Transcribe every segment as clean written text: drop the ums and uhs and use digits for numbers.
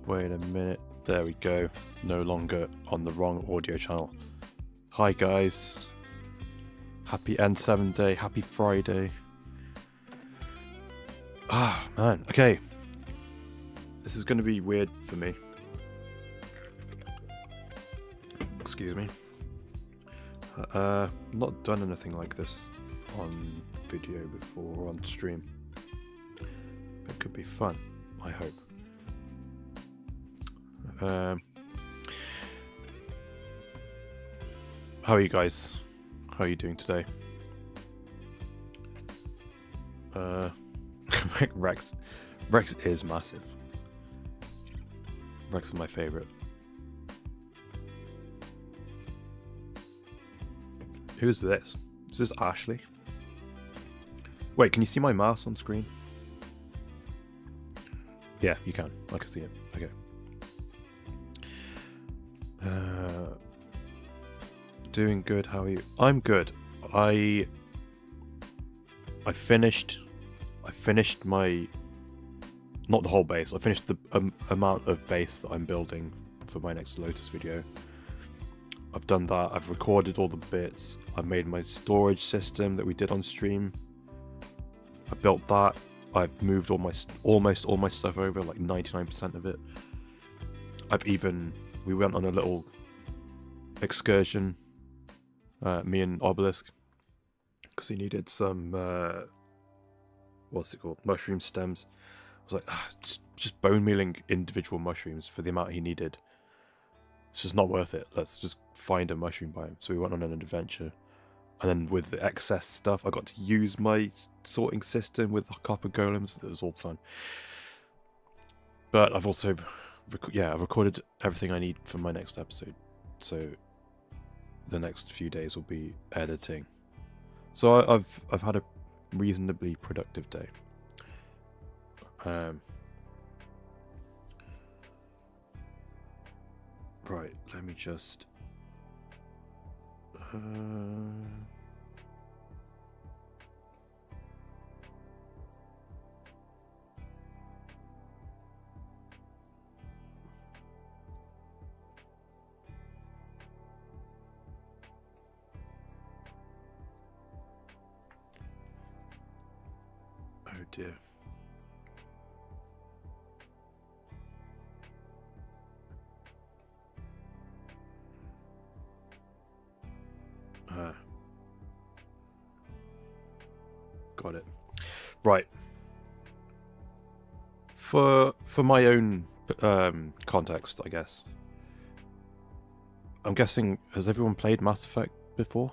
Wait a minute. There we go. No longer on the wrong audio channel. Hi guys. Happy N7 day. Happy Friday. Ah, man. Okay. This is going to be weird for me. Excuse me. Not done anything like this on video before or on stream. It could be fun, I hope. How are you guys? How are you doing today? Rex is massive. Rex is my favorite. Who's this? Is this Ashley? Wait, can you see my mouse on screen? Yeah, you can. I can see it. Okay. Doing good. How are you? I'm good. I finished my, not the whole base. I finished the amount of base that I'm building for my next Lotus video. I've done that. I've recorded all the bits. I've made my storage system that we did on stream. I built that. I've moved almost all my stuff over, like 99% of it. We went on a little excursion, me and Obelisk, because he needed some, what's it called, mushroom stems. I was like, just bone mealing individual mushrooms for the amount he needed. It's just not worth it. Let's just find a mushroom biome. So we went on an adventure. And then with the excess stuff, I got to use my sorting system with the copper golems. It was all fun. But I've also, I've recorded everything I need for my next episode. So the next few days will be editing. So I've had a reasonably productive day. Right, let me just... oh dear. Got it. Right. For my own context, I guess. I'm guessing, has everyone played Mass Effect before?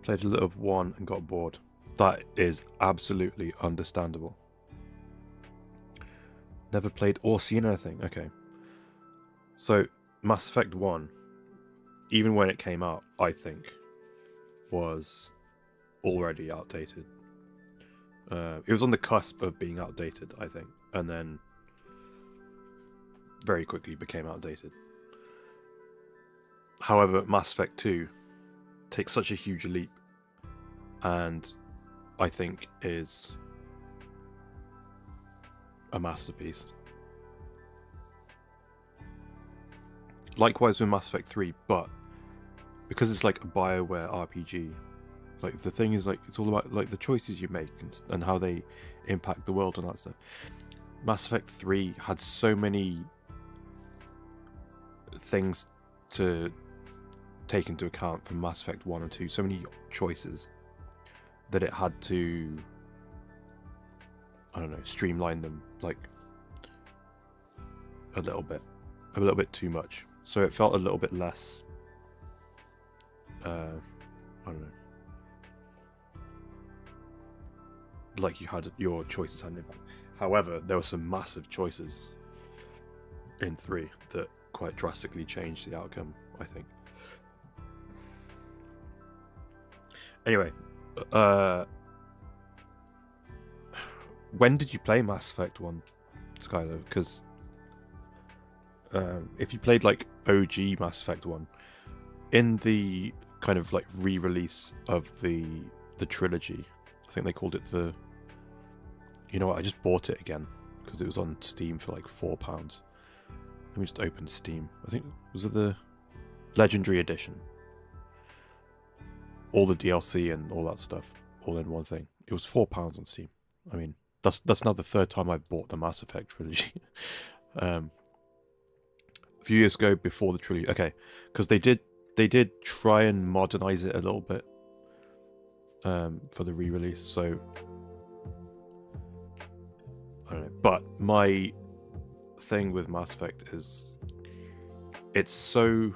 Played a little of 1 and got bored. That is absolutely understandable. Never played or seen anything. Okay. So, Mass Effect 1, even when it came out, I think, was already outdated. It was on the cusp of being outdated, I think. And then very quickly became outdated. However, Mass Effect 2 takes such a huge leap, and I think is a masterpiece. Likewise with Mass Effect 3, but because it's like a BioWare RPG, like the thing is, like, it's all about like the choices you make and how they impact the world and that stuff. Mass Effect 3 had so many things to take into account from Mass Effect 1 and 2, so many choices that it had to, I don't know, streamline them like a little bit too much. So it felt a little bit less, I don't know, like you had your choices had an impact. However, there were some massive choices in 3 that quite drastically changed the outcome, I think. Anyway, when did you play Mass Effect 1, Skylar? Because if you played like OG Mass Effect 1, in the kind of like re-release of the trilogy, I think they called it the... You know what, I just bought it again because it was on Steam for like £4. Let me just open Steam. I think, was it the Legendary Edition? All the DLC and all that stuff, all in one thing. It was £4 on Steam. I mean, that's now the third time I've bought the Mass Effect trilogy. A few years ago, before the trilogy, okay, because they did try and modernize it a little bit for the re-release. So I don't know, but my thing with Mass Effect is it's so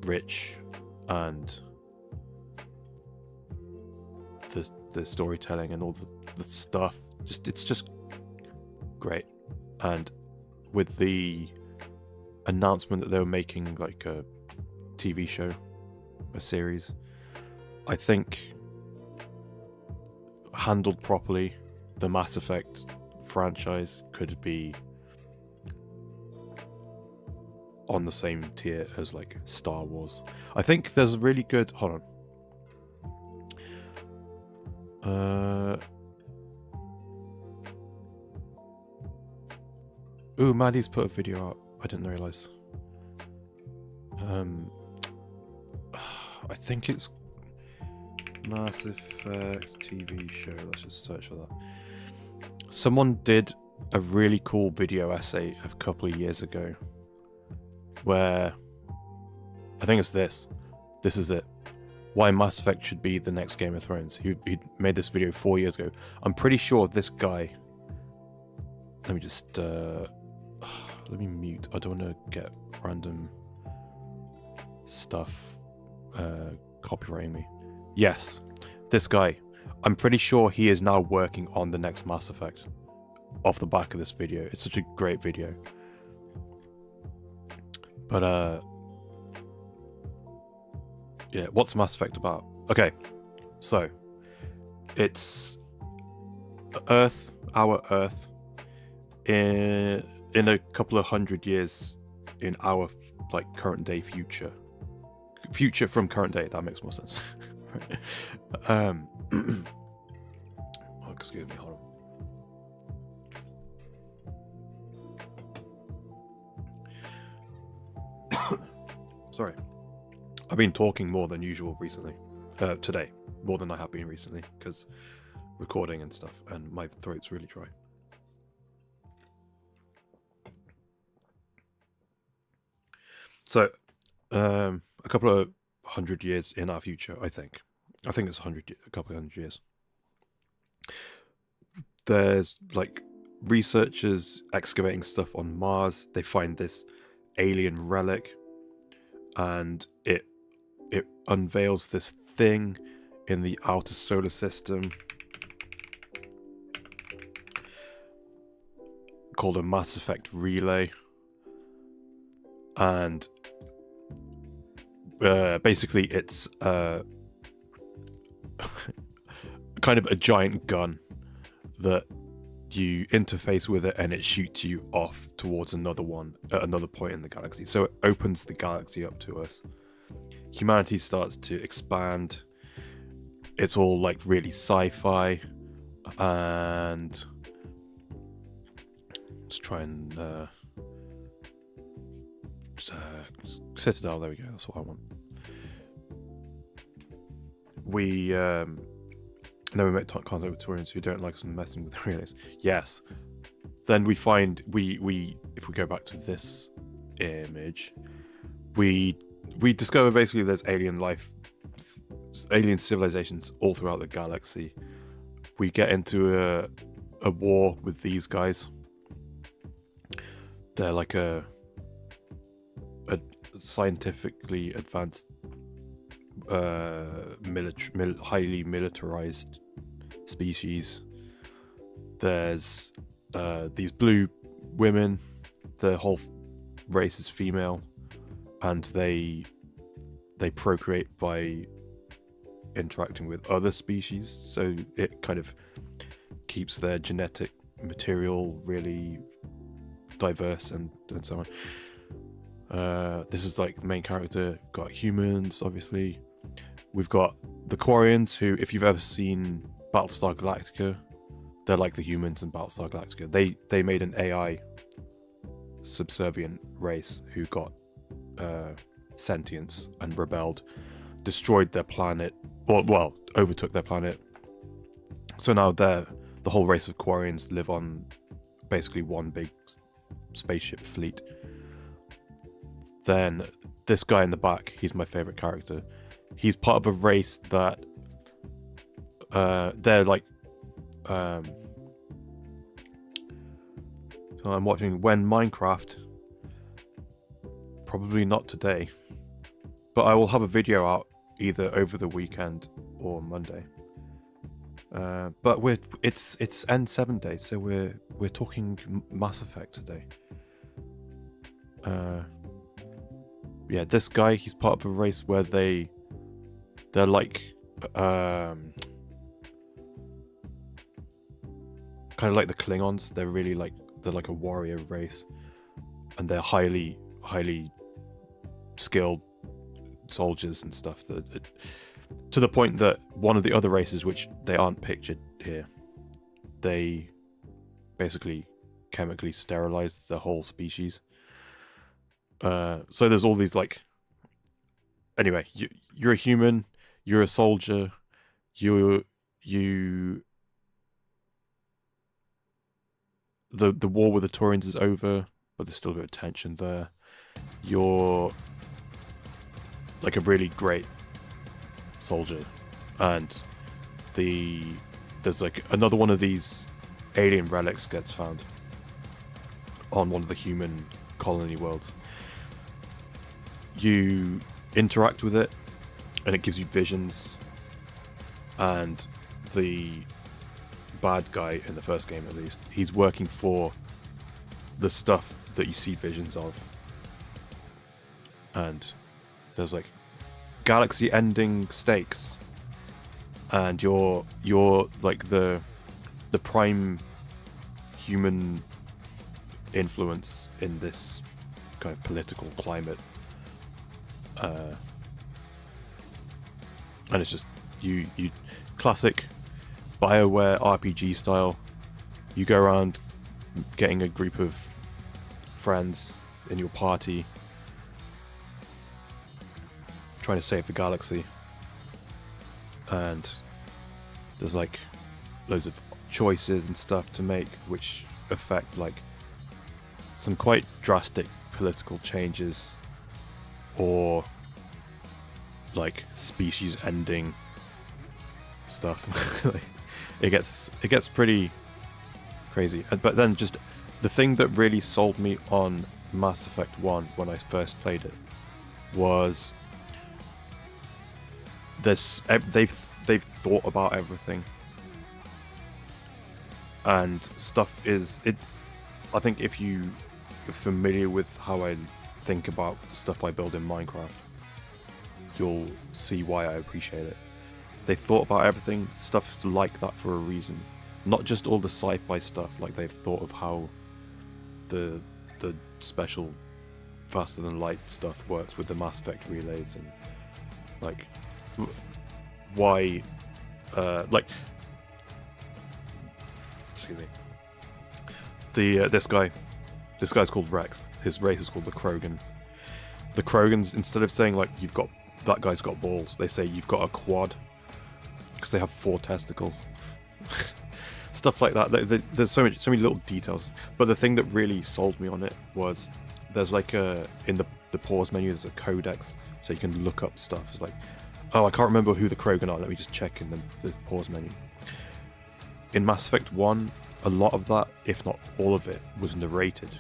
rich, and the storytelling and all the stuff, it's just great. And with the announcement that they were making like a TV show, a series, I think handled properly, the Mass Effect franchise could be on the same tier as like Star Wars. I think there's a really good... Hold on. Ooh, Maddie's put a video out. I didn't realise. I think it's Mass Effect TV show. Let's just search for that. Someone did a really cool video essay a couple of years ago where I think it's this. This is it. Why Mass Effect should be the next Game of Thrones. He made this video 4 years ago. I'm pretty sure this guy... Let me just... let me mute. I don't want to get random stuff copyrighting me. Yes, this guy. I'm pretty sure he is now working on the next Mass Effect off the back of this video. It's such a great video. But yeah, what's Mass Effect about? Okay, so it's Earth, our Earth, in a couple of 100 years in our like current day future from current day. That makes more sense. Oh, excuse me, hold on. Sorry, I've been talking more than usual recently, today, more than I have been recently, because recording and stuff, and my throat's really dry. So, a couple of 100 years in our future, I think it's a couple of 100 years. There's like researchers excavating stuff on Mars. They find this alien relic, and it unveils this thing in the outer solar system called a Mass Effect relay, and basically it's kind of a giant gun that you interface with it, and it shoots you off towards another one at another point in the galaxy. So it opens the galaxy up to us. Humanity starts to expand. It's all like really sci-fi, and let's try and Citadel. There we go. That's what I want. And then we make contact with Taurians who don't like us messing with the relays. Yes. Then we find we if we go back to this image, we discover basically there's alien civilizations all throughout the galaxy. We get into a war with these guys. They're like a scientifically advanced, highly militarized species. There's these blue women. The whole race is female, and they procreate by interacting with other species. So it kind of keeps their genetic material really diverse and so on. This is like the main character. Got humans, obviously. We've got the Quarians, who, if you've ever seen Battlestar Galactica, they're like the humans in Battlestar Galactica. They made an AI subservient race who got sentience and rebelled, destroyed their planet, or well, overtook their planet. So now the whole race of Quarians live on basically one big spaceship fleet. Then this guy in the back, he's my favorite character. He's part of a race that they're like so I'm watching when Minecraft, probably not today, but I will have a video out either over the weekend or Monday. But it's N7 day, so we're talking Mass Effect today. Yeah, this guy, he's part of a race where they're like kind of like the Klingons. They're really they're like a warrior race, and they're highly skilled soldiers and stuff. To the point that one of the other races, which they aren't pictured here, they basically chemically sterilize the whole species. So there's all these anyway, you're a human, you're a soldier, the war with the Taurians is over, but there's still a bit of tension there. You're like a really great soldier, and there's like another one of these alien relics gets found on one of the human colony worlds. You interact with it, and it gives you visions, and the bad guy in the first game, at least, he's working for the stuff that you see visions of. And there's like galaxy ending stakes, and you're like the prime human influence in this kind of political climate, and it's just you classic BioWare RPG style. You go around getting a group of friends in your party, trying to save the galaxy, and there's like loads of choices and stuff to make which affect like some quite drastic political changes, or like species ending stuff. it gets pretty crazy. But then just the thing that really sold me on Mass Effect 1 when I first played it was they've thought about everything, and stuff is it. I think if you're familiar with how I think about stuff I build in Minecraft, you'll see why I appreciate it. They thought about everything. Stuff's like that for a reason, not just all the sci-fi stuff. Like they've thought of how the special faster than light stuff works with the Mass Effect relays, and like why excuse me, this guy's called Rex. His race is called the Krogan. The Krogans, instead of saying like that guy's got balls, they say you've got a quad, because they have 4 testicles. Stuff like that. There's so many little details. But the thing that really sold me on it was there's like in the pause menu there's a codex, so you can look up stuff. It's like, oh, I can't remember who the Krogan are, let me just check in the pause menu. In Mass Effect 1, a lot of that, if not all of it, was narrated.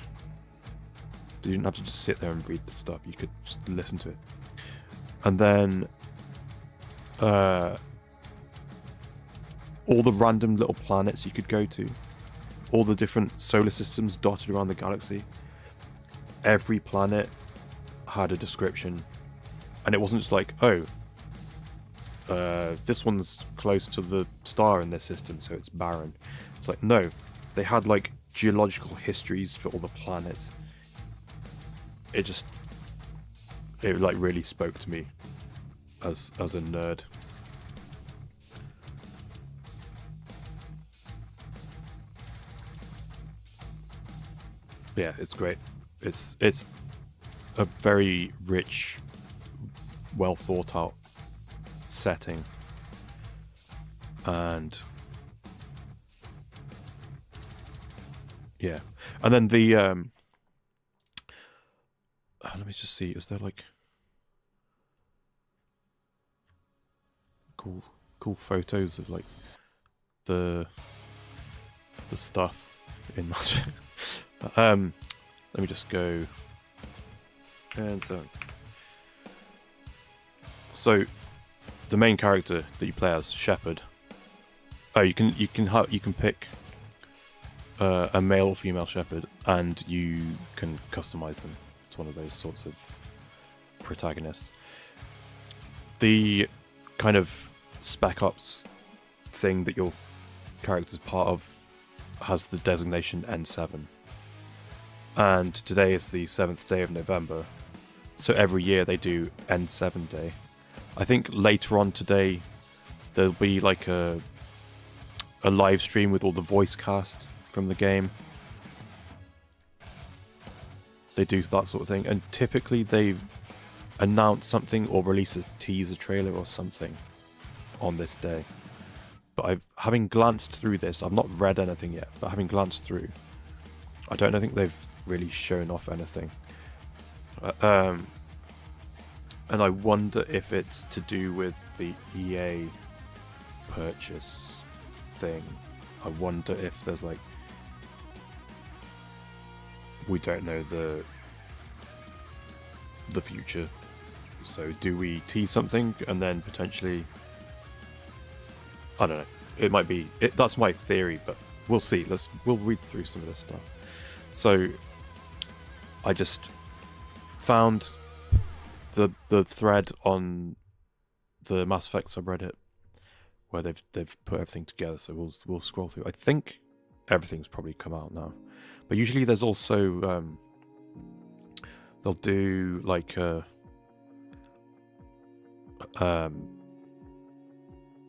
So you didn't have to just sit there and read the stuff, you could just listen to it. And then all the random little planets you could go to, all the different solar systems dotted around the galaxy, every planet had a description. And it wasn't just like, oh, this one's close to the star in their system, so it's barren. It's like, no, they had like geological histories for all the planets. It like really spoke to me as a nerd. Yeah, it's great. It's a very rich, well thought out setting, and yeah, and then the let me just see. Is there like cool photos of like the stuff in Mass Effect? Let me just go and so the main character that you play as, Shepard. Oh, you can pick a male or female Shepard, and you can customize them. It's one of those sorts of protagonists. The kind of spec ops thing that your character's part of has the designation N7. And today is the 7th day of November, so every year they do N7 Day. I think later on today there'll be like a live stream with all the voice cast from the game. They do that sort of thing, and typically they announce something or release a teaser trailer or something on this day. But having glanced through this, I've not read anything yet, but having glanced through, I don't think they've really shown off anything. And I wonder if it's to do with the EA purchase thing. I wonder if there's like, we don't know the future. So do we tease something and then potentially, I don't know. It might be, that's my theory, but we'll see. We'll read through some of this stuff. So I just found the thread on the Mass Effect subreddit where they've put everything together. So we'll scroll through. I think everything's probably come out now, but usually there's also they'll do like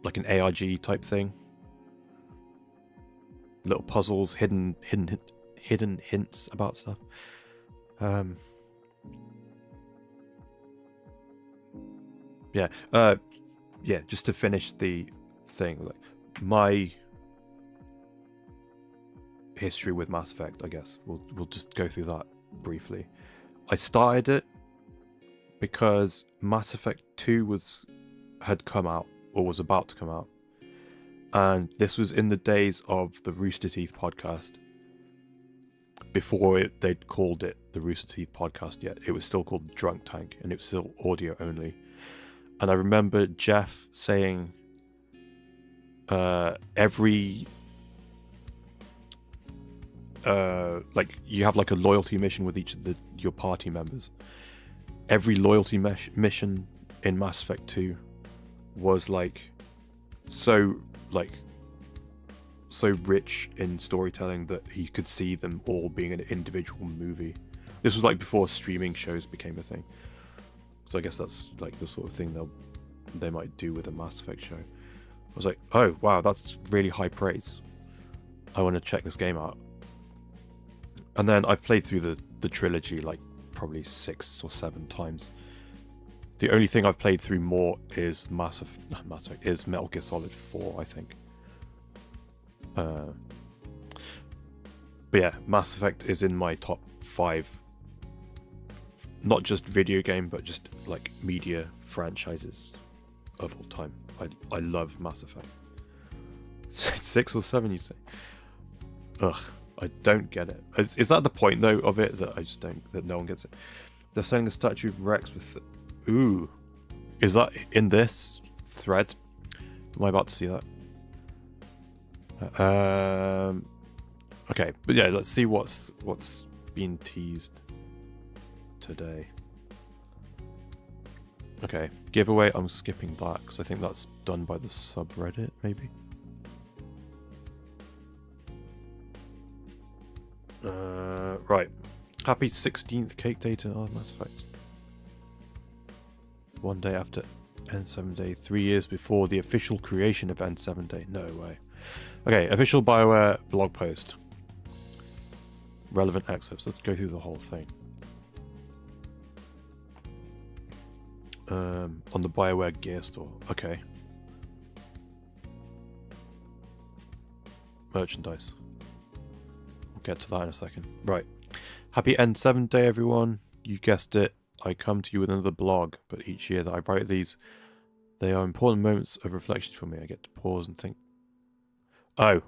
like an ARG type thing, little puzzles, hidden hints about stuff. Yeah, just to finish the thing, like my history with Mass Effect, I guess we'll just go through that briefly. I started it because Mass Effect 2 had come out, or was about to come out, and this was in the days of the Rooster Teeth podcast. Before they'd called it the Rooster Teeth podcast yet, it was still called Drunk Tank, and it was still audio only. And I remember Jeff saying every like you have like a loyalty mission with each of your party members. Every loyalty mission in Mass Effect 2 was like so rich in storytelling that he could see them all being an individual movie. This was like before streaming shows became a thing. So I guess that's like the sort of thing they might do with a Mass Effect show. I was like, oh wow, that's really high praise. I want to check this game out. And then I've played through the trilogy like probably 6 or 7 times. The only thing I've played through more is Metal Gear Solid 4, I think. But yeah, Mass Effect is in my top 5, not just video game, but just like media franchises of all time. I love Mass Effect. 6 or 7, you say? Ugh, I don't get it. Is that the point though of it, that I just don't, that no one gets it? They're selling a statue of Rex with ooh, is that in this thread? Am I about to see that? Okay, but yeah, let's see what's been teased today. Okay, giveaway, I'm skipping that because I think that's done by the subreddit, maybe. Right. Happy 16th cake day to Mass Effect. One day after N7 Day, 3 years before the official creation of N7 Day. No way. Okay, official BioWare blog post. Relevant excerpts. Let's go through the whole thing. On the BioWare gear store. Okay. Merchandise. We'll get to that in a second. Right. Happy N7 Day, everyone. You guessed it. I come to you with another blog, but each year that I write these, they are important moments of reflection for me. I get to pause and think. Oh,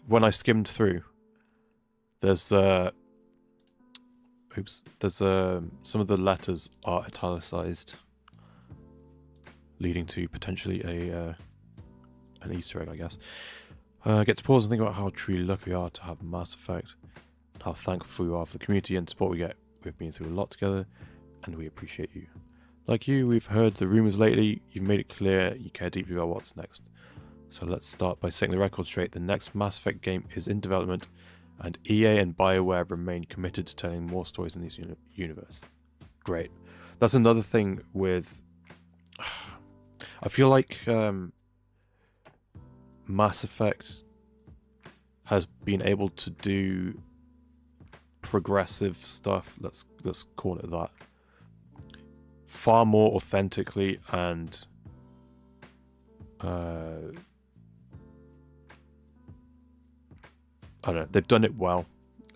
when I skimmed through, there's some of the letters are italicized, leading to potentially an Easter egg, I guess. I get to pause and think about how truly lucky we are to have Mass Effect, and how thankful we are for the community and support we get. We've been through a lot together, and we appreciate you. Like you, we've heard the rumours lately. You've made it clear you care deeply about what's next. So let's start by setting the record straight. The next Mass Effect game is in development, and EA and BioWare remain committed to telling more stories in this universe. Great. That's another thing with... I feel like Mass Effect has been able to do progressive stuff, let's call it that, far more authentically and I don't know, they've done it well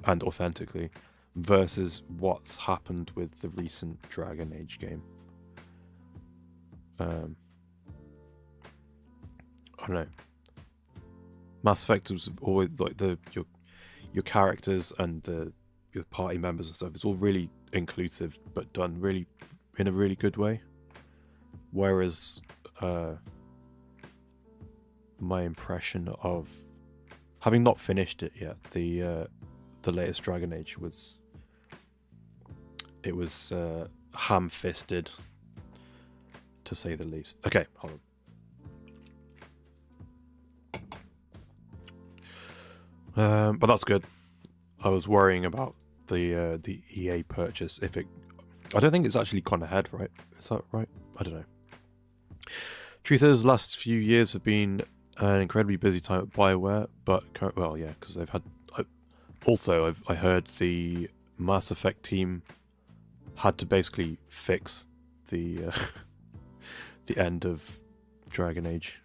and authentically versus what's happened with the recent Dragon Age game. I don't know. Mass Effect was always like your characters and your party members and stuff. It's all really inclusive, but done really in a really good way. Whereas my impression of having not finished it yet, the latest Dragon Age was ham-fisted, to say the least. Okay, hold on. But that's good. I was worrying about the EA purchase. I don't think it's actually gone ahead, right? Is that right? I don't know. Truth is, the last few years have been an incredibly busy time at BioWare, but well, yeah, because they've had. I heard the Mass Effect team had to basically fix the the end of Dragon Age,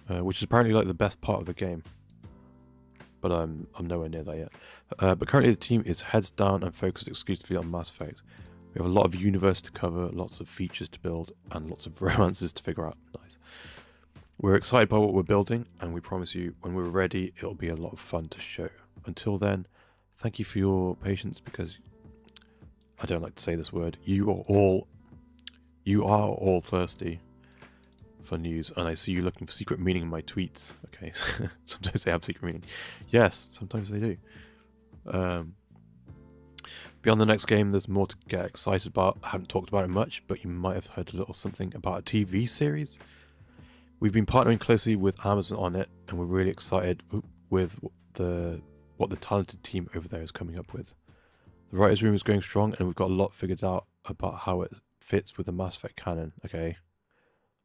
which is apparently like the best part of the game. But I'm nowhere near that yet. But currently the team is heads down and focused exclusively on Mass Effect. We have a lot of universe to cover, lots of features to build, and lots of romances to figure out. Nice. We're excited by what we're building, and we promise you, when we're ready, it'll be a lot of fun to show. Until then, thank you for your patience, because I don't like to say this word. You are all thirsty for news, and I see you looking for secret meaning in my tweets. Okay, sometimes they have secret meaning. Yes, sometimes they do. Beyond the next game, there's more to get excited about. I haven't talked about it much, but you might have heard a little something about a TV series. We've been partnering closely with Amazon on it, and we're really excited with what the talented team over there is coming up with. The writers' room is going strong, and we've got a lot figured out about how it fits with the Mass Effect canon, okay?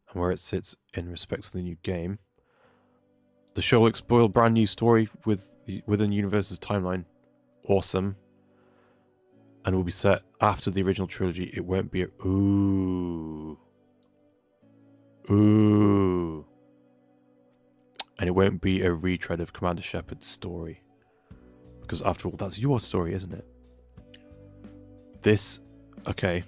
And where it sits in respect to the new game. The show will explore a brand new story within the universe's timeline. Awesome. And will be set after the original trilogy. It won't be a... Ooh. And it won't be a retread of Commander Shepard's story. Because after all, that's your story, isn't it? Okay.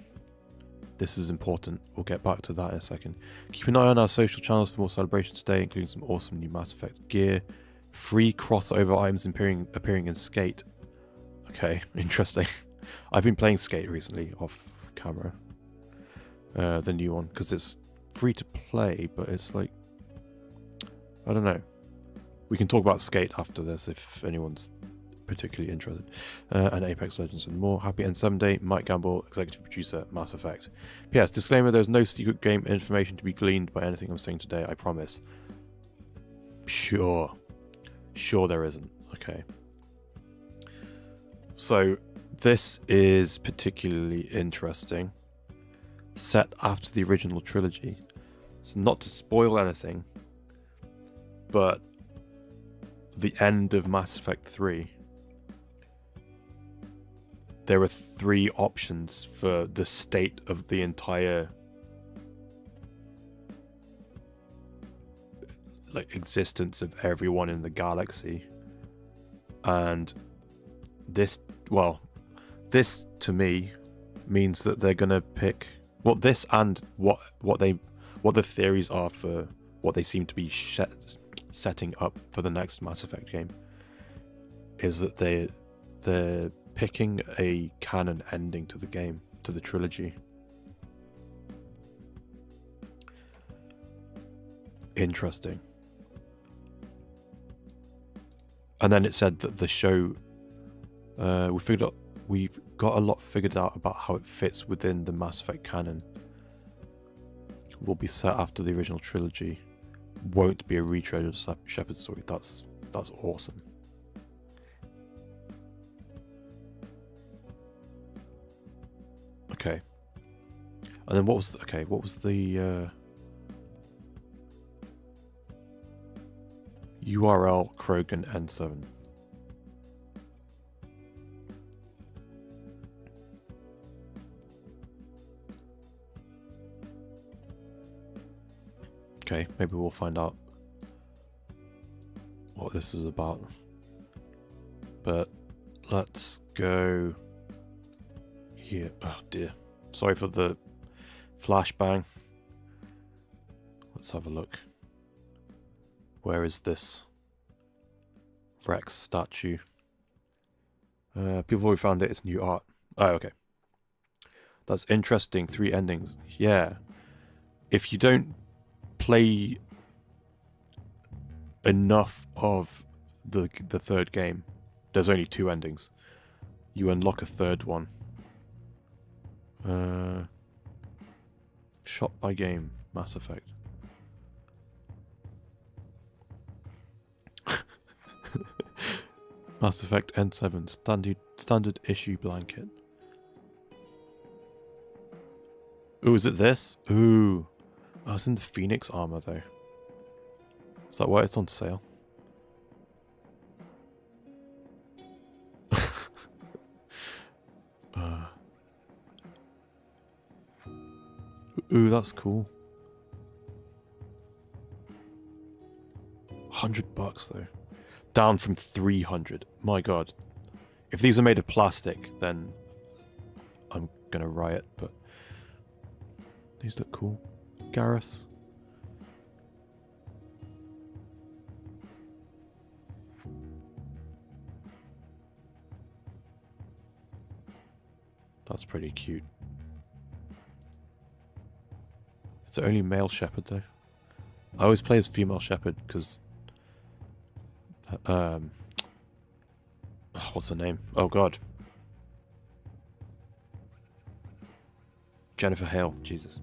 This is important. We'll get back to that in a second. Keep an eye on our social channels for more celebrations today, including some awesome new Mass Effect gear. Free crossover items appearing in Skate. Okay, interesting. I've been playing Skate recently off camera. The new one, because it's free to play, but it's like... I don't know. We can talk about Skate after this if anyone's particularly interested. And Apex Legends and more. Happy N7 Day, Mike Gamble, Executive Producer, Mass Effect. P.S. Disclaimer, there's no secret game information to be gleaned by anything I'm saying today, I promise. Sure there isn't. Okay. So this is particularly interesting. Set after the original trilogy. So not to spoil anything, but the end of Mass Effect 3, there are 3 options for the state of the entire existence of everyone in the galaxy. And this to me means that they're gonna pick this and what the theories are for what they seem to be setting up for the next Mass Effect game is that they're picking a canon ending to the game, to the trilogy. Interesting. And then it said that the show, we've got a lot figured out about how it fits within the Mass Effect canon. Will be set after the original trilogy. Won't be a retread of Shepard's story. That's awesome. Okay. And then what was the URL Krogan N7? Okay, maybe we'll find out what this is about. But let's go here. Oh dear. Sorry for the flashbang. Let's have a look. Where is this Rex statue? People have already found it. It's new art. Oh, okay. That's interesting. 3 endings. Yeah. If you don't play enough of the third game, there's only 2 endings. You unlock a third one. Shot by game, Mass Effect. Mass Effect N7 standard issue blanket. Ooh, is it this? Ooh. Oh, it's in the Phoenix armor though. Is that why it's on sale? Ooh, that's cool. $100 though. Down from 300. My god. If these are made of plastic, then I'm gonna riot, but these look cool. Garrus. That's pretty cute. It's the only male Shepard though. I always play as female Shepard because what's her name? Oh god. Jennifer Hale. Jesus.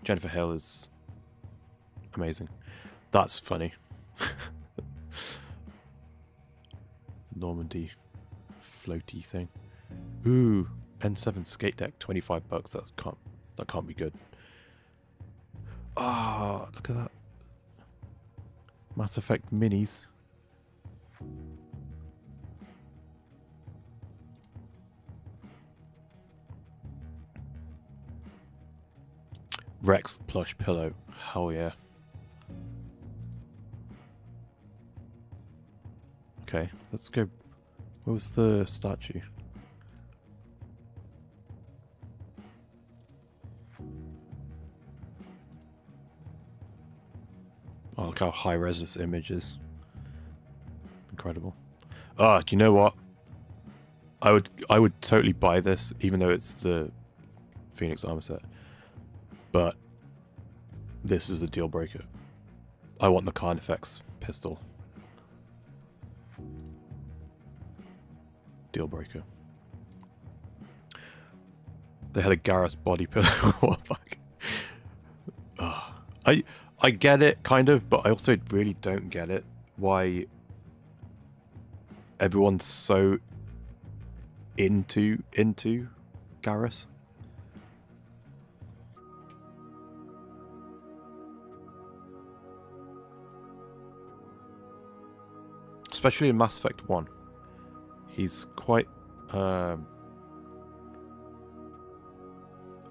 Jennifer Hale is amazing. That's funny. Normandy floaty thing. Ooh, N7 skate deck, $25. That can't be good. Ah, look at that. Mass Effect minis. Rex plush pillow. Hell yeah. Okay, let's go. Where was the statue? Oh, look how high res this image is. Incredible. Ah, do you know what? I would totally buy this, even though it's the Phoenix armor set. But this is a deal breaker. I want the Carnifex pistol. Deal breaker. They had a Garrus body pillow. What the fuck? I get it, kind of, but I also really don't get it. Why everyone's so into Garrus. Especially in Mass Effect 1. He's quite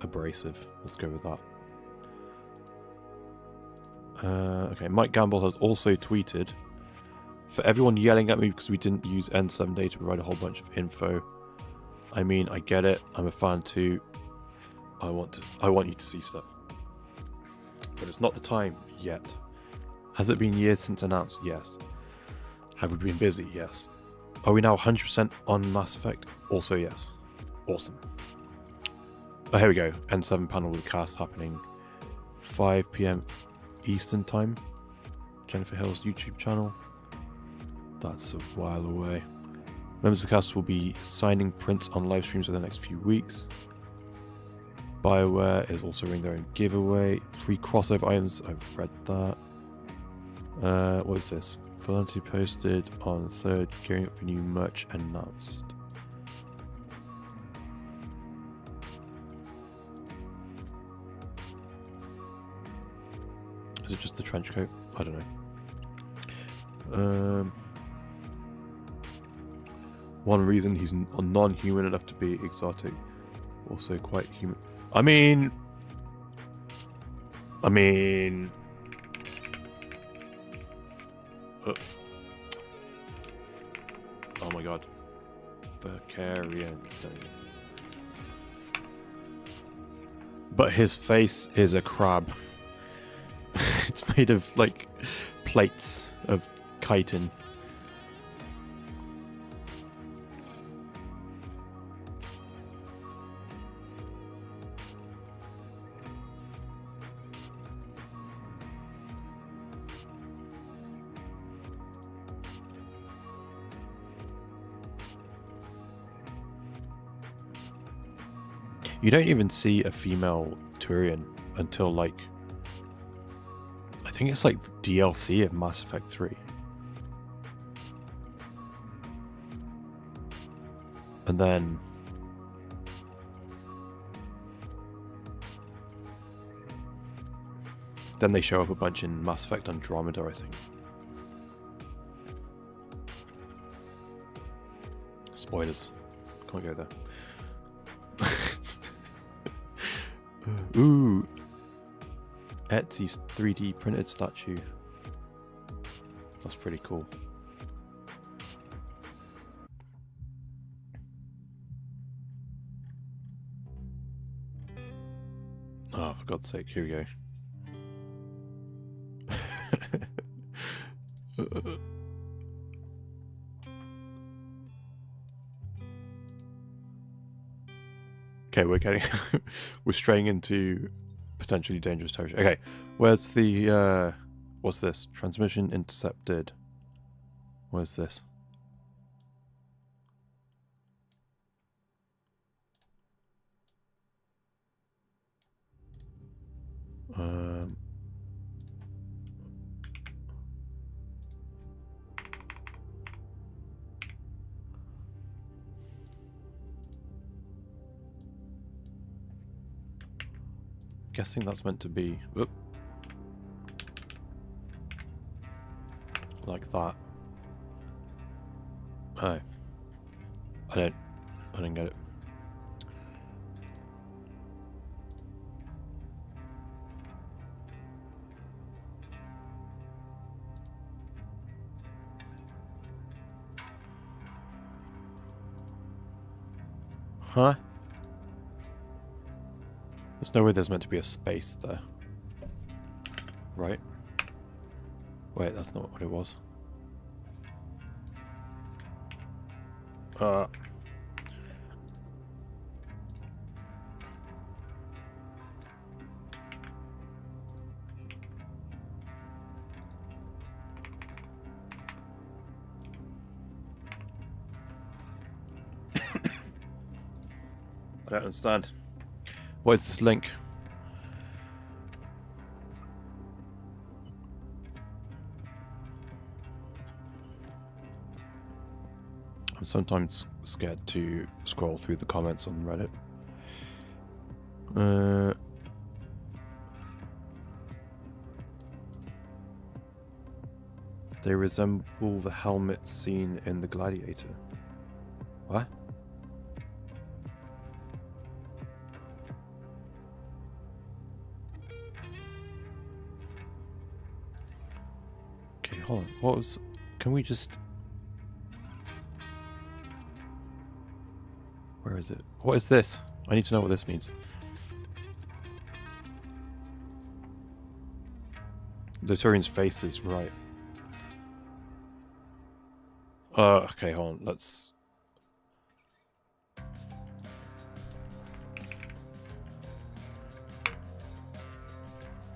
abrasive. Let's go with that. Okay, Mike Gamble has also tweeted, for everyone yelling at me because we didn't use N7 to provide a whole bunch of info. I mean, I get it. I'm a fan too. I want you to see stuff. But it's not the time yet. Has it been years since announced? Yes. Have we been busy? Yes. Are we now 100% on Mass Effect? Also yes. Awesome. Oh, here we go. N7 panel with cast happening 5 PM Eastern time. Jennifer Hill's YouTube channel. That's a while away. Members of the cast will be signing prints on live streams over the next few weeks. BioWare is also running their own giveaway. Free crossover items. I've read that. What is this? Volunteer posted on 3rd, gearing up for new merch announced. Is it just the trench coat? I don't know. One reason he's non-human enough to be exotic, also quite human. I mean, oh my god, Vicarian. But his face is a crab. It's made of like plates of chitin. You don't even see a female Turian until like, I think it's like the DLC of Mass Effect 3. And then they show up a bunch in Mass Effect Andromeda, I think. Spoilers. Can't go there. Ooh, Etsy's 3D printed statue. That's pretty cool. Oh, for God's sake, here we go. Okay, we're straying into potentially dangerous territory. Okay, where's the, what's this? Transmission intercepted. Where's this? Guessing that's meant to be like that. Oh, I didn't get it. Huh? There's no way there's meant to be a space there. Right? Wait, that's not what it was. I don't understand. What is this link? I'm sometimes scared to scroll through the comments on Reddit. They resemble the helmets seen in The Gladiator. What? Okay, hold on. What was... Can we just... Where is it? What is this? I need to know what this means. The Turian's faces, right. Okay, hold on. Let's...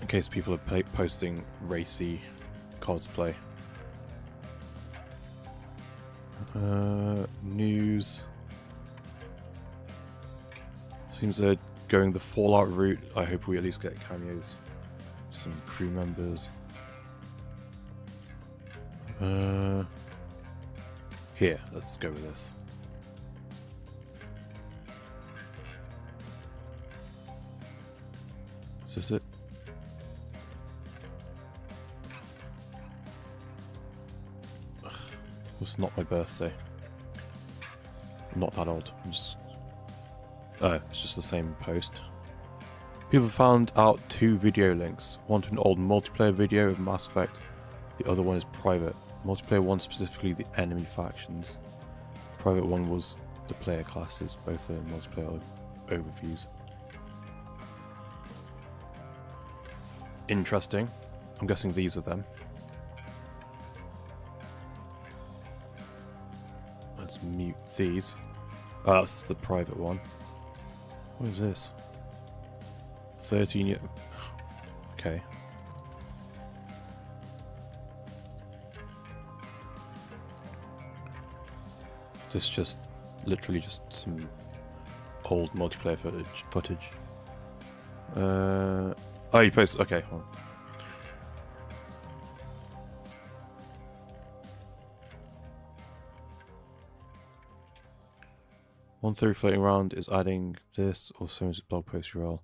In case people are posting racy cosplay. News. Seems they're going the Fallout route. I hope we at least get cameos. Some crew members. Here, let's go with this. Is this it? Ugh, it's not my birthday. I'm not that old. I'm just... it's just the same post. People found out 2 video links. One to an old multiplayer video of Mass Effect. The other one is private. Multiplayer one specifically the enemy factions. Private one was the player classes. Both are multiplayer overviews. Interesting. I'm guessing these are them. Let's mute these. That's the private one. What is this? 13 year... Okay. Is this just literally just some old multiplayer footage? Oh, you posted... Okay, hold on. One theory floating around is adding this or some blog post URL.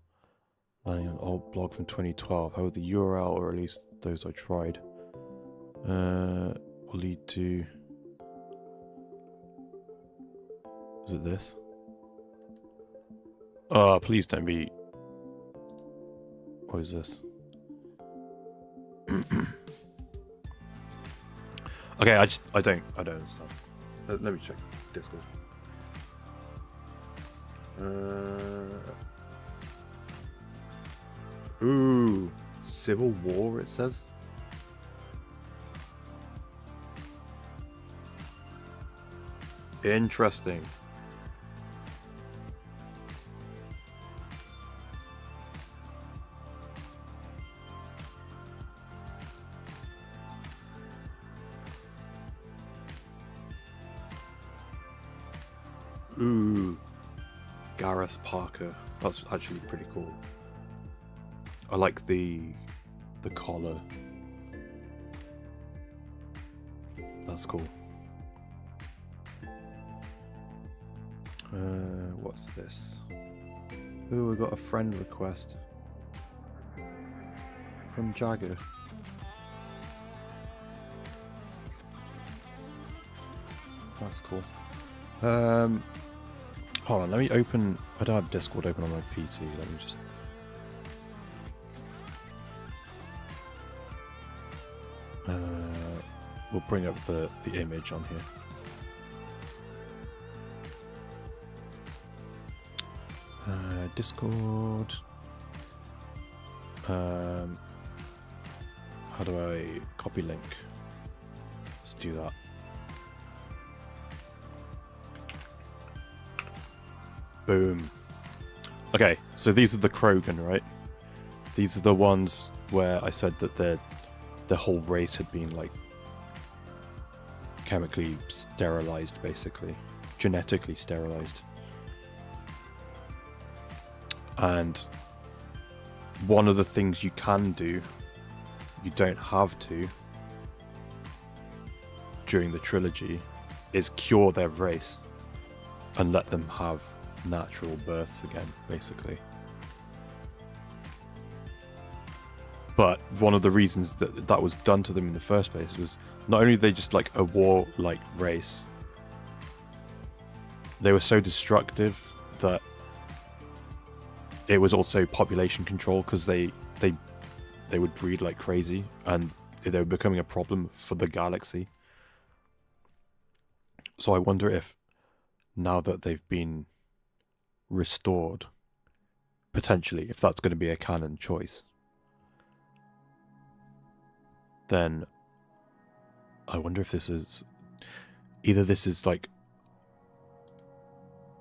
Landing an old blog from 2012. However, the URL, or at least those I tried, will lead to... Is it this? Oh, please don't be... What is this? Okay, I don't understand. Let me check Discord. Ooh, Civil War, it says. Interesting. Ooh, Gareth Parker. That's actually pretty cool. I like the collar. That's cool. What's this? Ooh, we got a friend request from Jagger. That's cool. Hold on, let me open... I don't have Discord open on my PC. Let me just... we'll bring up the image on here. Discord. How do I copy link? Let's do that. Boom. Okay, so these are the Krogan, right? These are the ones where I said that the whole race had been like chemically sterilized, basically. Genetically sterilized. And one of the things you can do, you don't have to, during the trilogy, is cure their race and let them have natural births again, basically. But one of the reasons that that was done to them in the first place was not only are they just like a war-like race, they were so destructive that it was also population control, because they would breed like crazy and they were becoming a problem for the galaxy. So I wonder if now that they've been restored, potentially, if that's going to be a canon choice, then I wonder if this is either this is like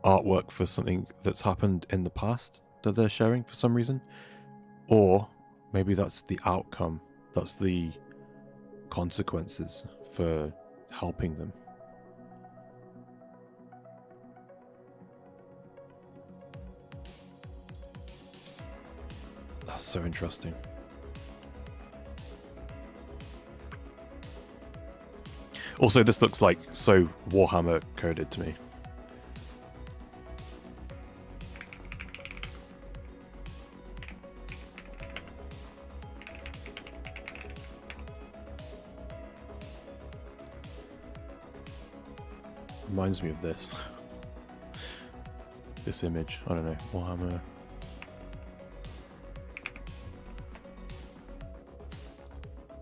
artwork for something that's happened in the past that they're showing for some reason, or maybe that's the outcome, that's the consequences for helping them. That's so interesting. Also, this looks like so Warhammer coded to me. Reminds me of this. This image. I don't know. Warhammer.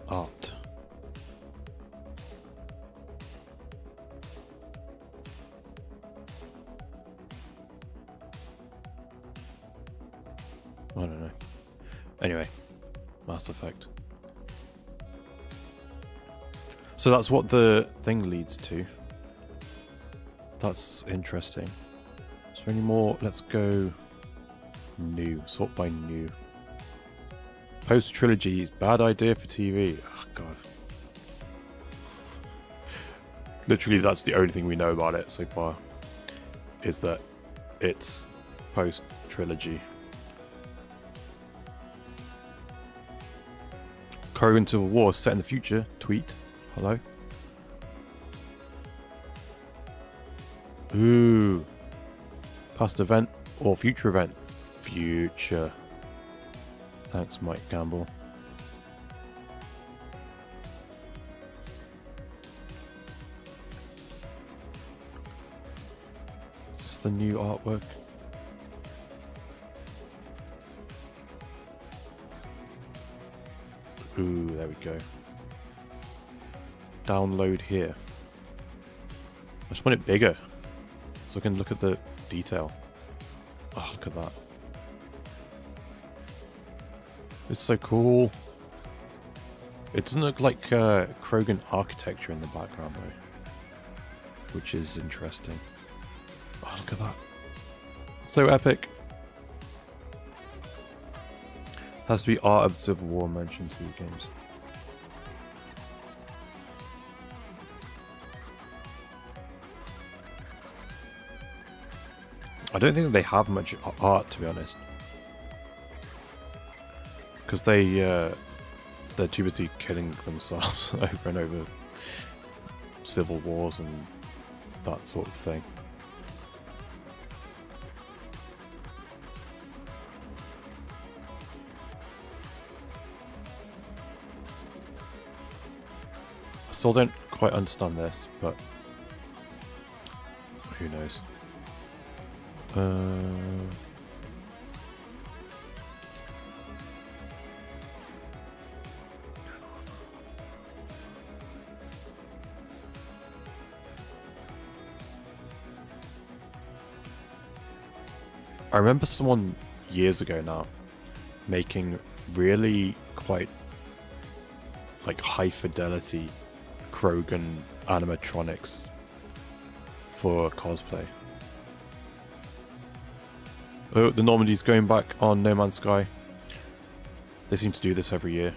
Art. I don't know. Anyway, Mass Effect. So that's what the thing leads to. That's interesting. Is there any more? Let's go new. Sort by new. Post-trilogy. Bad idea for TV. Oh, God. Literally, that's the only thing we know about it so far. Is that it's post-trilogy. Krogan Civil War set in the future. Tweet. Hello. Ooh. Past event or future event? Future. Thanks, Mike Campbell. Is this the new artwork? Ooh, there we go. Download here. I just want it bigger, so I can look at the detail. Oh, look at that. It's so cool. It doesn't look like Krogan architecture in the background though, which is interesting. Oh, look at that. So epic. Has to be Art of the Civil War mentioned to the games. I don't think they have much art, to be honest, because they're too busy killing themselves over and over civil wars and that sort of thing. I still don't quite understand this, but who knows? I remember someone years ago now making really quite like high fidelity Krogan animatronics for cosplay. Oh, the Normandy's going back on No Man's Sky. They seem to do this every year.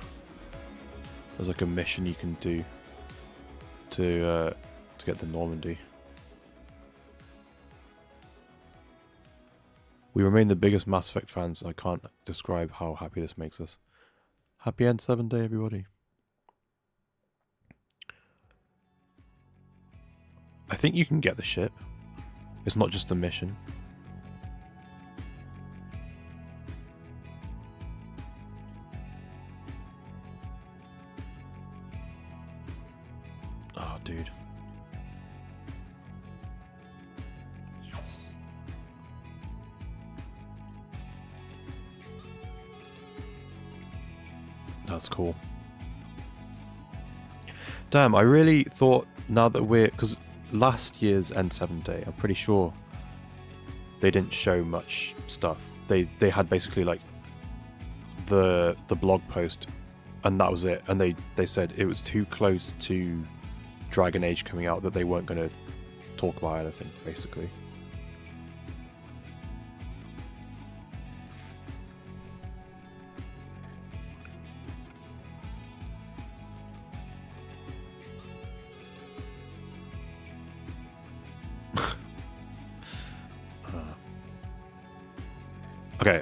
There's like a mission you can do to get the Normandy. We remain the biggest Mass Effect fans, and I can't describe how happy this makes us. Happy N7 Day, everybody. I think you can get the ship. It's not just a mission. Oh, dude. That's cool. Damn, I really thought now that because last year's N7 Day, I'm pretty sure they didn't show much stuff. They had basically like the blog post, and that was it. And they said it was too close to Dragon Age coming out that they weren't going to talk about anything, basically.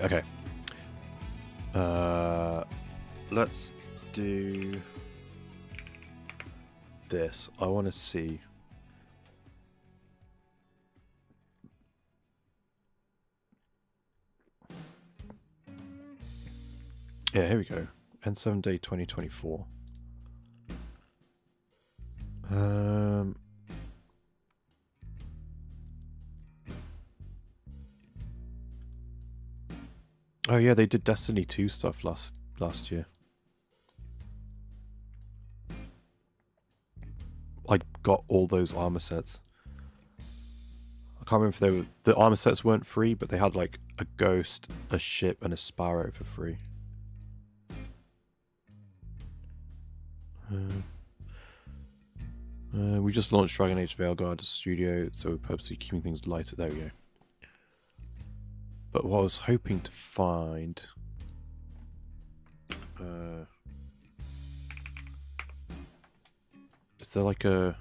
Okay. Let's do this. I want to see. Yeah, here we go. N7 Day 2024. Oh yeah, they did Destiny 2 stuff last year. I got all those armor sets. I can't remember if the armor sets weren't free, but they had like a ghost, a ship, and a sparrow for free. We just launched Dragon Age Veilguard Studio, so we're purposely keeping things lighter. There we go. But what I was hoping to find... is there like a...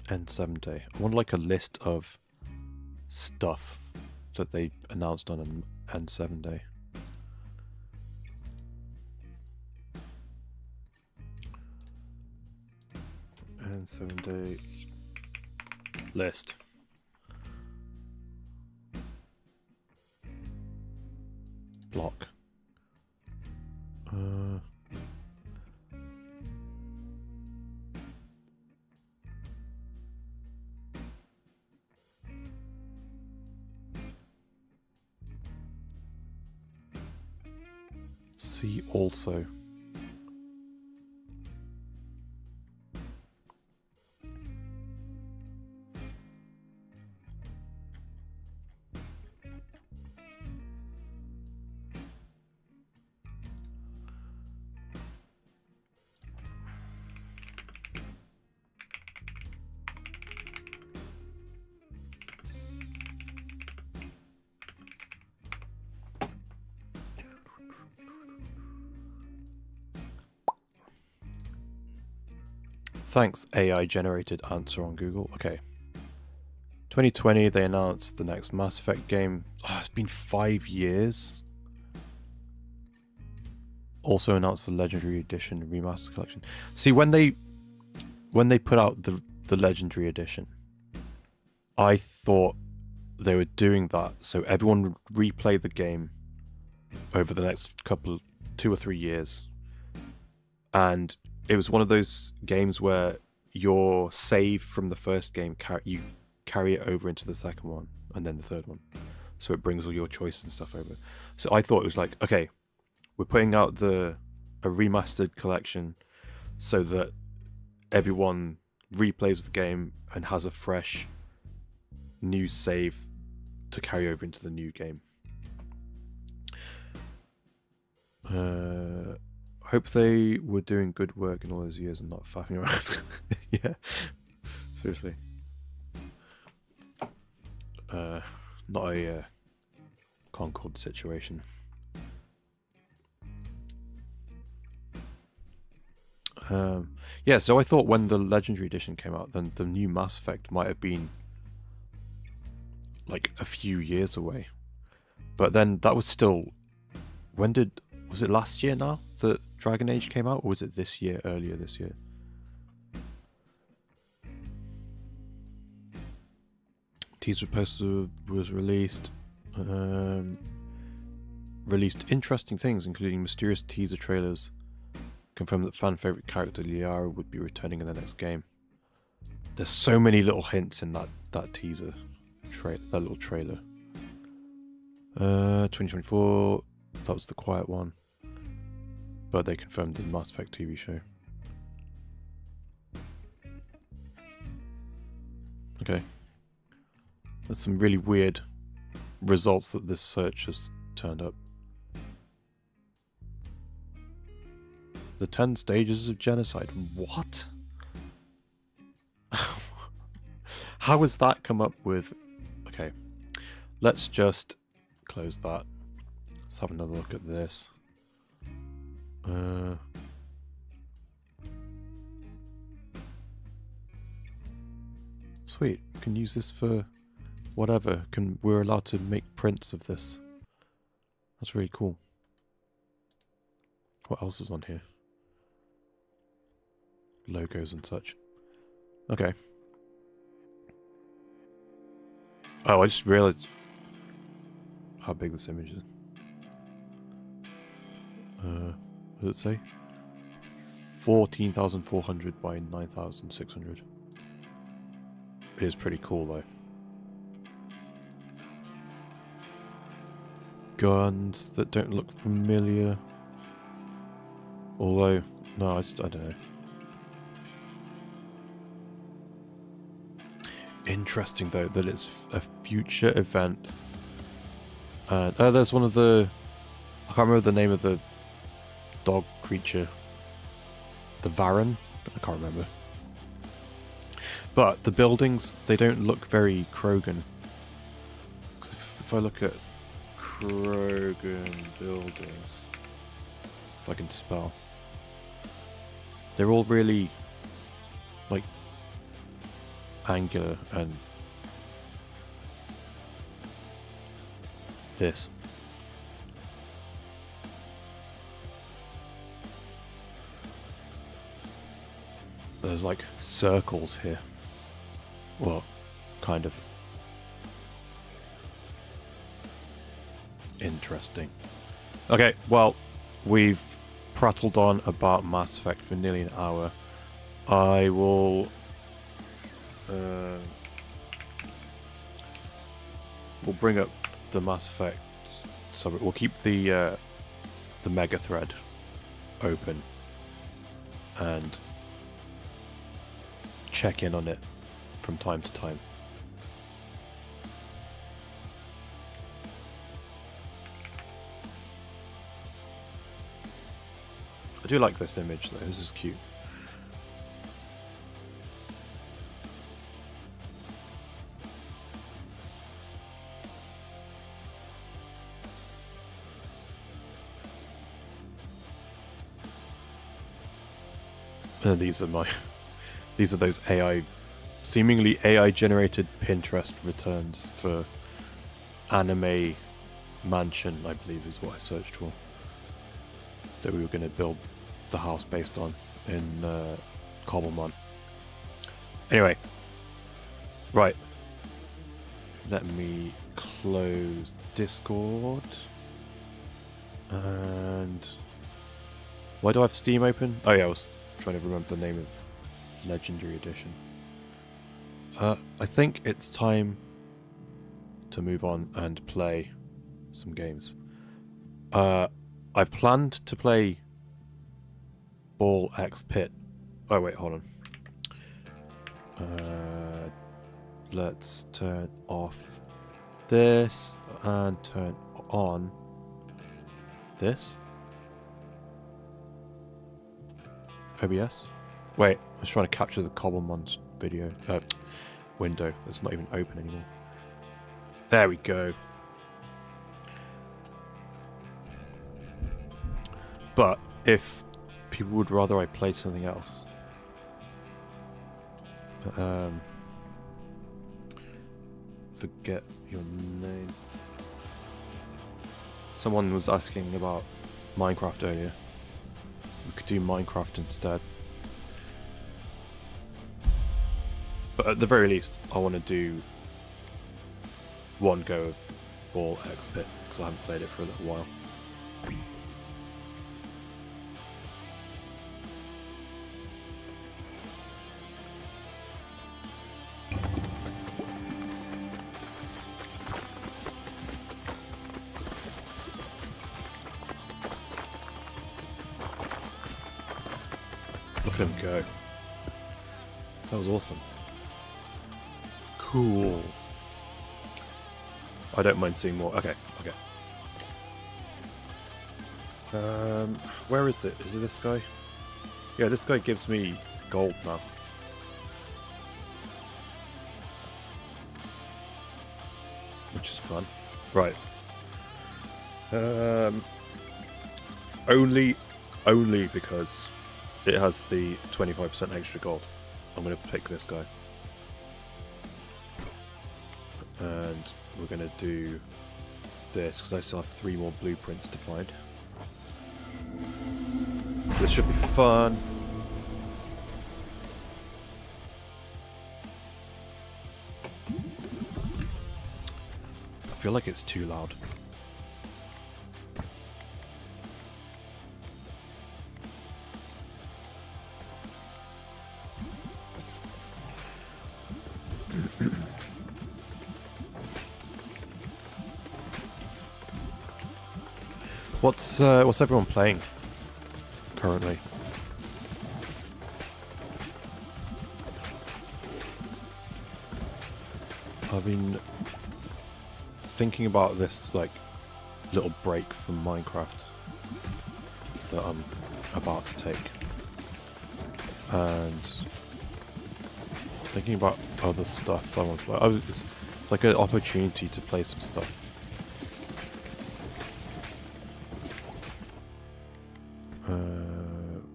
N7 Day? I want like a list of stuff that they announced on an N7 Day. N7 Day list. Block. See also. Thanks, AI generated answer on Google. Okay. 2020, they announced the next Mass Effect game. Oh, it's been 5 years. Also announced the Legendary Edition Remastered Collection. See, when they put out the Legendary Edition, I thought they were doing that so everyone would replay the game over the next 2 or 3 years. And it was one of those games where your save from the first game, you carry it over into the second one and then the third one. So it brings all your choices and stuff over. So I thought it was like, okay, we're putting out a remastered collection so that everyone replays the game and has a fresh new save to carry over into the new game. Hope they were doing good work in all those years and not faffing around. Yeah, seriously. Not a Concord situation. Yeah, so I thought when the Legendary Edition came out, then the new Mass Effect might have been like a few years away. But then that was still... was it last year now that Dragon Age came out, or was it this year, earlier this year? Teaser poster was released. Released interesting things, including mysterious teaser trailers. Confirmed that fan favorite character Liara would be returning in the next game. There's so many little hints in that teaser, that little trailer. 2024, that was the quiet one. But they confirmed the Mass Effect TV show. Okay. There's some really weird results that this search has turned up. The 10 stages of genocide. What? How has that come up with... Okay. Let's just close that. Let's have another look at this. Sweet. We can use this for whatever. We're allowed to make prints of this. That's really cool. What else is on here? Logos and such. Okay. Oh, I just realized how big this image is. What does it say? 14,400 by 9,600. It is pretty cool though. Guns that don't look familiar. Although, no, I don't know. Interesting though that it's a future event. And there's one of the... I can't remember the name of the dog creature. The Varan? I can't remember. But the buildings, they don't look very Krogan. Because if I look at Krogan buildings, if I can spell, they're all really like angular and this. There's like circles here. Well, kind of. Interesting. Okay, well, we've prattled on about Mass Effect for nearly an hour. I will... we'll bring up the Mass Effect subject. We'll keep the mega thread open and check in on it from time to time. I do like this image though, this is cute. These are those seemingly AI generated Pinterest returns for anime mansion, I believe is what I searched for, that we were going to build the house based on in Cobblemon. Anyway, right, let me close Discord. And why do I have Steam open? Oh yeah, I was trying to remember the name of Legendary Edition. I think it's time to move on and play some games. I've planned to play Ball X Pit. Oh wait, hold on. Let's turn off this and turn on this. OBS? Wait, I was trying to capture the Cobblemon's video. Window that's not even open anymore. There we go. But if people would rather I play something else, forget your name. Someone was asking about Minecraft earlier. We could do Minecraft instead. But at the very least, I want to do one go of Ball X Pit, because I haven't played it for a little while. Look at him go. That was awesome. Cool. I don't mind seeing more. Okay, okay. Where is it? Is it this guy? Yeah, this guy gives me gold now. Which is fun. Right. Only because it has the 25% extra gold. I'm going to pick this guy. And we're going to do this, because I still have 3 more blueprints to find. This should be fun. I feel like it's too loud. What's everyone playing currently? I've been thinking about this like little break from Minecraft that I'm about to take, and thinking about other stuff that I want to play. It's like an opportunity to play some stuff.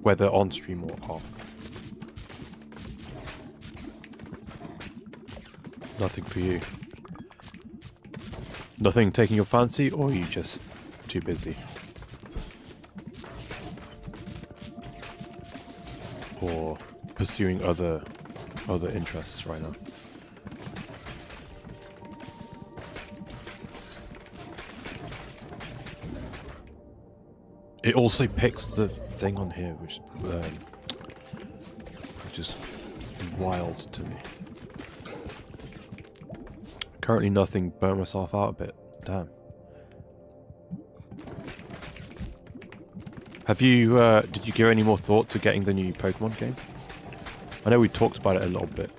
Whether on stream or off. Nothing for you. Nothing taking your fancy, or are you just too busy? Or pursuing other interests right now? It also picks the thing on here, which is wild to me. Currently nothing, burnt myself out a bit. Damn. Have you, did you give any more thought to getting the new Pokemon game? I know we talked about it a little bit.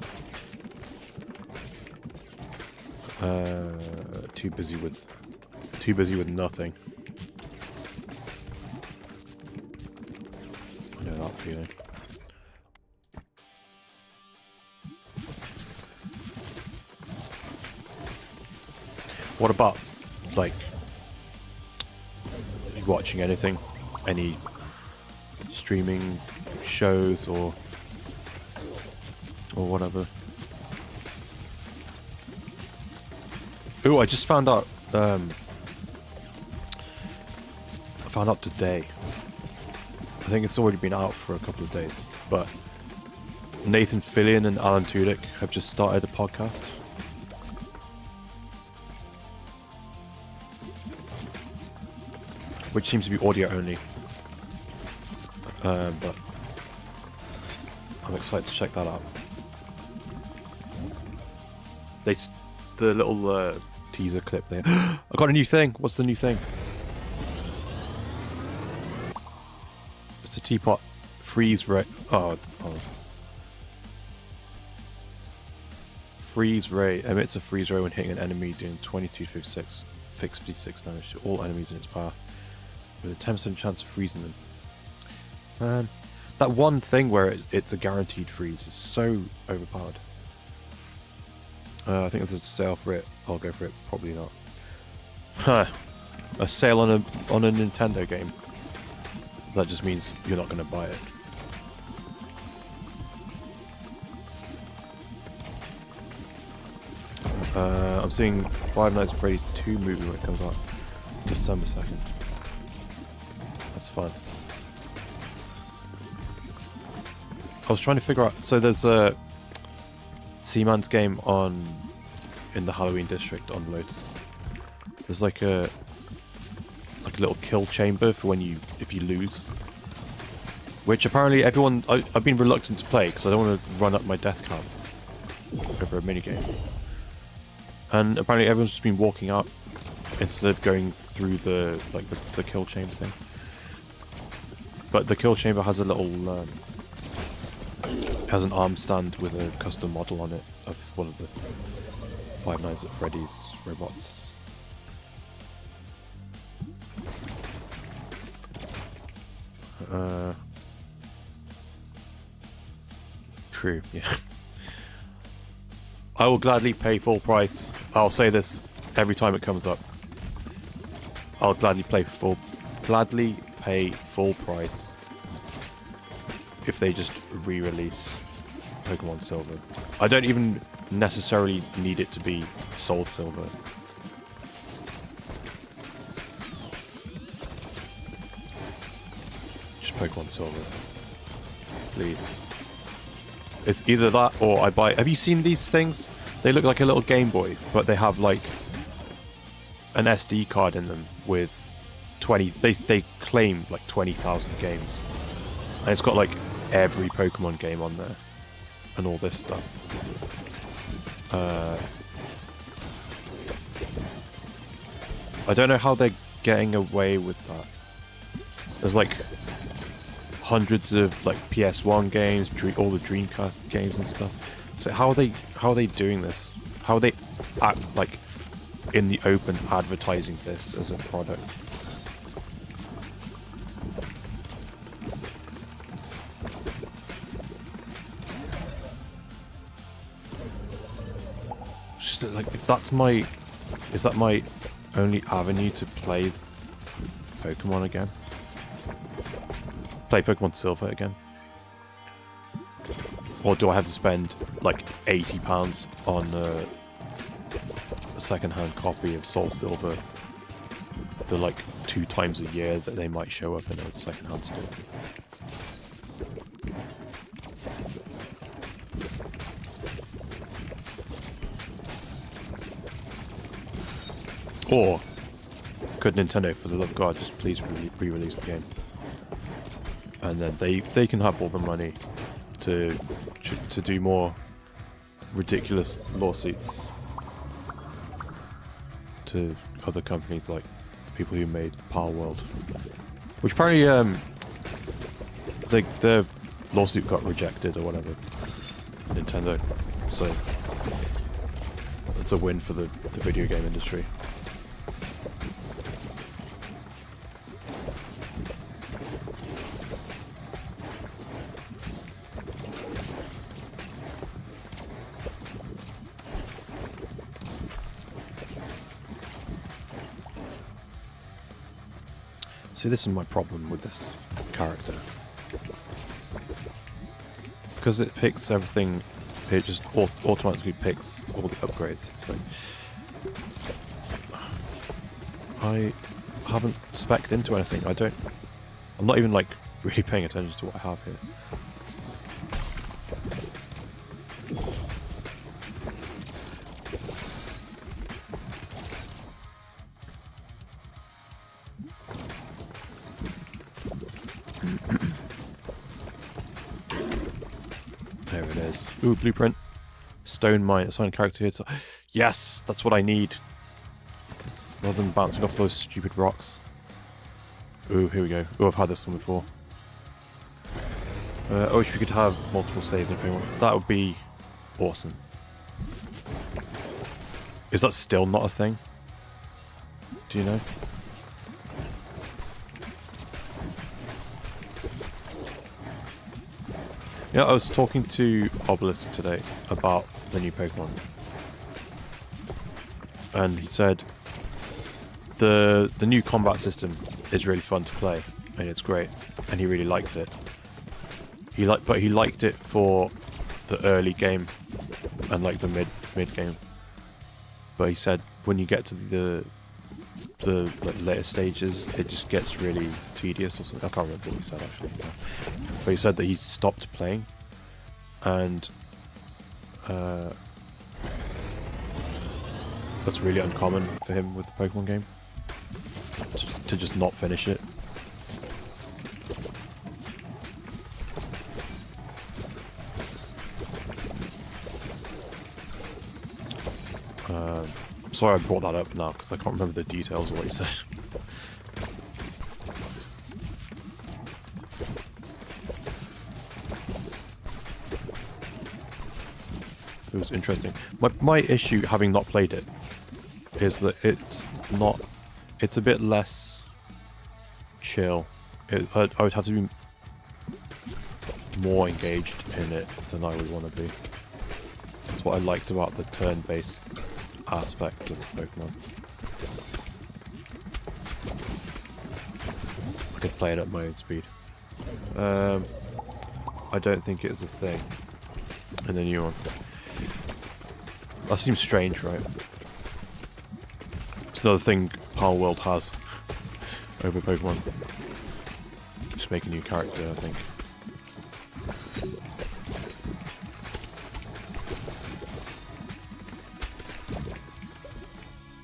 Too busy with nothing. I know that feeling. What about, like, are you watching anything? Any streaming shows or whatever? Oh, I just found out. I found out today. I think it's already been out for a couple of days, but Nathan Fillion and Alan Tudyk have just started a podcast. Which seems to be audio only. But I'm excited to check that out. The little teaser clip there. I got a new thing. What's the new thing? It's a teapot. Freeze ray. Oh. Freeze ray emits a freeze ray when hitting an enemy, doing 22 to 56 damage to all enemies in its path, with a 10% chance of freezing them. Man, that one thing where it's a guaranteed freeze is so overpowered. I think if there's a sale for it, I'll go for it. Probably not. Huh. A sale on a Nintendo game. That just means you're not going to buy it. I'm seeing Five Nights at Freddy's 2 movie when it comes out December 2nd. That's fun. I was trying to figure out. So there's a Seaman's game in the Halloween district on Lotus. There's like a little kill chamber for if you lose, which apparently everyone. I've been reluctant to play because I don't want to run up my death count over a minigame. And apparently everyone's just been walking out instead of going through the kill chamber thing. But the kill chamber has a little has an arm stand with a custom model on it of one of the Five Nights at Freddy's robots. True, yeah. I will gladly pay full price. I'll say this every time it comes up. I'll gladly pay full price if they just re-release Pokemon Silver. I don't even necessarily need it to be Soul Silver. Just Pokemon Silver. Please. It's either that or I buy... Have you seen these things? They look like a little Game Boy, but they have like an SD card in them with 20... They claim like 20,000 games. And it's got like every Pokemon game on there. And all this stuff. I don't know how they're getting away with that. There's like hundreds of like PS1 games, all the Dreamcast games and stuff. So how are they doing this? How are they like in the open advertising this as a product? Just like if that's is that my only avenue to play Pokemon again? Play Pokemon Silver again? Or do I have to spend like £80 on a second-hand copy of Soul Silver the like 2 times a year that they might show up in a second-hand store? Or could Nintendo, for the love of God, just please re-release the game? And then they can have all the money to do more ridiculous lawsuits to other companies like the people who made Power World, which apparently their lawsuit got rejected or whatever. Nintendo, so it's a win for the video game industry. See, this is my problem with this character. Because it picks everything, it just automatically picks all the upgrades. So I haven't spec'd into anything. I'm not even like really paying attention to what I have here. There it is. Ooh, blueprint. Stone mine. Assign character here. So yes, that's what I need. Rather than bouncing off those stupid rocks. Ooh, here we go. Ooh, I've had this one before. I wish we could have multiple saves in Pokemon. That would be awesome. Is that still not a thing? Do you know? Yeah, I was talking to Obelisk today about the new Pokemon. And he said the new combat system is really fun to play and it's great, and he really liked it. But he liked it for the early game and like the mid game. But he said when you get to the like later stages, it just gets really tedious or something. I can't remember what he said actually. But he said that he stopped playing and that's really uncommon for him with the Pokemon game. To just not finish it. I'm sorry I brought that up now because I can't remember the details of what he said. It was interesting. My issue, having not played it, is that it's a bit less chill. I would have to be more engaged in it than I would want to be. That's what I liked about the turn-based aspect of Pokemon. I could play it at my own speed. I don't think it is a thing in the new one. That seems strange, right? It's another thing Palm World has over Pokemon. Just make a new character, I think.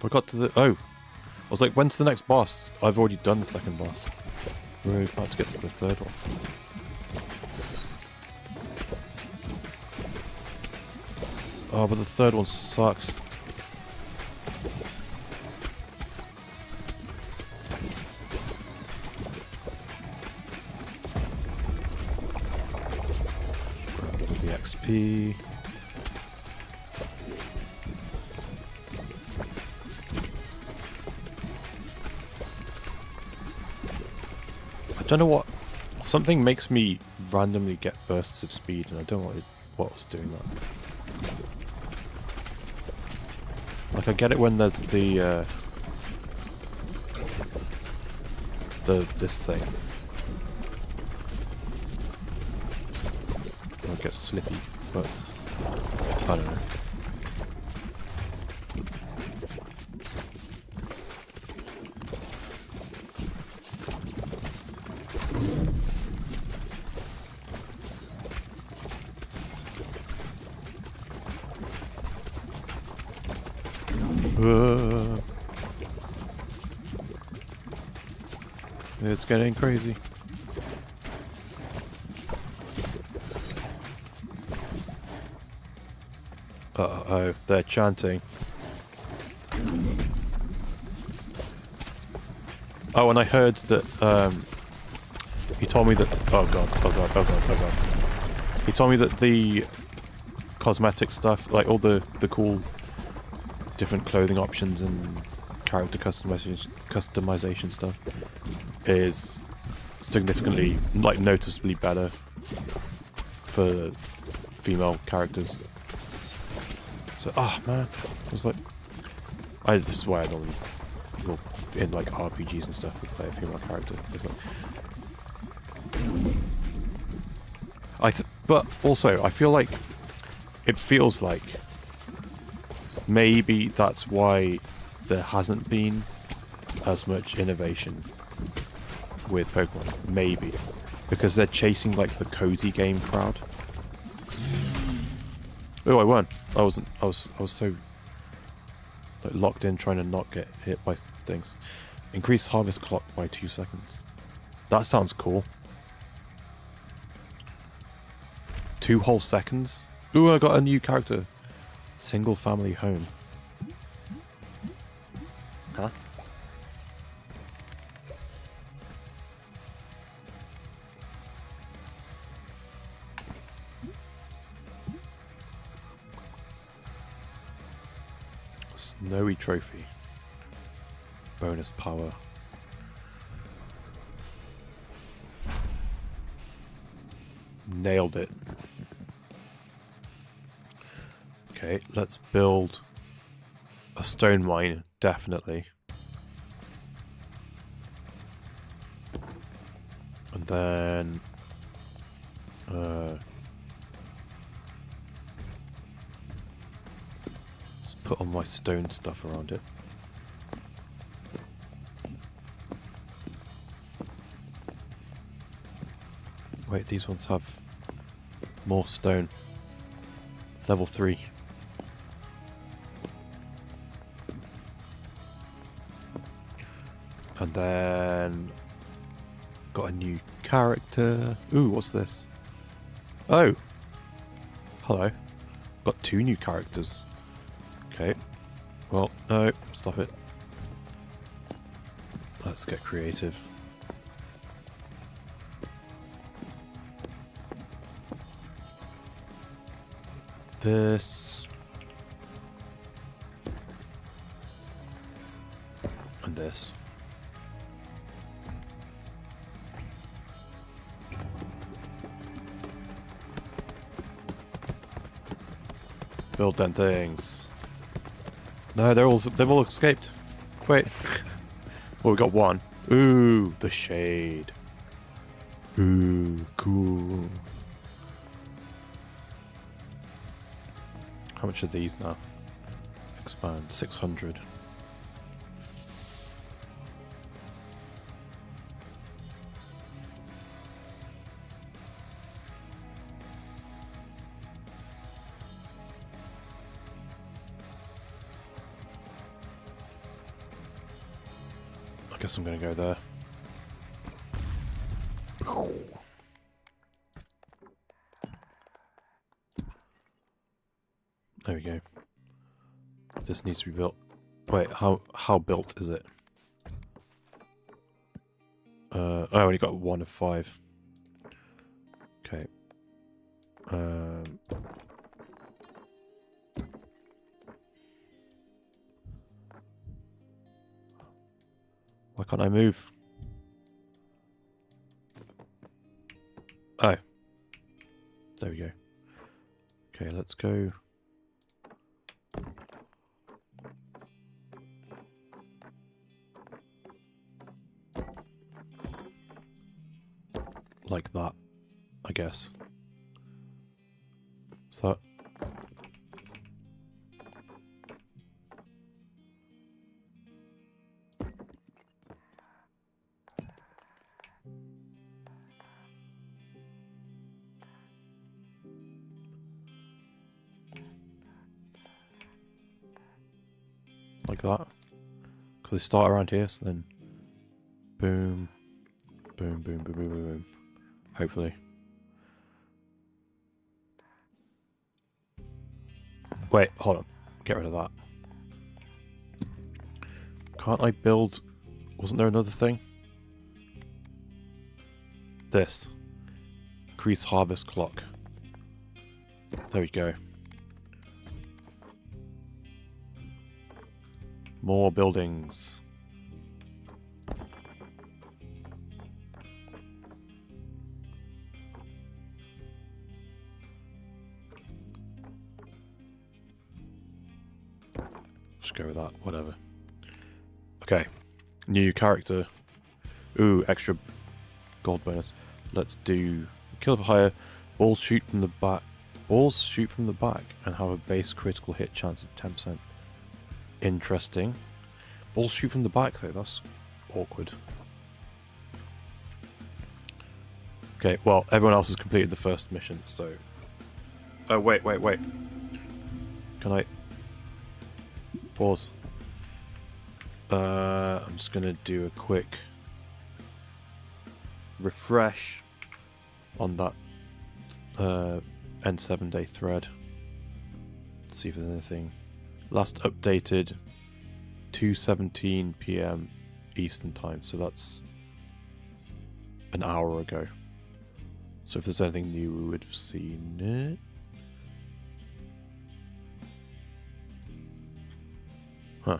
I got to the... Oh! I was like, when's the next boss? I've already done the second boss. We're about to get to the third one. Oh, but the third one sucks. Grab the XP. I don't know what... Something makes me randomly get bursts of speed, and I don't know what was doing that. Like, I get it when there's the this thing. It gets slippy, but I don't know. It's getting crazy. Uh-oh, they're chanting. Oh, and I heard that, he told me that... Oh god, oh god, oh god, oh god. He told me that the cosmetic stuff, like all the cool different clothing options and character customization stuff, is significantly, like, noticeably better for female characters. So, oh man, I was like, this is why I normally, well, in like RPGs and stuff, would play a female character. It's like, but also, I feel like, it feels like maybe that's why there hasn't been as much innovation with Pokemon. Maybe. Because they're chasing like the cozy game crowd. Oh, I won. I was so like locked in trying to not get hit by things. Increase harvest clock by 2 seconds. That sounds cool. 2 whole seconds? Ooh, I got a new character. Single family home. Huh? Snowy trophy. Bonus power. Nailed it. Okay, let's build a stone mine, definitely. And then just put all my stone stuff around it. Wait, these ones have more stone. Level 3. And then got a new character. Ooh, what's this? Oh! Hello. Got 2 new characters. Okay. Well, no, stop it. Let's get creative. This. And this. Build them things. No, they've all escaped. Wait. Well, we got one. Ooh, the shade. Ooh, cool. How much are these now? Expand 600. I guess I'm gonna go there. There we go. This needs to be built. Wait, how built is it? I only got 1 of 5. Okay. Why can't I move? Oh. There we go. Okay, let's go. Like that, I guess. So like that. Because they start around here, so then boom, boom, boom, boom, boom, boom, boom. Hopefully. Wait, hold on. Get rid of that. Can't I build... Wasn't there another thing? This. Increase harvest clock. There we go. More buildings. Just go with that, whatever. Okay. New character. Ooh, extra gold bonus. Let's do kill for hire. Balls shoot from the back. Balls shoot from the back and have a base critical hit chance of 10%. Interesting. Balls shoot from the back though, that's awkward. Okay, well, everyone else has completed the first mission, so... Oh, wait. Can I... Pause. I'm just gonna do a quick... refresh on that end 7-day thread. Let's see if there's anything. Last updated 2:17 PM Eastern time, so that's an hour ago. So if there's anything new, we would have seen it. Huh.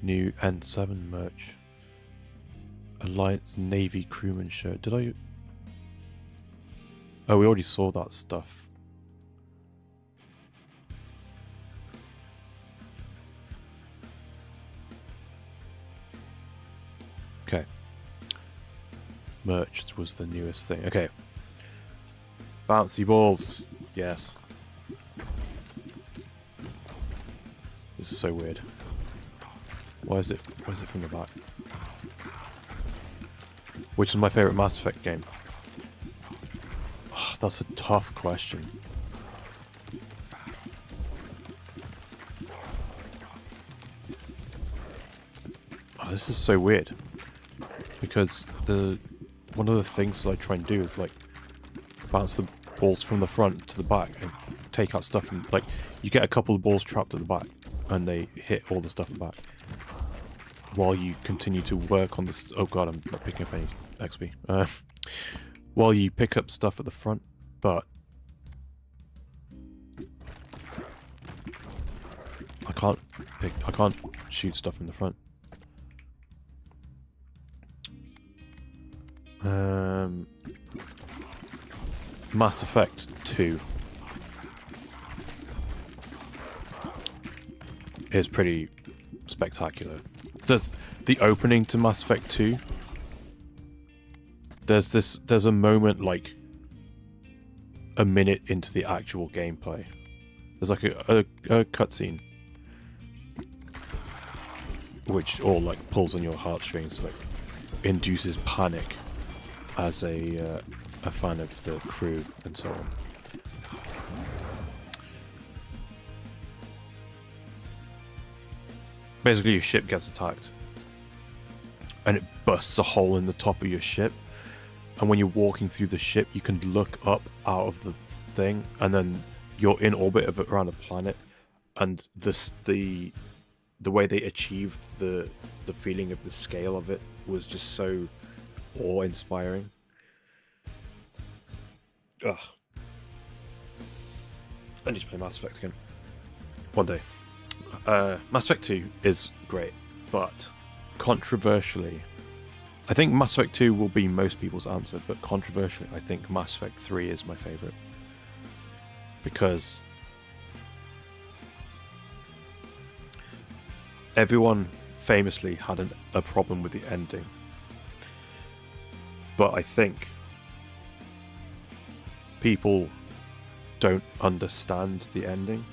New N7 merch. Alliance Navy crewman shirt. Did I... Oh, we already saw that stuff. Okay. Merch was the newest thing. Okay. Bouncy balls. Yes. This is so weird. Why is it from the back? Which is my favourite Mass Effect game. That's a tough question. Oh, this is so weird. Because one of the things I try and do is like bounce the balls from the front to the back and take out stuff, and like you get a couple of balls trapped at the back and they hit all the stuff at the back while you continue to work on this. Oh god, I'm not picking up any XP. While you pick up stuff at the front, but I can't shoot stuff from the front. Mass Effect 2 is pretty spectacular. There's the opening to Mass Effect 2. There's a moment like a minute into the actual gameplay. There's like a cutscene which all like pulls on your heartstrings, like induces panic as a fan of the crew and so on. Basically, your ship gets attacked and it busts a hole in the top of your ship, and when you're walking through the ship you can look up out of the thing, and then you're in orbit around a planet, and the way they achieved the feeling of the scale of it was just so awe-inspiring. Ugh. I need to play Mass Effect again. One day. Mass Effect 2 is great, but controversially, I think Mass Effect 2 will be most people's answer, but controversially, I think Mass Effect 3 is my favourite. Because everyone famously had a problem with the ending. But I think people don't understand the ending.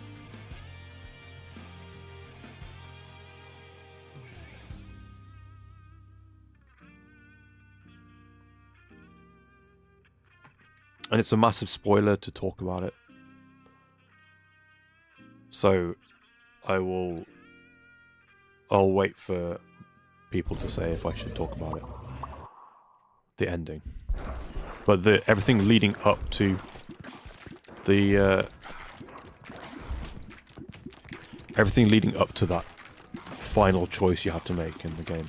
And it's a massive spoiler to talk about it. So I'll wait for people to say if I should talk about it. The ending. But everything leading up to everything leading up to that final choice you have to make in the game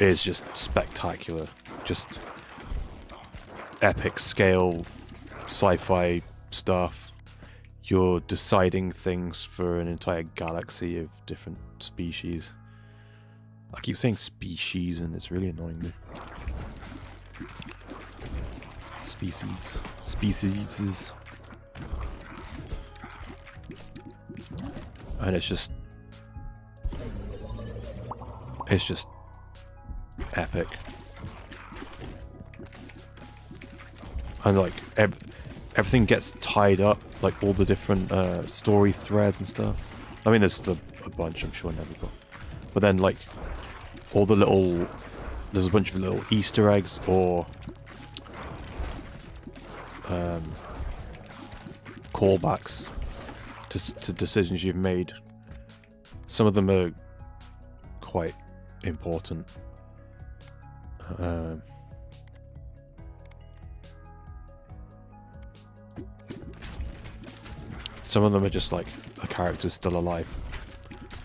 is just spectacular. Just epic scale sci-fi stuff. You're deciding things for an entire galaxy of different species. I keep saying species and it's really annoying me. Species. And it's just epic. And like everything gets tied up, like all the different story threads and stuff. I mean, there's a bunch I'm sure never got, but then like all the there's a bunch of little Easter eggs or callbacks to decisions you've made. Some of them are quite important. Some of them are just like a character's still alive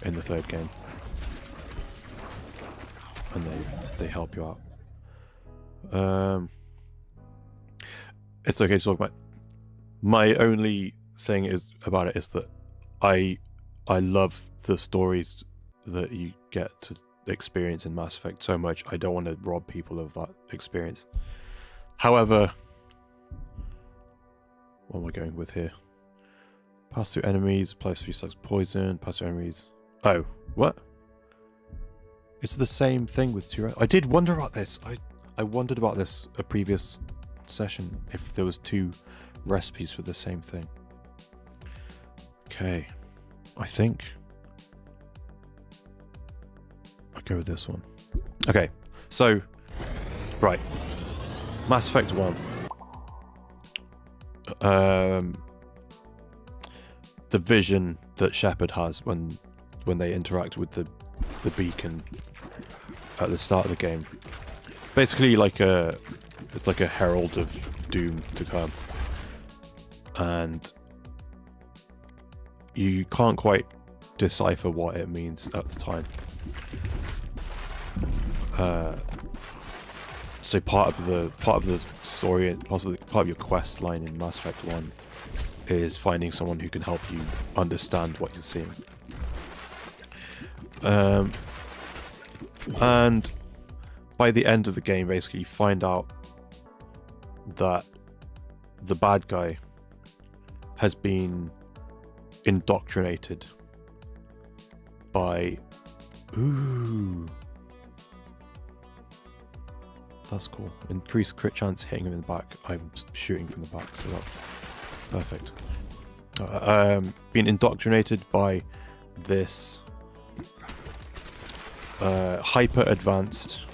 in the third game, and they help you out. It's okay to talk about. My only thing about it is that I love the stories that you get to experience in Mass Effect so much. I don't want to rob people of that experience. However, what am I going with here? Pass through enemies, place 3 sucks poison, pass through enemies. Oh, what? It's the same thing with 2. I did wonder about this. I wondered about this a previous session, if there was 2 recipes for the same thing. Okay. I think I'll go with this one. Okay, so right. Mass Effect 1. the vision that Shepard has when they interact with the beacon at the start of the game. Basically, it's like a herald of doom to come, and you can't quite decipher what it means at the time. So part of the story, and part of your quest line in Mass Effect 1 is finding someone who can help you understand what you're seeing. And by the end of the game, basically, you find out that the bad guy has been indoctrinated by... Ooh. That's cool. Increased crit chance hitting him in the back. I'm shooting from the back, so that's perfect. Being indoctrinated by this hyper advanced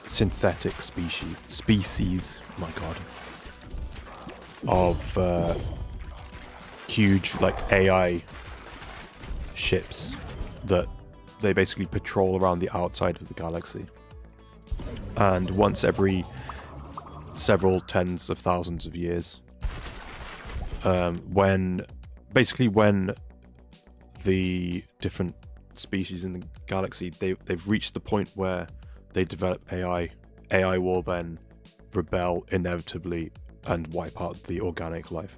synthetic species, my god, of huge like AI ships that they basically patrol around the outside of the galaxy, and once every several tens of thousands of years, when the different species in the galaxy they've reached the point where they develop AI will then rebel inevitably and wipe out the organic life.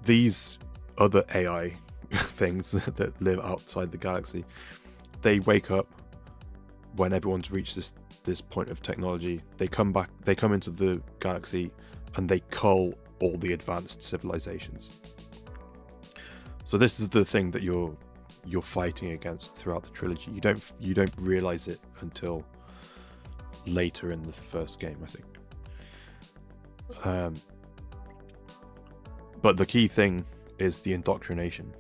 These other AI things that live outside the galaxy, they wake up when everyone's reached this point of technology. They come into the galaxy and they cull all the advanced civilizations. So this is the thing that you're fighting against throughout the trilogy. You don't realize it until later in the first game, I think. But the key thing is the indoctrination.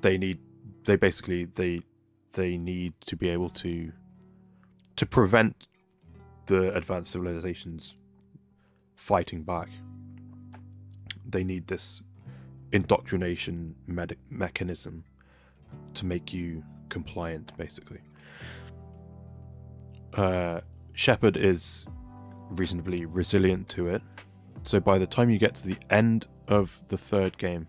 They need to be able to prevent the advanced civilizations fighting back. They need this indoctrination mechanism to make you compliant, basically. Shepard is reasonably resilient to it, so by the time you get to the end of the third game,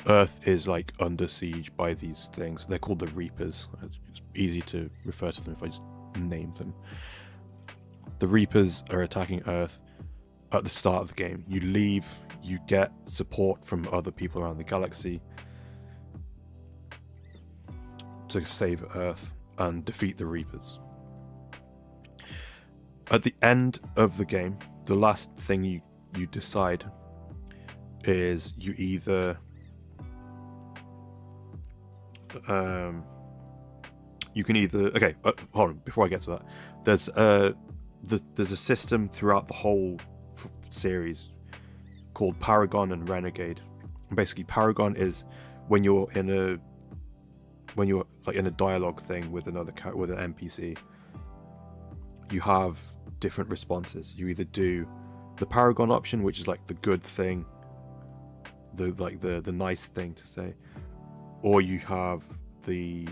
Earth is like under siege by these things. They're called the Reapers. It's easy to refer to them if I just name them. The Reapers are attacking Earth at the start of the game. You leave, you get support from other people around the galaxy to save Earth and defeat the Reapers. At the end of the game, the last thing you decide is you either okay, hold on, before I get to that, there's a system throughout the whole series called Paragon and Renegade. And basically, Paragon is when you're in a dialogue thing with an NPC, you have different responses. You either do the Paragon option, which is like the good thing, the nice thing to say, or you have the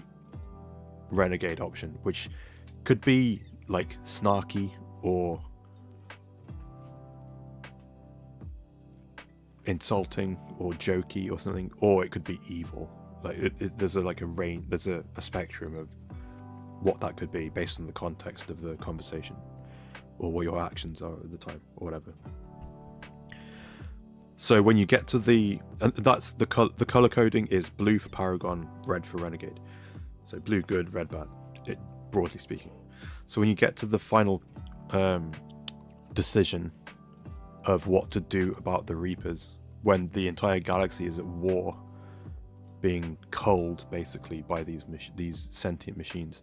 Renegade option, which could be like snarky or insulting or jokey or something, or it could be evil. Like there's a range, there's a spectrum of what that could be based on the context of the conversation or what your actions are at the time or whatever. So when you get to and that's the color coding is blue for Paragon, red for Renegade. So blue good, red bad, broadly speaking. So when you get to the final decision of what to do about the Reapers, when the entire galaxy is at war, being culled basically by these sentient machines,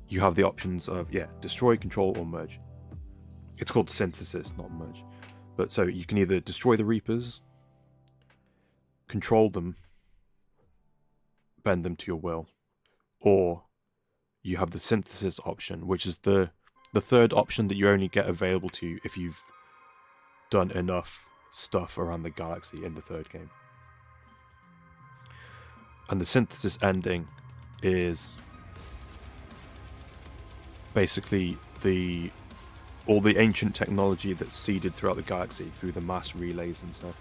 you have the options of destroy, control, or merge. It's called synthesis, not merge. But so you can either destroy the Reapers, control them, bend them to your will, or you have the synthesis option, which is the third option that you only get available to you if you've done enough stuff around the galaxy in the third game. And the synthesis ending is basically all the ancient technology that's seeded throughout the galaxy through the mass relays and stuff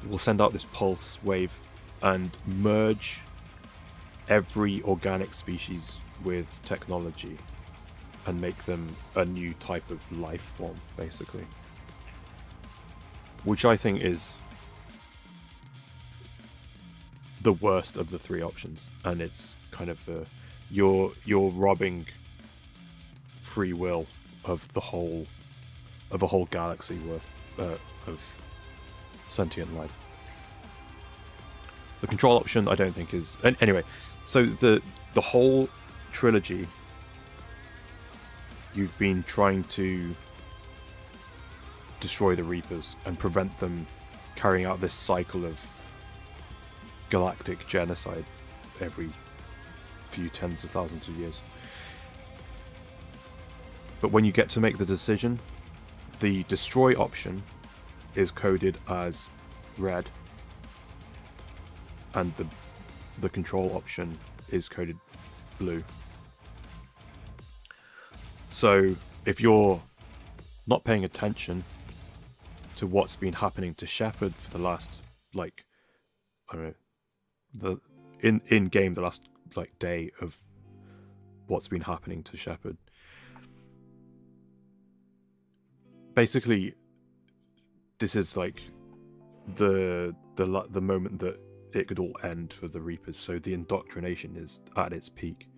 will send out this pulse wave and merge every organic species with technology and make them a new type of life form, basically. Which I think is the worst of the three options, and it's kind of you're robbing free will of a whole galaxy worth of sentient life. The control option I don't think is anyway. So the whole trilogy, you've been trying to destroy the Reapers and prevent them carrying out this cycle of galactic genocide every few tens of thousands of years. But when you get to make the decision, the destroy option is coded as red, and the control option is coded blue. So if you're not paying attention to what's been happening to Shepard for the last, like, I don't know, in game the last like day of what's been happening to Shepard, basically this is like the moment that it could all end for the Reapers. So the indoctrination is at its peak.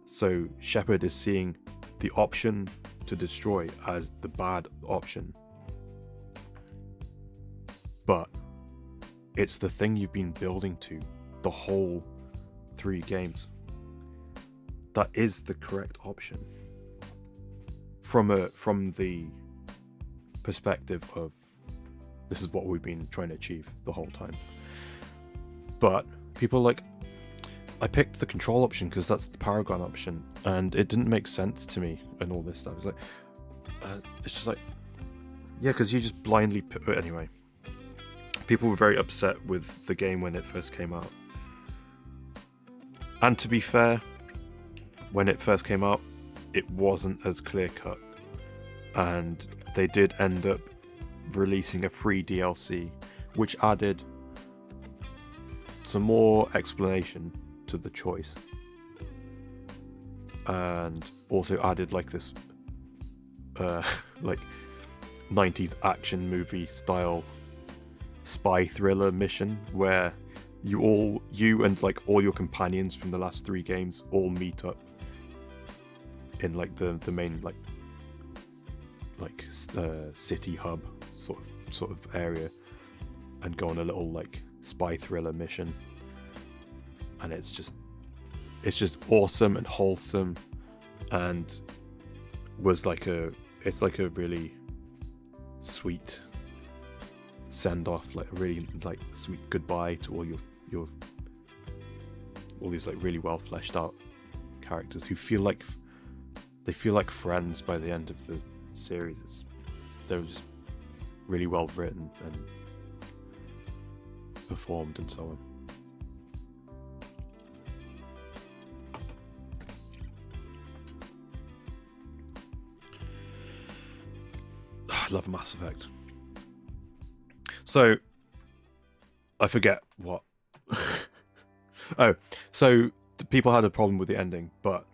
So Shepard is seeing the option to destroy as the bad option, but it's the thing you've been building to the whole 3 games. That is the correct option from the perspective of this is what we've been trying to achieve the whole time. But people are like, I picked the control option because that's the Paragon option, and it didn't make sense to me, and all this stuff. It's like, it's just like, yeah, because you just blindly anyway. People were very upset with the game when it first came out. And to be fair, when it first came out, it wasn't as clear-cut. And they did end up releasing a free DLC, which added some more explanation to the choice. And also added like this like 90s action movie style spy thriller mission where you and like all your companions from the last 3 games all meet up in like the main city hub sort of area and go on a little like spy thriller mission, and it's just awesome and wholesome, and it's like a really sweet send off, like a really like sweet goodbye to all these like really well fleshed out characters who feel like friends by the end of the series. They're just really well written and performed and so on. I love Mass Effect. So I forget what. Oh, so people had a problem with the ending, but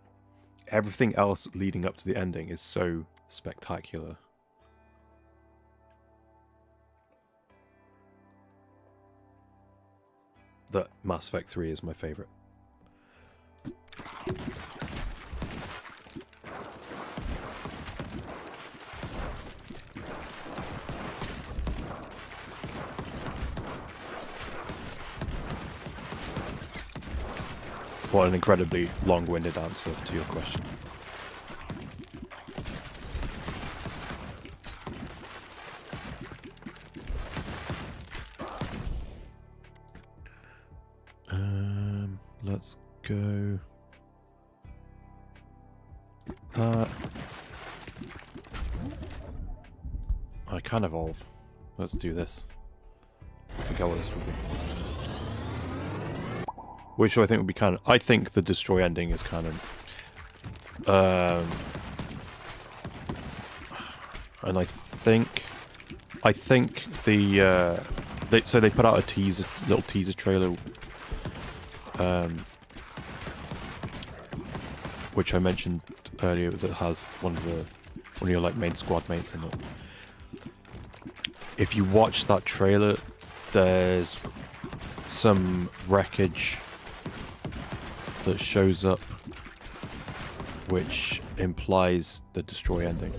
everything else leading up to the ending is so spectacular. That Mass Effect 3 is my favourite. What an incredibly long-winded answer to your question. let's go that. I can evolve. Let's do this. I forget what this would be. Which I think would be canon. I think the destroy ending is canon. And I think the so they put out a little teaser trailer, which I mentioned earlier, that has one of your like main squad mates in it. If you watch that trailer, there's some wreckage that shows up, which implies the destroy ending.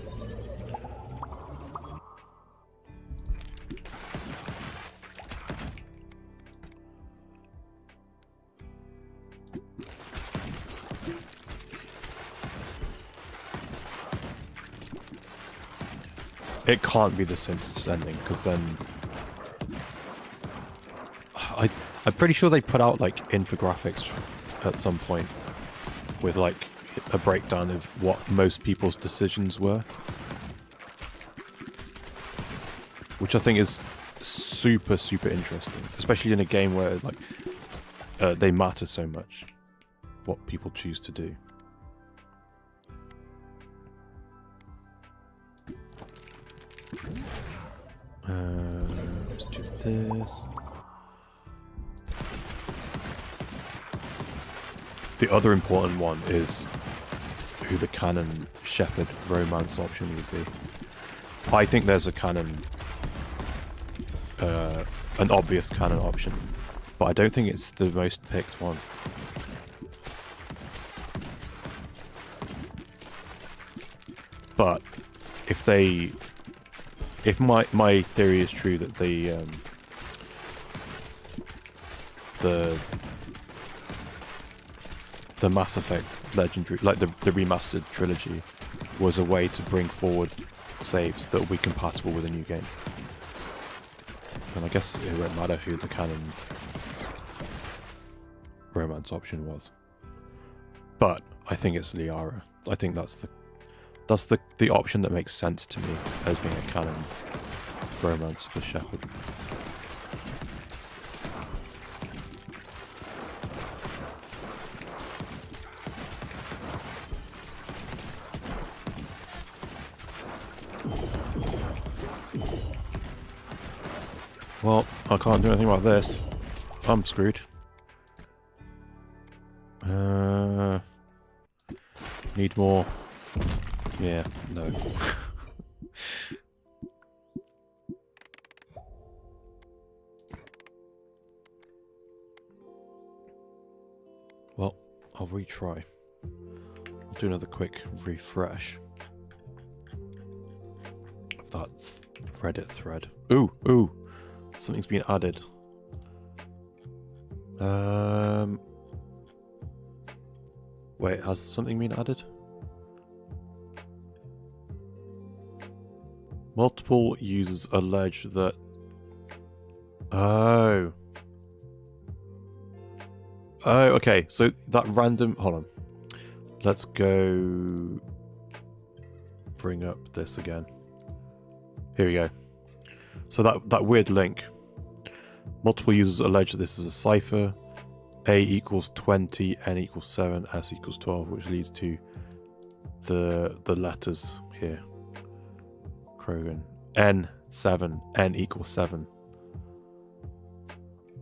It can't be the synth's ending, because then I'm pretty sure they put out like infographics at some point with like a breakdown of what most people's decisions were, which I think is super interesting, especially in a game where like they matter so much, what people choose to do. Let's do this. The other important one is who the canon Shepherd romance option would be. I think there's a canon, an obvious canon option, but I don't think it's the most picked one. But if my theory is true that the Mass Effect Legendary, like the remastered trilogy, was a way to bring forward saves that will be compatible with a new game, then I guess it won't matter who the canon romance option was. But I think it's Liara. I think that's the option that makes sense to me as being a canon romance for Shepherd. Well, I can't do anything about this. I'm screwed. Need more. Yeah, no. Well, I'll retry. I'll do another quick refresh of that Reddit thread. Ooh! Something's been added. Wait, has something been added? Multiple users allege that... Oh, okay. So that random... Hold on. Let's go... Bring up this again. Here we go. So that weird link. Multiple users allege that this is a cipher. A equals 20, N equals 7, S equals 12, which leads to the letters here. Krogan. N7. N equals 7.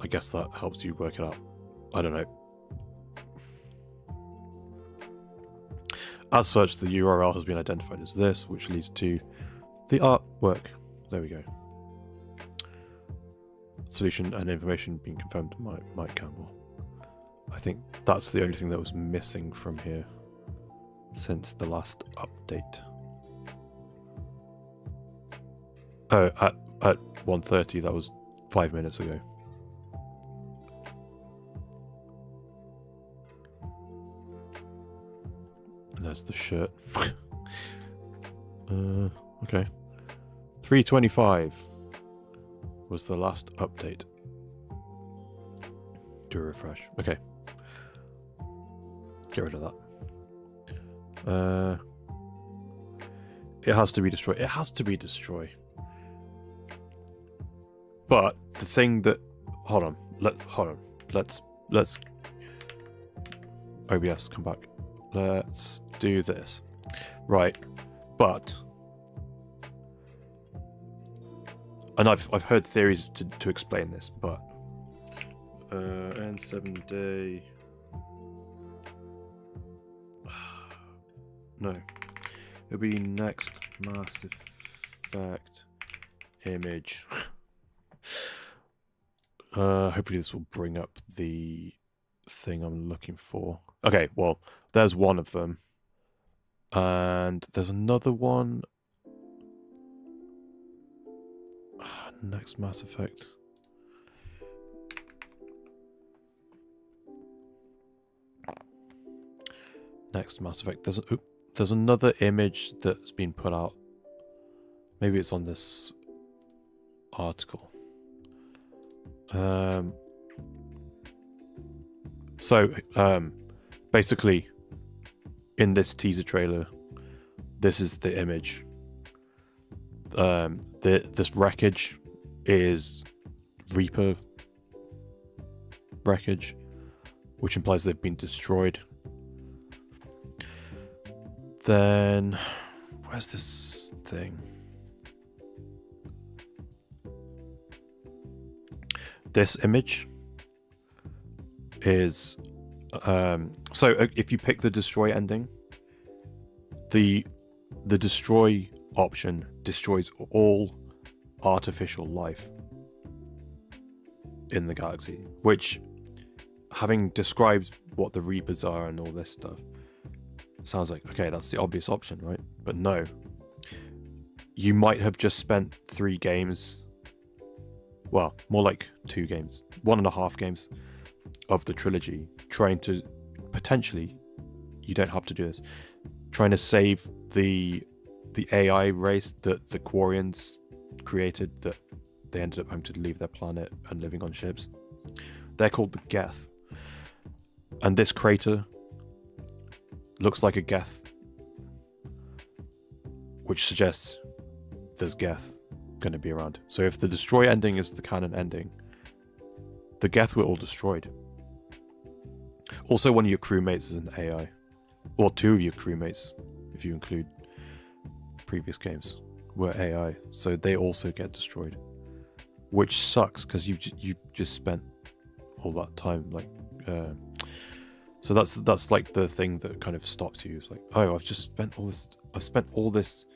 I guess that helps you work it out. I don't know. As such, the URL has been identified as this, which leads to the artwork. There we go. Solution and information being confirmed by Mike Campbell. I think that's the only thing that was missing from here since the last update. Oh, at 1:30, that was 5 minutes ago. And there's the shirt. Okay. 3:25 was the last update. Do a refresh. Okay. Get rid of that. It has to be destroyed. It has to be destroyed. But the thing that... Hold on. Let's... OBS, come back. Let's do this. Right. But... And I've heard theories to explain this, but... N7 day... No. It'll be next Mass Effect image. Hopefully this will bring up the thing I'm looking for. Okay, well, there's one of them. And there's another one. Next Mass Effect. Next Mass Effect. There's another image that's been put out. Maybe it's on this article. Basically, in this teaser trailer, this is the image. This wreckage is Reaper wreckage, which implies they've been destroyed. Then, where's this thing? This image is so if you pick the destroy ending, the destroy option destroys all artificial life in the galaxy, which, having described what the Reapers are and all this stuff, sounds like, okay, that's the obvious option, right? But no. You might have just spent 3 games, well, more like 2 games, 1.5 games of the trilogy, trying to, potentially, you don't have to do this, trying to save the AI race that the Quarians created, that they ended up having to leave their planet and living on ships. They're called the Geth. And this crater looks like a Geth, which suggests there's Geth going to be around. So if the destroy ending is the canon ending, the Geth were all destroyed. Also, one of your crewmates is an AI. Or 2 of your crewmates, if you include previous games, were AI. So they also get destroyed. Which sucks, because you just spent all that time, like... So that's like the thing that kind of stops you. It's like, oh, I've spent all this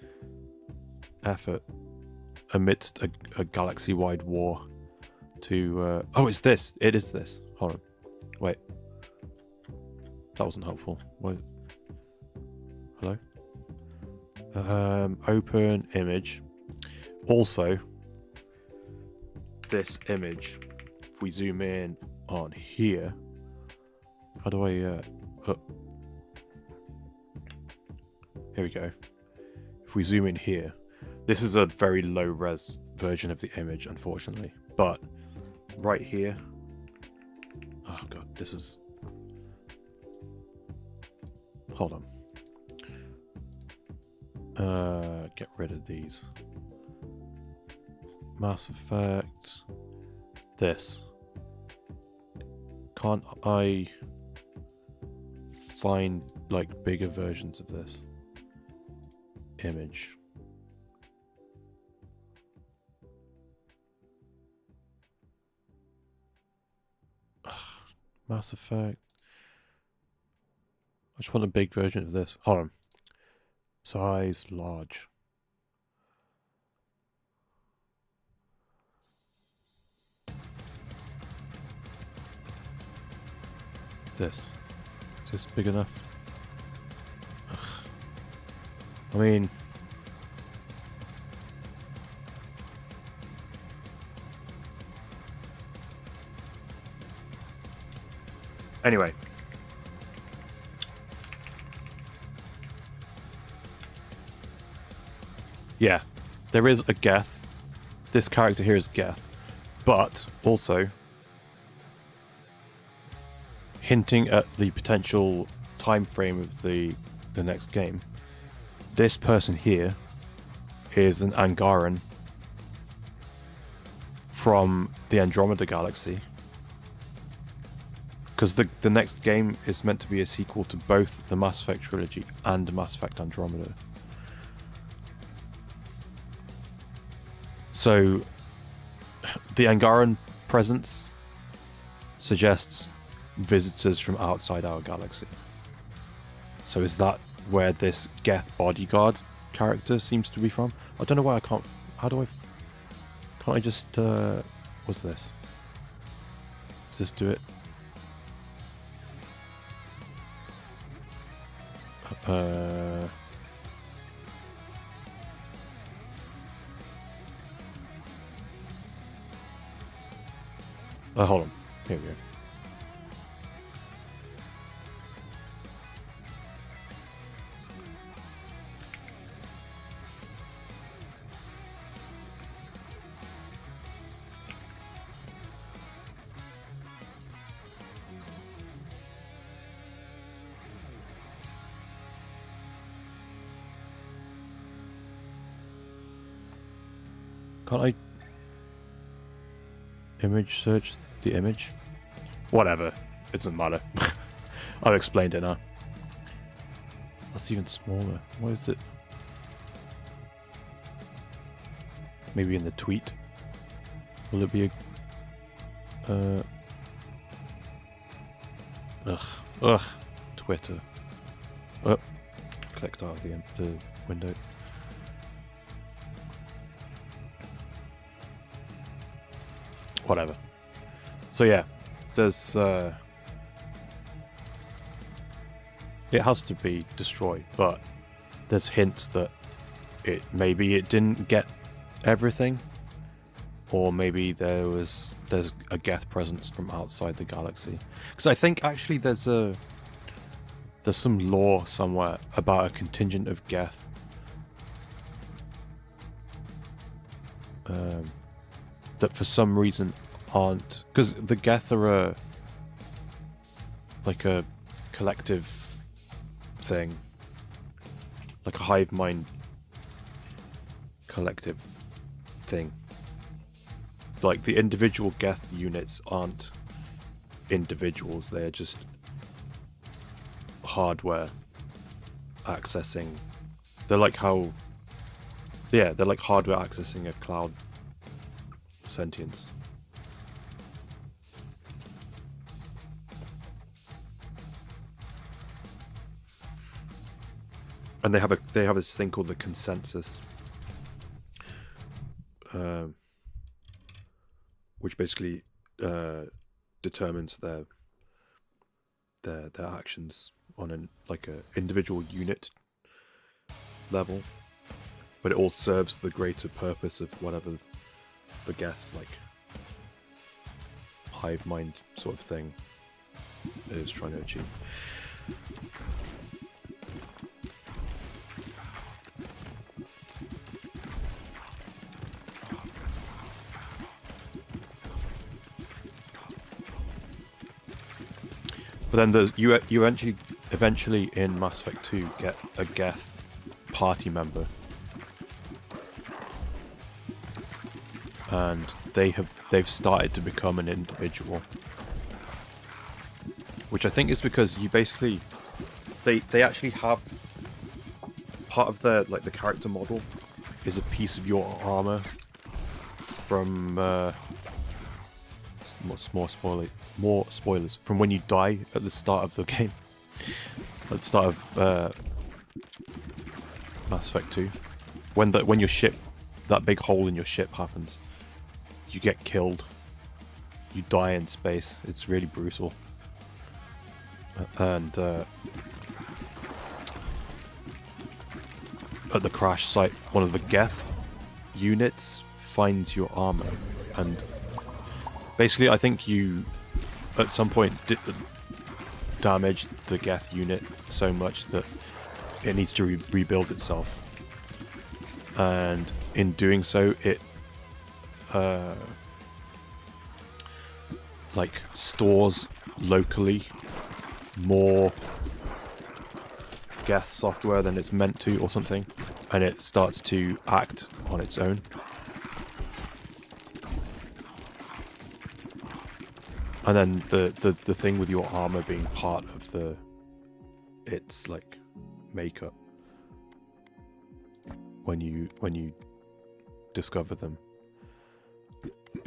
effort amidst a galaxy-wide war to oh, it's this. It is this. Hold on. Wait. That wasn't helpful. What? Hello? Open image. Also, this image, if we zoom in on here, how do I, here we go. If we zoom in here, this is a very low res version of the image, unfortunately. But right here, oh god, this is, hold on. Get rid of these. Mass Effect. This. Can't I find like bigger versions of this image? Mass Effect. I just want a big version of this. Hold on. Size large. This. Is this big enough? Ugh. I mean... Anyway. Yeah. There is a Geth. This character here is Geth. But, also... hinting at the potential time frame of the next game, this person here is an Angaran from the Andromeda Galaxy. Because the next game is meant to be a sequel to both the Mass Effect trilogy and Mass Effect Andromeda. So, the Angaran presence suggests visitors from outside our galaxy. So is that where this Geth bodyguard character seems to be from? I don't know why I can't... How do I... Can't I just... What's this? Does this do it? Hold on. Here we go. Can't I image search the image? Whatever. It doesn't matter. I've explained it now. That's even smaller. What is it? Maybe in the tweet? Will it be a... Ugh. Twitter. Oh. Clicked out of the window. Whatever. So yeah, there's it has to be destroyed, but there's hints that maybe it didn't get everything, or maybe there's a Geth presence from outside the galaxy. Because I think actually there's some lore somewhere about a contingent of Geth. That for some reason aren't... Because the Geth are like a collective thing. Like a hive mind collective thing. Like the individual Geth units aren't individuals, they're just hardware accessing. They're like how... Yeah, they're like hardware accessing a cloud sentience. And they have this thing called the consensus, which basically determines their actions on a individual unit level, but it all serves the greater purpose of whatever the Geth, like, hive mind sort of thing is trying to achieve. But then there's you eventually in Mass Effect 2 get a Geth party member, and they've started to become an individual, which I think is because you basically they actually have part of their, like, the character model is a piece of your armor from more spoilers from when you die at the start of the game, at the start of Mass Effect 2, when your ship, that big hole in your ship happens, you get killed, you die in space. It's really brutal. And at the crash site, one of the Geth units finds your armor, and basically I think you at some point damaged the Geth unit so much that it needs to rebuild itself, and in doing so it like stores locally more Geth software than it's meant to or something, and it starts to act on its own. And then the thing with your armor being part of its like makeup when you discover them.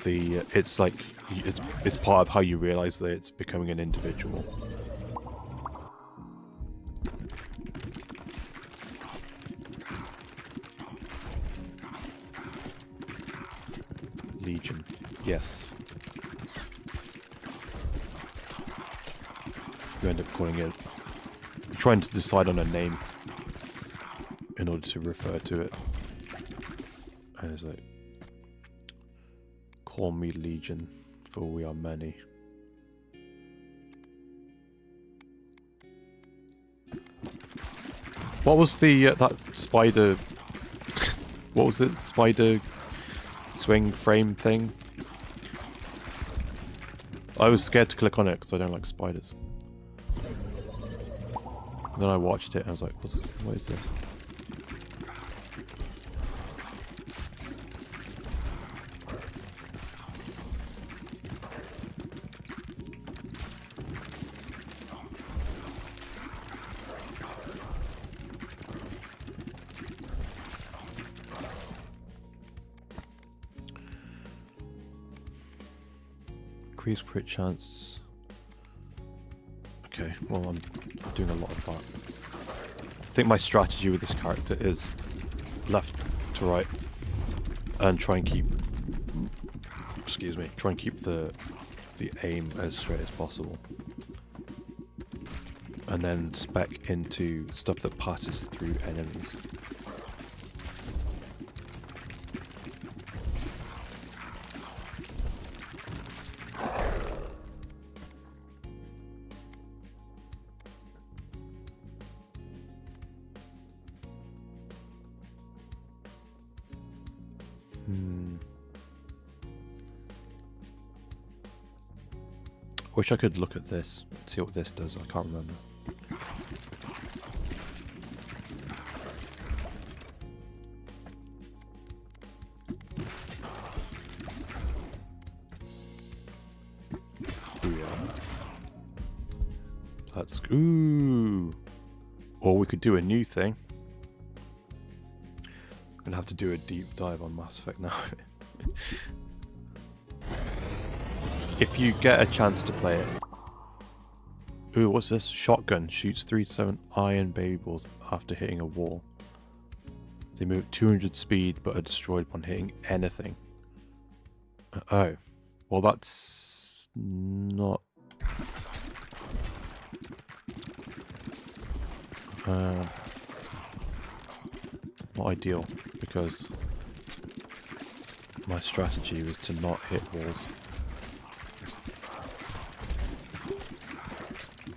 It's like it's part of how you realize that it's becoming an individual. Legion, yes. You end up calling it. You're trying to decide on a name in order to refer to it. And it's like, call me Legion, for we are many. What was the that spider? What was it? Spider swing frame thing? I was scared to click on it because I don't like spiders. And then I watched it and I was like, what is this? Increase crit chance. Okay, well I'm doing a lot of that. I think my strategy with this character is left to right and try and keep, excuse me, try and keep the aim as straight as possible. And then spec into stuff that passes through enemies. Wish I could look at this, see what this does. I can't remember. Yeah. Let's. Ooh. Or we could do a new thing. I'm gonna have to do a deep dive on Mass Effect now. If you get a chance to play it. Ooh, what's this? Shotgun shoots 3 to 7 iron baby balls after hitting a wall. They move at 200 speed but are destroyed upon hitting anything. Oh. Well, that's not... not ideal, because my strategy was to not hit walls.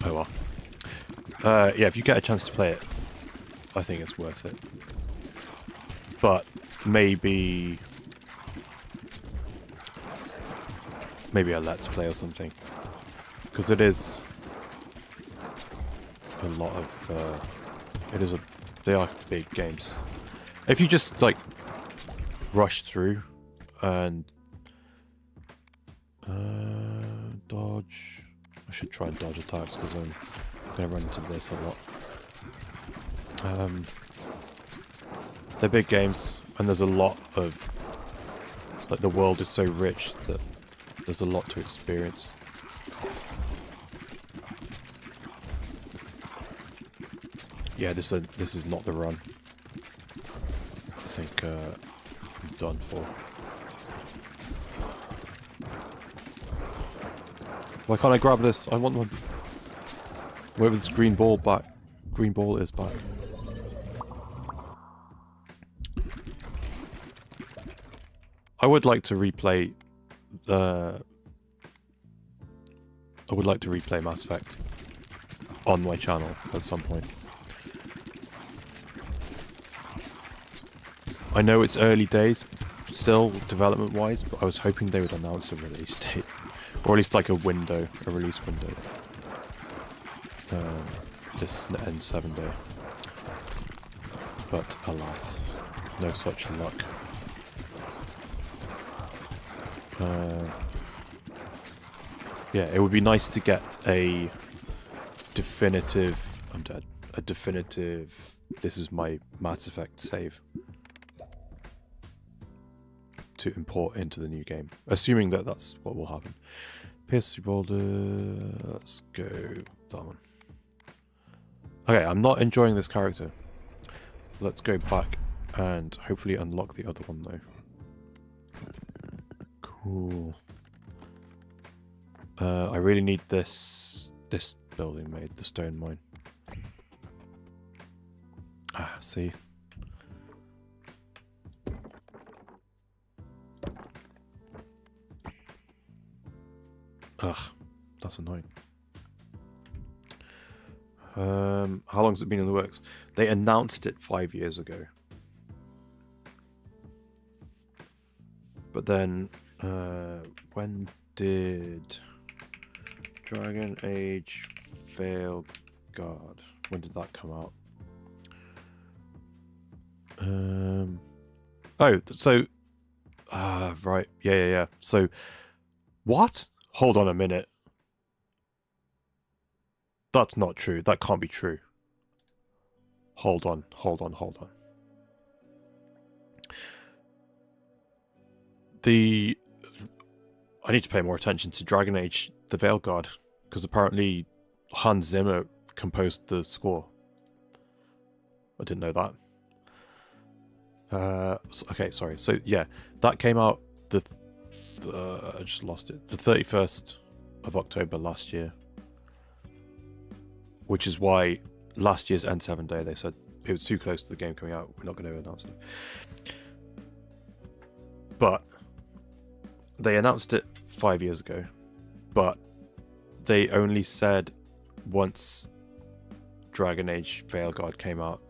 Oh well. Yeah, if you get a chance to play it, I think it's worth it. But maybe a let's play or something, because it is a lot of they are big games. If you just like rush through and dodge. I should try and dodge attacks because I'm going to run into this a lot. They're big games, and there's a lot of... like, the world is so rich that there's a lot to experience. Yeah, this is not the run. I think I'm done for. Why can't I grab this? I want one. Wherever this green ball back. Green ball is back. I would like to replay Mass Effect on my channel at some point. I know it's early days still, development wise, but I was hoping they would announce a release date. Or at least like a release window. This N7 day. But alas, no such luck. Yeah, it would be nice to get a definitive... I'm dead. A definitive... This is my Mass Effect save. To import into the new game. Assuming that that's what will happen. Pierce through boulder... Let's go... that one. Okay, I'm not enjoying this character. Let's go back and hopefully unlock the other one though. Cool. I really need this building made, the stone mine. Ah, see. Ugh, that's annoying. How long has it been in the works? They announced it 5 years ago. But then, when did Dragon Age Veilguard? When did that come out? Oh, so, right, yeah. So, what? Hold on a minute. That's not true. That can't be true. Hold on. I need to pay more attention to Dragon Age the Veilguard, because apparently Hans Zimmer composed the score. I didn't know that. Okay, sorry. So yeah, that came out I just lost it. The 31st of October last year. Which is why last year's N7 Day they said it was too close to the game coming out. We're not going to announce it. But they announced it 5 years ago. But they only said once Dragon Age Veilguard came out.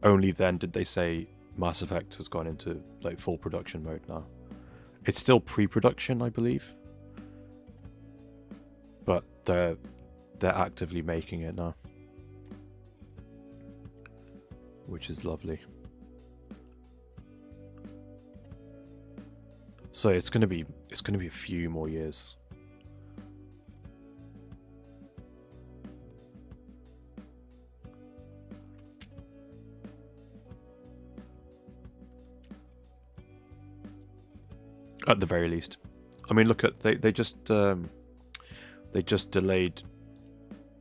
Only then did they say Mass Effect has gone into like full production mode now. It's still pre-production, I believe. But they're actively making it now, which is lovely. So it's gonna be a few more years. At the very least. I mean, look at they just delayed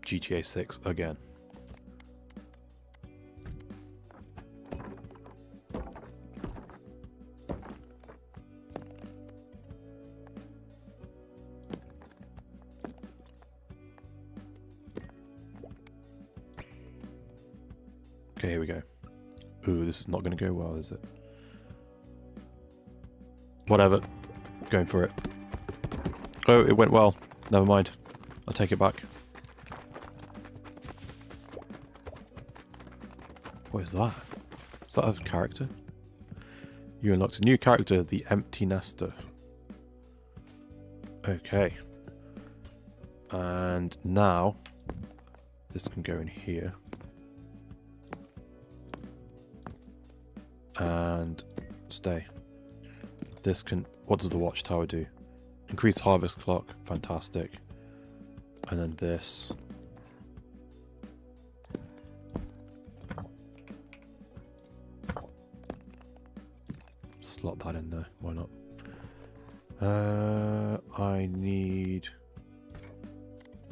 GTA 6 again. Okay, here we go. Ooh, this is not going to go well, is it? Whatever. Going for it. Oh, it went well. Never mind. I'll take it back. What is that? Is that a character? You unlocked a new character, the Empty Nester. Okay. And now, this can go in here. And stay. This can... What does the watchtower do? Increase harvest clock. Fantastic. And then this. Slot that in there. Why not? I need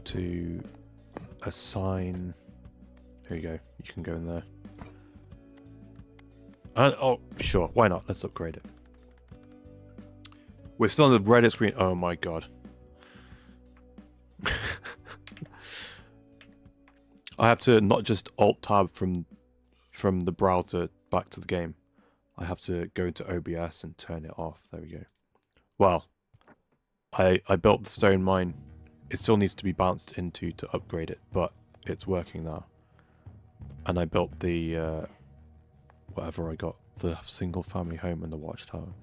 to assign... Here you go. You can go in there. And, oh, sure. Why not? Let's upgrade it. We're still on the Reddit screen. Oh my god. I have to not just alt-tab from the browser back to the game. I have to go into OBS and turn it off. There we go. Well, I built the stone mine. It still needs to be bounced into to upgrade it, but it's working now. And I built the... whatever I got. The single family home and the watchtower.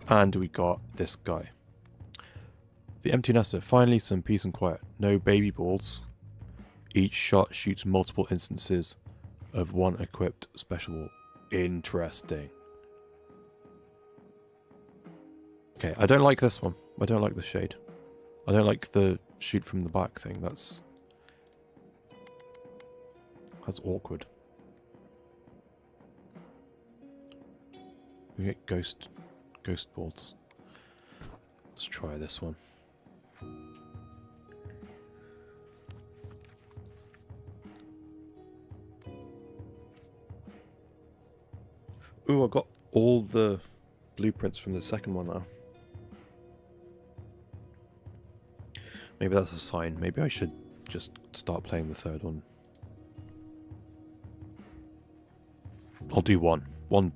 And we got this guy. The Empty Nester. Finally some peace and quiet. No baby balls. Each shot shoots multiple instances of 1 equipped special. Interesting. Okay, I don't like this one. I don't like the shade. I don't like the shoot from the back thing. That's awkward. We get ghost balls. Let's try this one. Ooh, I got all the blueprints from the second one now. Maybe that's a sign. Maybe I should just start playing the third one. I'll do one. One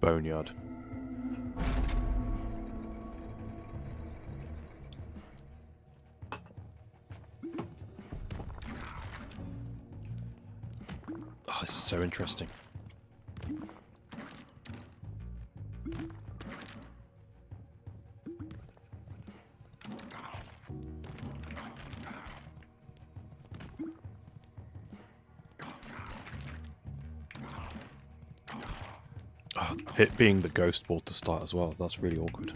boneyard. Oh, this is so interesting. Oh, it being the ghost ball to start as well, that's really awkward.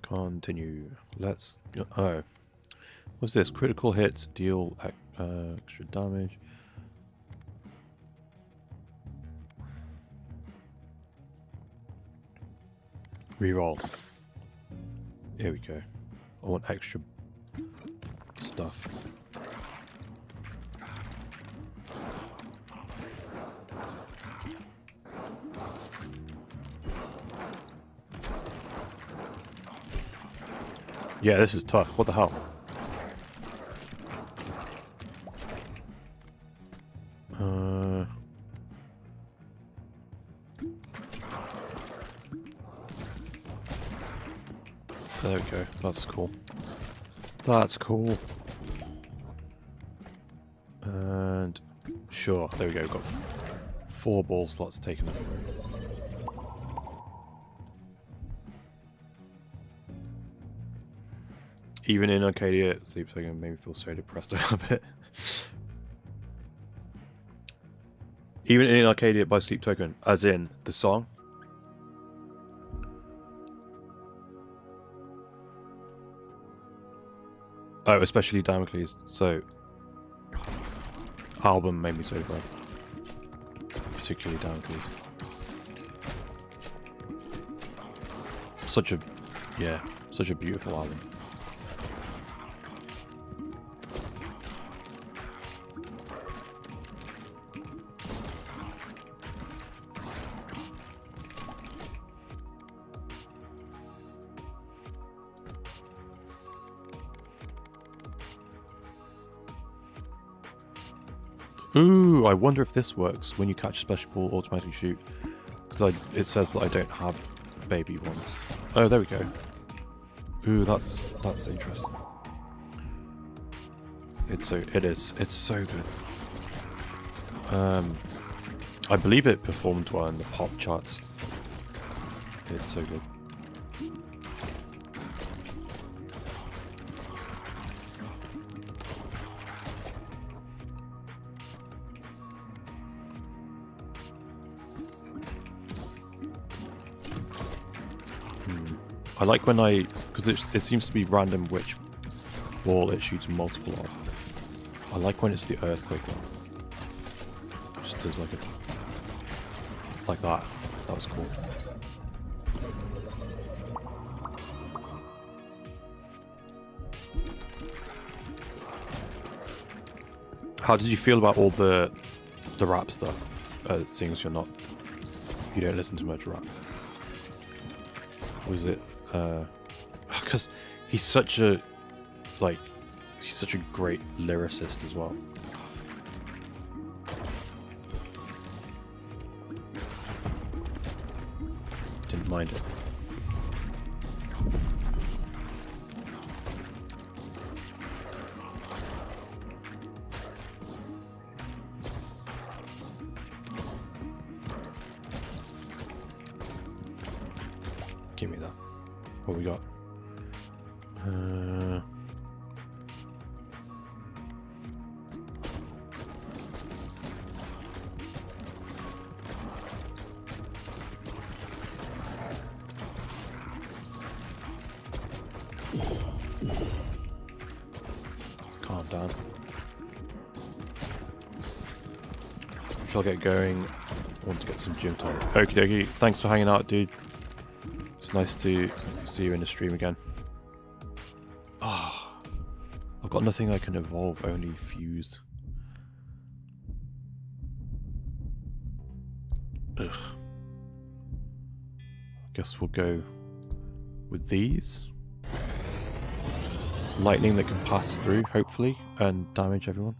Continue. Let's... Oh. What's this? Critical hits deal extra damage. Reroll. Here we go. I want extra stuff. Yeah, this is tough. What the hell? There we go. That's cool. That's cool. And sure, there we go. We've got 4 ball slots taken up. Even in Arcadia, Sleep Token made me feel so depressed a bit. Even in Arcadia by Sleep Token, as in the song. Oh, especially Damocles. So, album made me so depressed. Particularly Damocles. Such a beautiful album. Ooh, I wonder if this works when you catch a special ball, automatically shoot. Because it says that I don't have baby ones. Oh, there we go. Ooh, that's interesting. It's so good. I believe it performed well in the pop charts. It's so good. I like when because it seems to be random which ball it shoots multiple of. I like when it's the earthquake one. Just does like that. That was cool. How did you feel about all the rap stuff? Seeing as you don't listen to much rap. Was it? Because he's such a great lyricist as well. Didn't mind it. Give me that. What we got? Calm down. Shall I get going? I want to get some gym time. Okie dokie. Thanks for hanging out, dude. It's nice to see you in the stream again. Ah, oh, I've got nothing I can evolve, only fuse. Ugh. Guess we'll go with these. Lightning that can pass through, hopefully, and damage everyone.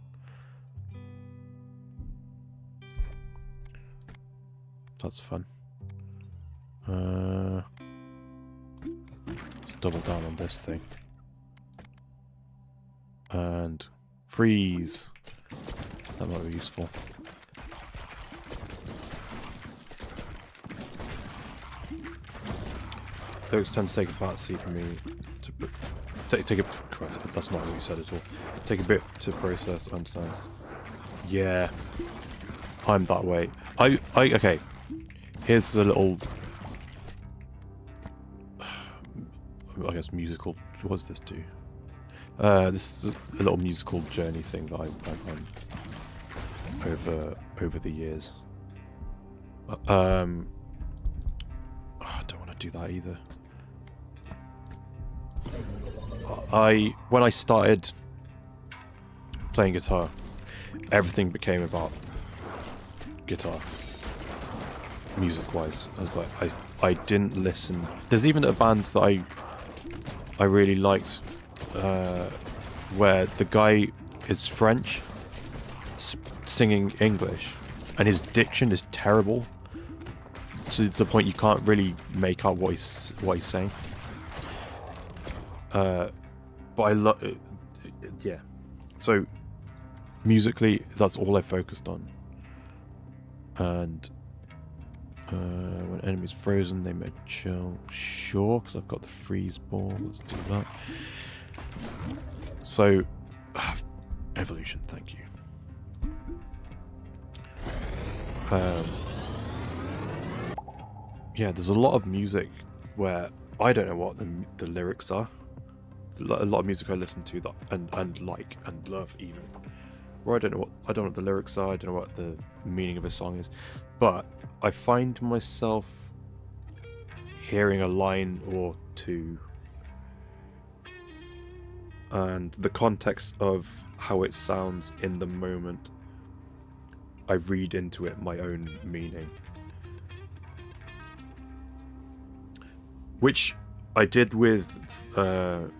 That's fun. Let's double down on this thing. And freeze. That might be useful. Those tend to take a part C for me to take a. Christ, that's not what you said at all. Take a bit to process, understand. Yeah, I'm that way. Okay. Here's a little, I guess, musical. What does this do? This is a little musical journey thing that I've done over the years. I don't want to do that either. When I started playing guitar, everything became about guitar, music-wise. I was like, I didn't listen. There's even a band that I really liked, where the guy is French, singing English, and his diction is terrible to the point you can't really make out what he's saying. But I love it. Yeah. So musically, that's all I focused on. And when enemies frozen, they may chill. Sure, because I've got the freeze ball. Let's do that. So evolution. Thank you. Yeah, there's a lot of music where I don't know what the lyrics are. A lot of music I listen to that and like and love even, where I don't know what the lyrics are. I don't know what the meaning of a song is, but I find myself hearing a line or two, and the context of how it sounds in the moment, I read into it my own meaning, which I did with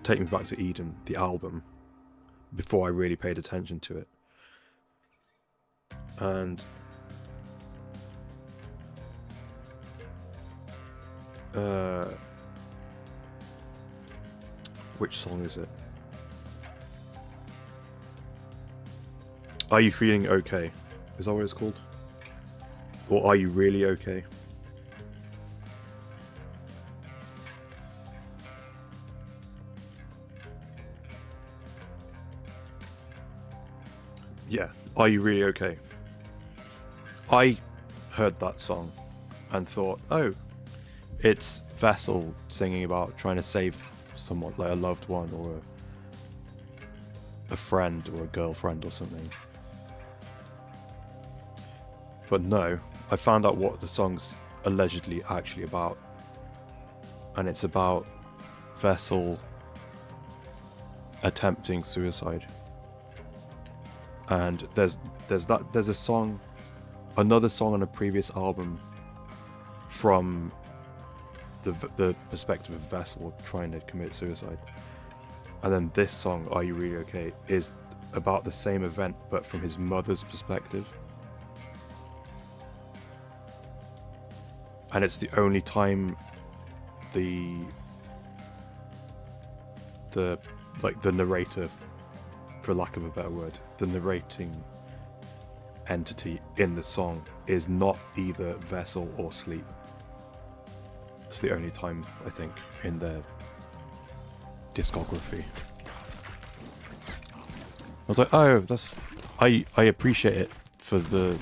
Take Me Back to Eden, the album, before I really paid attention to it. And which song is it? Are You Feeling Okay? Is that what it's called? Or Are You Really Okay? Yeah, Are You Really Okay? I heard that song and thought, oh, it's Vessel singing about trying to save someone, like a loved one or a friend or a girlfriend or something. But no, I found out what the song's allegedly actually about. And it's about Vessel attempting suicide. And there's a song, another song on a previous album from the perspective of Vessel trying to commit suicide, and then this song, Are You Really Okay, is about the same event but from his mother's perspective, and it's the only time the narrator, for lack of a better word, the narrating entity in the song is not either Vessel or Sleep. It's the only time, I think, in their discography. I was like, oh, I appreciate it for the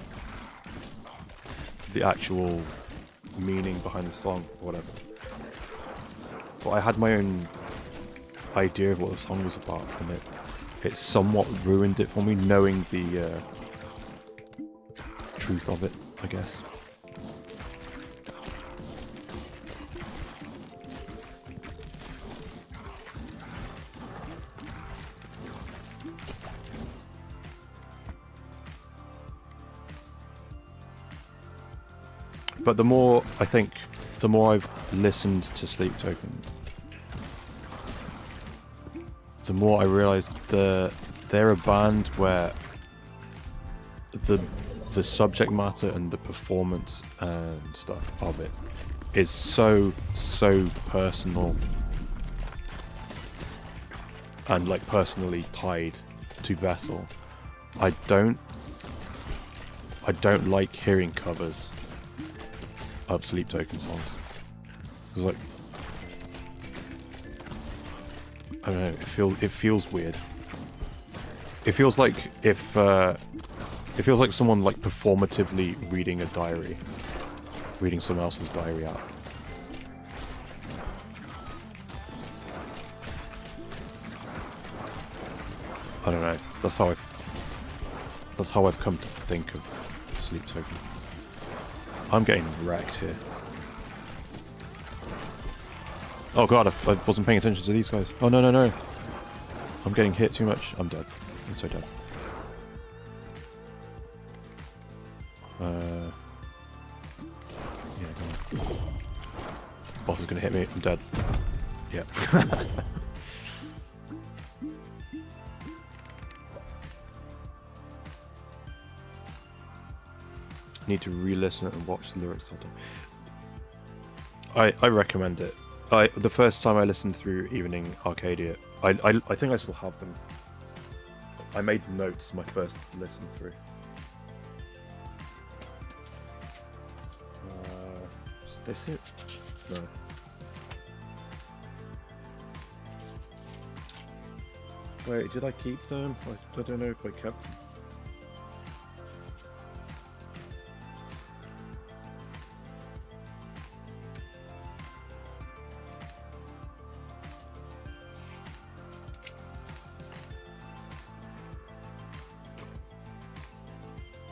actual meaning behind the song or whatever. But I had my own idea of what the song was about, and it somewhat ruined it for me, knowing the truth of it, I guess. But the more I've listened to Sleep Token, the more I realised they're a band where the subject matter and the performance and stuff of it is so personal and like personally tied to Vessel. I don't like hearing covers of Sleep Token songs. It's like, I don't know, it feels weird. It feels like someone like performatively reading a diary, reading someone else's diary out. I don't know. That's how I've come to think of Sleep Token. I'm getting wrecked here. Oh god, I wasn't paying attention to these guys. Oh no. I'm getting hit too much. I'm dead. I'm so dead. Yeah, go on. Boss is gonna hit me. I'm dead. Yeah. Need to re-listen and watch the lyrics. I recommend it. The first time I listened through Evening Arcadia, I think I still have them. I made notes my first listen through. Is this it? No. Wait, did I keep them? I don't know if I kept them.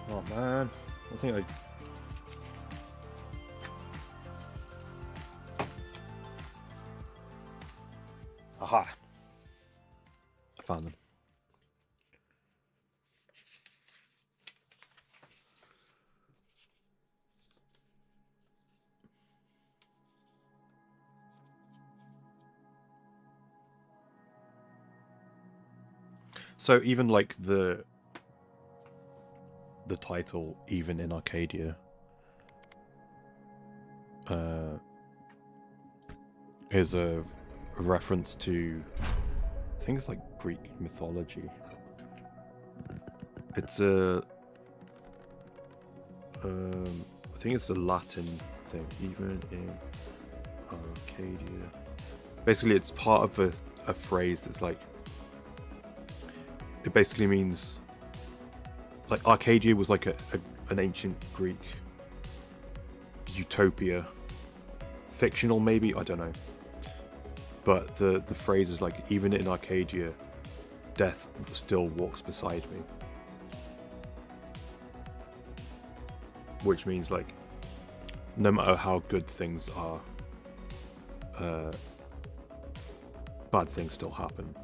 Oh man, I think Aha! I found them. So even like the title, Even in Arcadia, is a reference to, I think it's like Greek mythology. It's I think it's a Latin thing, Even in Arcadia. Basically, it's part of a phrase that's like, it basically means, like, Arcadia was like an ancient Greek utopia. Fictional, maybe? I don't know. But the phrase is like, even in Arcadia, death still walks beside me. Which means, like, no matter how good things are, bad things still happen.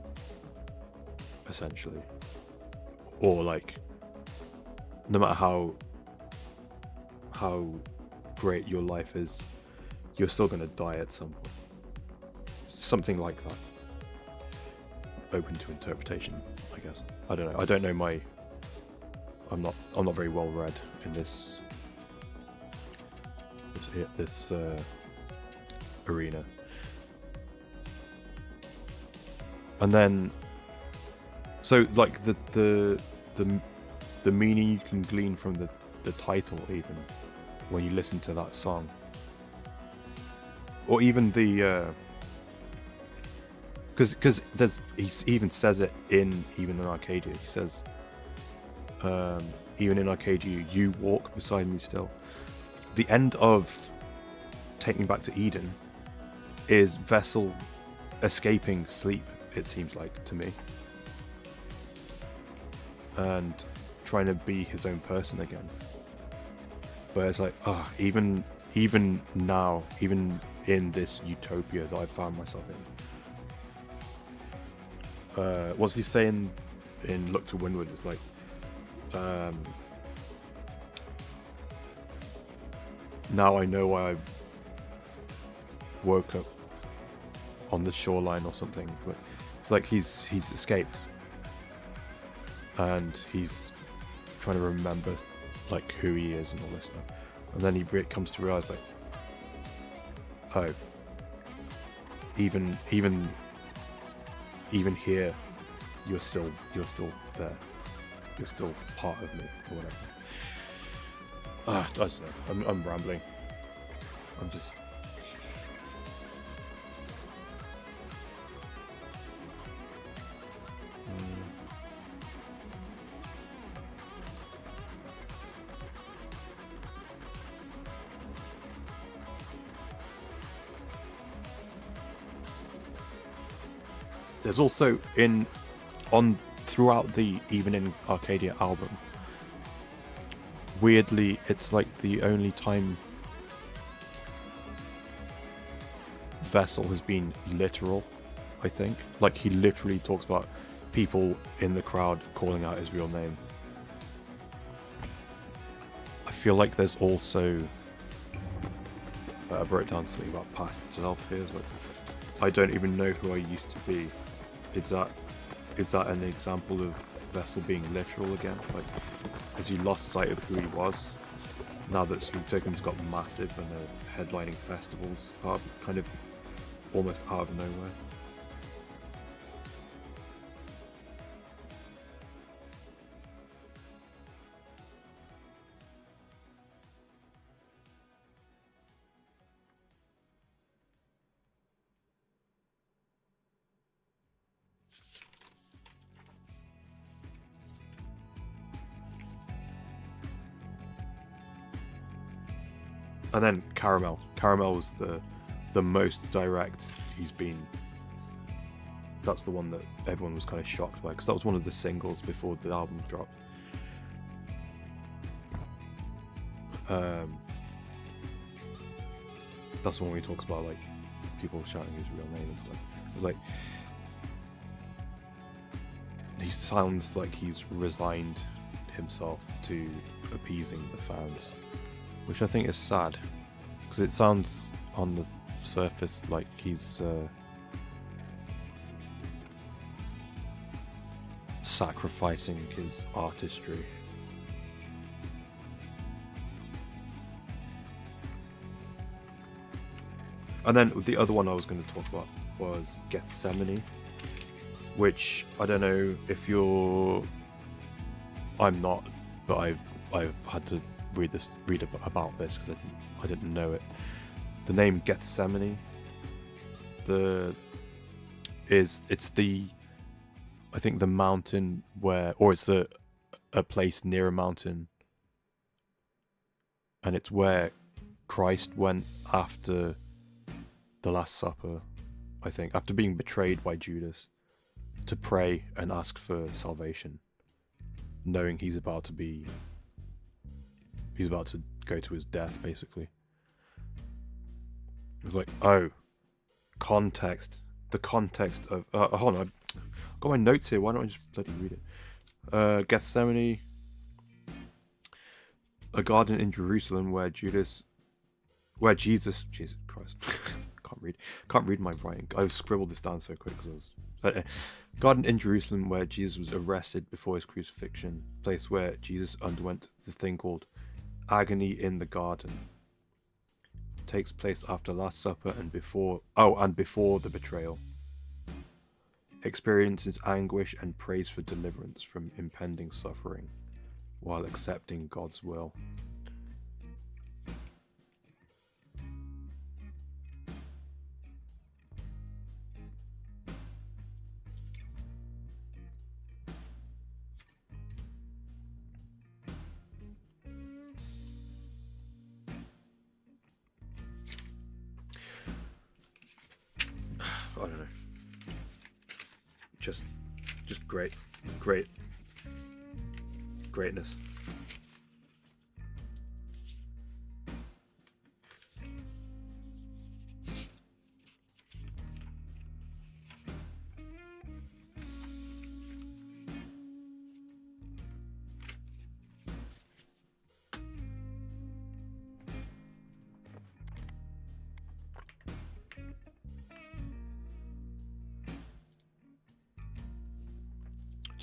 Essentially. Or, like, no matter how great your life is, you're still gonna die at some point. Something like that. Open to interpretation, I guess. I don't know. I don't know my. I'm not very well read in this arena. And then, so like the meaning you can glean from the title, even when you listen to that song, or even the because he even says it even in Arcadia. He says, even in Arcadia, you walk beside me still. The end of Take Me Back to Eden is Vessel escaping sleep, it seems like to me, and trying to be his own person again. But it's like, even now, even in this utopia that I found myself in, what's he saying in Look to Windward? It's like, now I know why I woke up on the shoreline or something. But it's like he's escaped, and he's trying to remember like who he is and all this stuff. And then he comes to realize, like, oh, even here, you're still there. You're still part of me, or whatever. I don't know. I'm rambling. I'm just. There's also throughout the Even in Arcadia album, weirdly, it's like the only time Vessel has been literal, I think. Like, he literally talks about people in the crowd calling out his real name. I feel like there's also, I've wrote down something about past self here. Like, I don't even know who I used to be. Is that an example of Vessel being literal again? Like, has he lost sight of who he was now that Sleep Token's got massive and they're headlining festivals kind of almost out of nowhere? And then Caramel. Caramel was the most direct he's been. That's the one that everyone was kind of shocked by, because that was one of the singles before the album dropped. That's the one where he talks about like people shouting his real name and stuff. It was like, he sounds like he's resigned himself to appeasing the fans, which I think is sad, because it sounds on the surface like he's sacrificing his artistry. And then the other one I was going to talk about was Gethsemane, which I don't know if you're. I'm not, but I've had to read about this because I didn't know it. The name Gethsemane, it's the, I think the mountain where, or it's a place near a mountain, and it's where Christ went after the Last Supper, I think, after being betrayed by Judas, to pray and ask for salvation, knowing he's about to go to his death, basically. It's like, oh, context. The context of... hold on, I've got my notes here. Why don't I just bloody read it? Gethsemane, a garden in Jerusalem where Jesus... Jesus Christ. Can't read my writing. I scribbled this down so quick because I was... garden in Jerusalem where Jesus was arrested before his crucifixion. Place where Jesus underwent the thing called agony in the garden. Takes place after Last Supper and before the betrayal. Experiences anguish and prays for deliverance from impending suffering while accepting God's will. I don't know. Just greatness.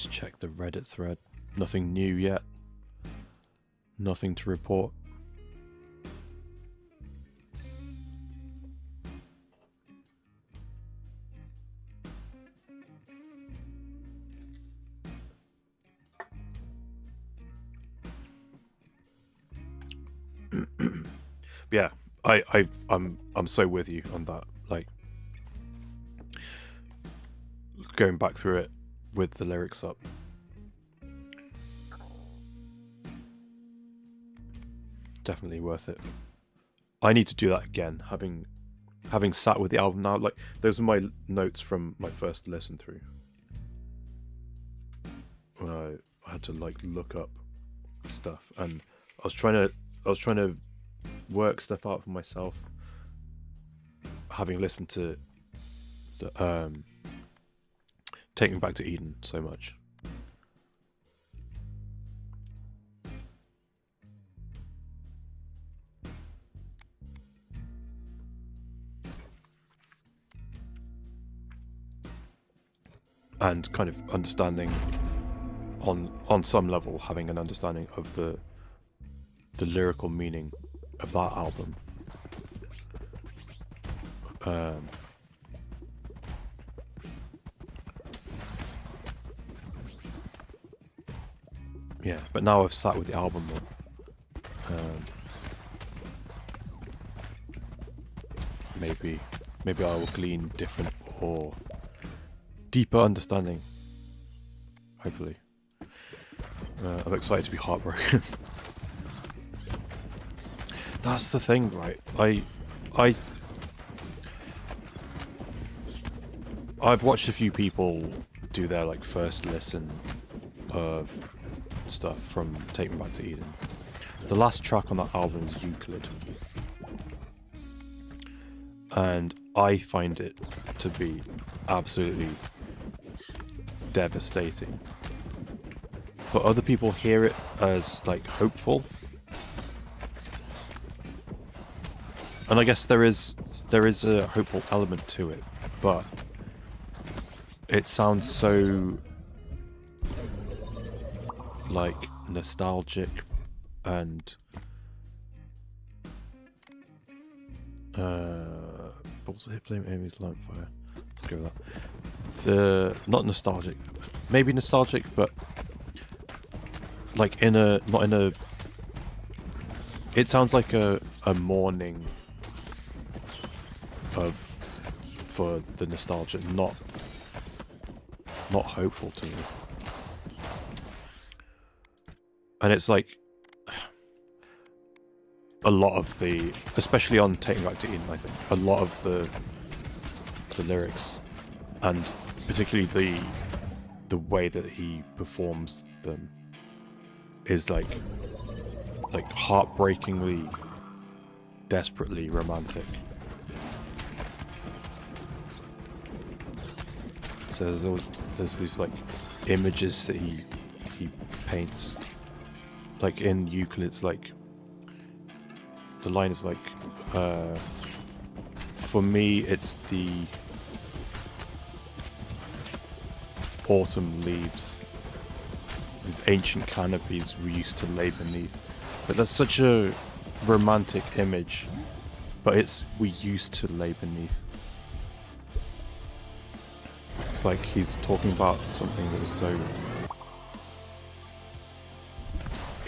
Let's check the Reddit thread. Nothing new yet. Nothing to report. Yeah, I'm so with you on that. Like, going back through it with the lyrics up. Definitely worth it. I need to do that again, having sat with the album now. Like, those are my notes from my first listen through, when I had to like look up stuff, and I was trying to work stuff out for myself, having listened to the Take Me Back to Eden so much. And kind of understanding on some level, having an understanding of the lyrical meaning of that album. Yeah, but now I've sat with the album more. Maybe I will glean different or deeper understanding. Hopefully. I'm excited to be heartbroken. That's the thing, right? I've watched a few people do their like first listen of stuff from Take Me Back to Eden. The last track on that album is Euclid, and I find it to be absolutely devastating. But other people hear it as like hopeful, and I guess there is a hopeful element to it, but it sounds so like nostalgic and what was it? Flame Amy's Lampfire. Let's go with that. Not nostalgic, maybe nostalgic, but like not in a. It sounds like a mourning for the nostalgia, not hopeful to me. And it's like a lot of the, especially on Take Me Back to Eden, I think a lot of the lyrics, and particularly the way that he performs them, is like heartbreakingly, desperately romantic. So there's these like images that he paints. Like in Euclid, it's like the line is like, for me it's the autumn leaves, these ancient canopies we used to lay beneath. But that's such a romantic image, but it's we used to lay beneath. It's like he's talking about something that was so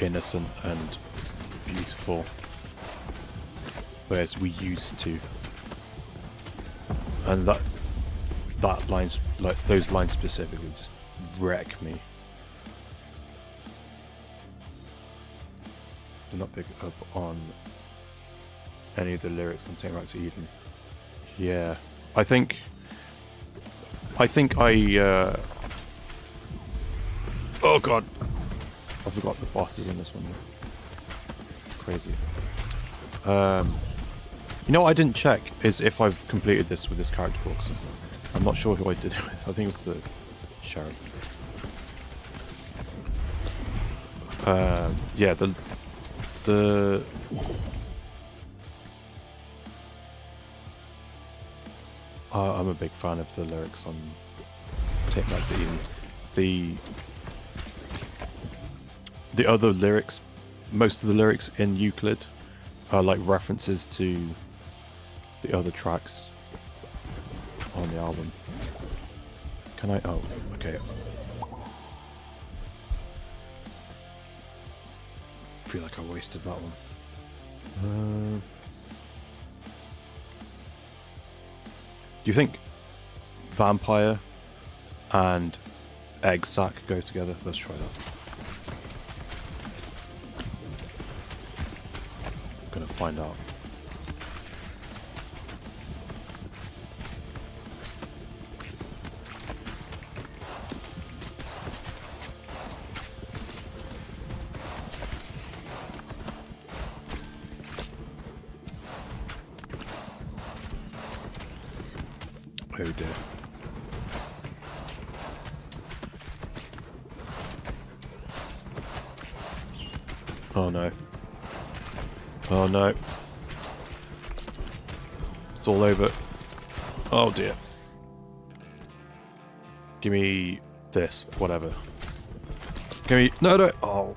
innocent and beautiful, whereas we used to. And that lines, like those lines specifically, just wreck me. Do not pick up on any of the lyrics and Take Me Back to Eden. Yeah, I think I think oh god. I forgot the bosses in this one. Crazy. You know what I didn't check is if I've completed this with this character box. I'm not sure who I did it with. I think it was the sheriff. Yeah, the I'm a big fan of the lyrics on Take Back to Eden. The other lyrics, most of the lyrics in Euclid are like references to the other tracks on the album. Can I? Oh, okay. I feel like I wasted that one. Do you think vampire and egg sack go together? Let's try that. I'm gonna find out. Oh dear. Oh no. Oh no. It's all over. Oh dear. Give me this, whatever. Give me... No, no! Oh.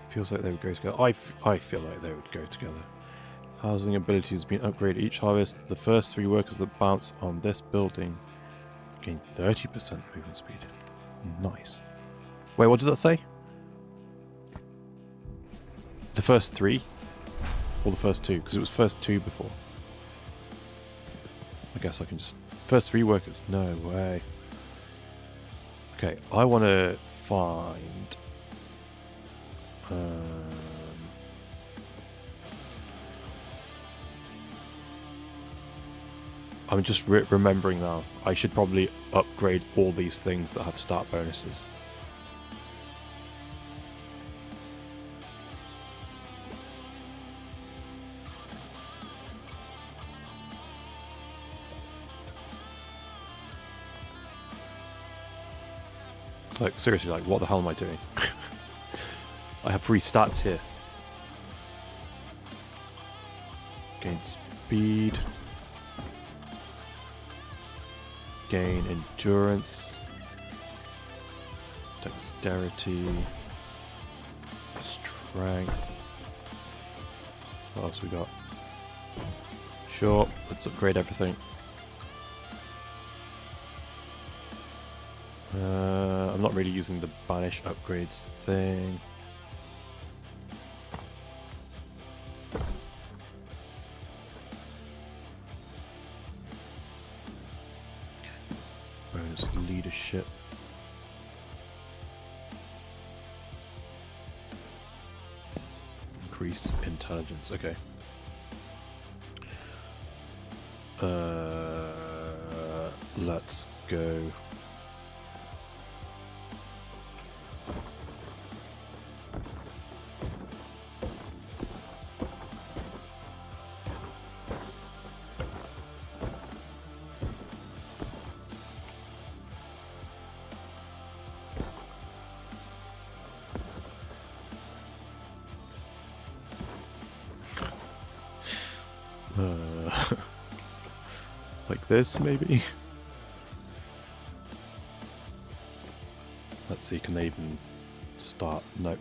Feels like they would go together. I feel like they would go together. Housing ability has been upgraded. Each harvest, the first 3 workers that bounce on this building gain 30% movement speed. Nice. Wait, what did that say? The first 3? Or the first 2? Because it was first 2 before. I guess I can just... First 3 workers. No way. Okay, I want to find... I'm just remembering now. I should probably upgrade all these things that have start bonuses. Like, seriously, like, what the hell am I doing? I have 3 stats here. Gain speed. Gain endurance, dexterity, strength. What else we got? Sure, let's upgrade everything. I'm not really using the banish upgrades thing. Bonus leadership. Increase intelligence. Okay. Let's go. Like this, maybe? Let's see, can they even start? Nope.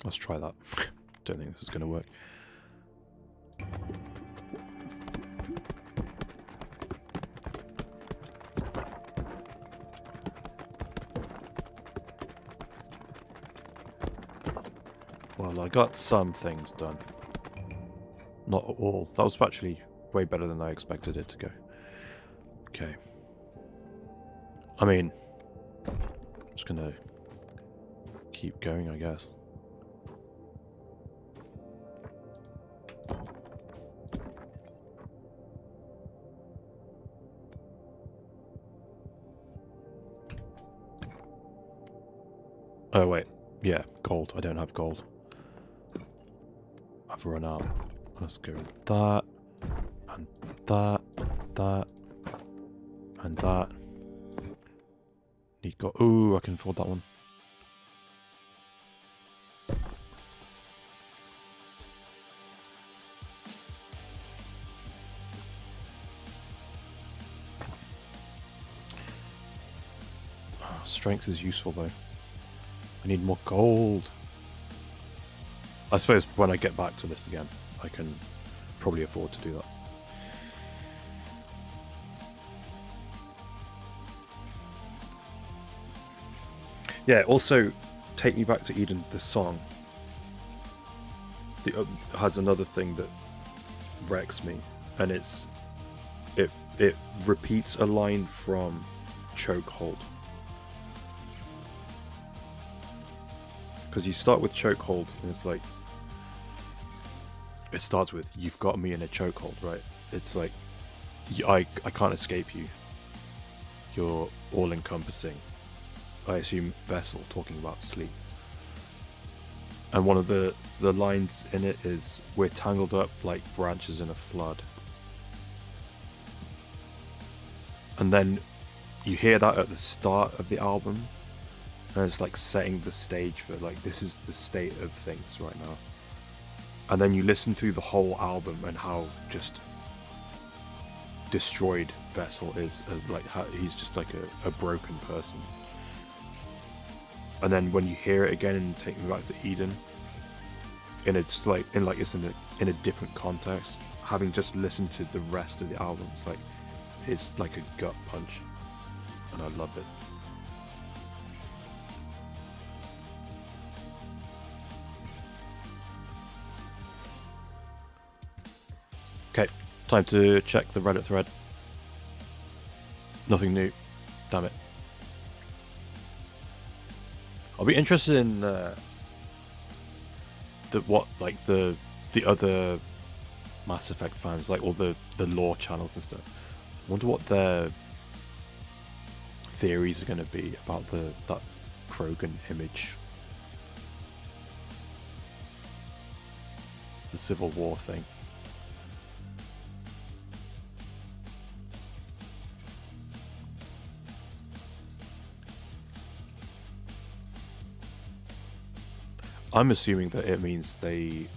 Let's try that. Don't think this is going to work. Well, I got some things done. Not all. That was actually way better than I expected it to go. Okay. I mean, I'm just gonna keep going, I guess. Oh, wait. Yeah, gold. I don't have gold. I've run out. Let's go with that. And that. And that. And that. Need gold. Ooh, I can afford that one. Oh, strength is useful, though. I need more gold. I suppose when I get back to this again, I can probably afford to do that. Yeah, also, Take Me Back to Eden, the song, has another thing that wrecks me, and it repeats a line from Chokehold. Because you start with Chokehold, and it's like, it starts with, "You've got me in a chokehold," right? It's like, I can't escape you. You're all-encompassing. I assume Vessel talking about sleep. And one of the lines in it is, "We're tangled up like branches in a flood." And then you hear that at the start of the album, and it's like setting the stage for like, this is the state of things right now. And then you listen through the whole album and how just destroyed Vessel is, as like how he's just like a broken person. And then when you hear it again and Take Me Back to Eden, and it's like in a different context, having just listened to the rest of the album, it's like a gut punch, and I love it. Okay, time to check the Reddit thread. Nothing new. Damn it. I'll be interested in the other Mass Effect fans, like all the lore channels and stuff. I wonder what their theories are going to be about that Krogan image, the Civil War thing. I'm assuming that it means they're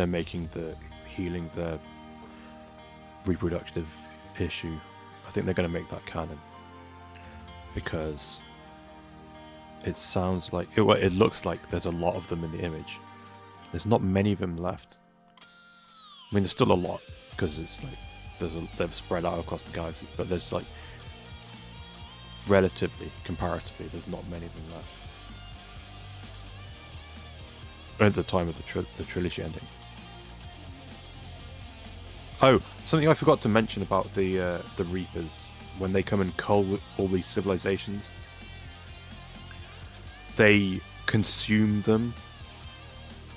making the healing their reproductive issue. I think they're going to make that canon, because it sounds like it looks like there's a lot of them in the image. There's not many of them left. I mean, there's still a lot, because it's like they're spread out across the galaxy, but there's like comparatively, there's not many of them left at the time of the trilogy ending. Oh, something I forgot to mention about the Reapers. When they come and cull all these civilizations, they consume them.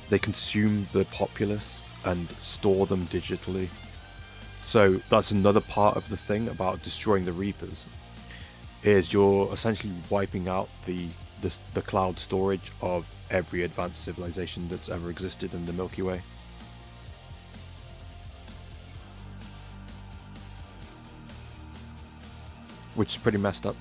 They consume the populace and store them digitally. So that's another part of the thing about destroying the Reapers, is you're essentially wiping out the cloud storage of every advanced civilization that's ever existed in the Milky Way. Which is pretty messed up.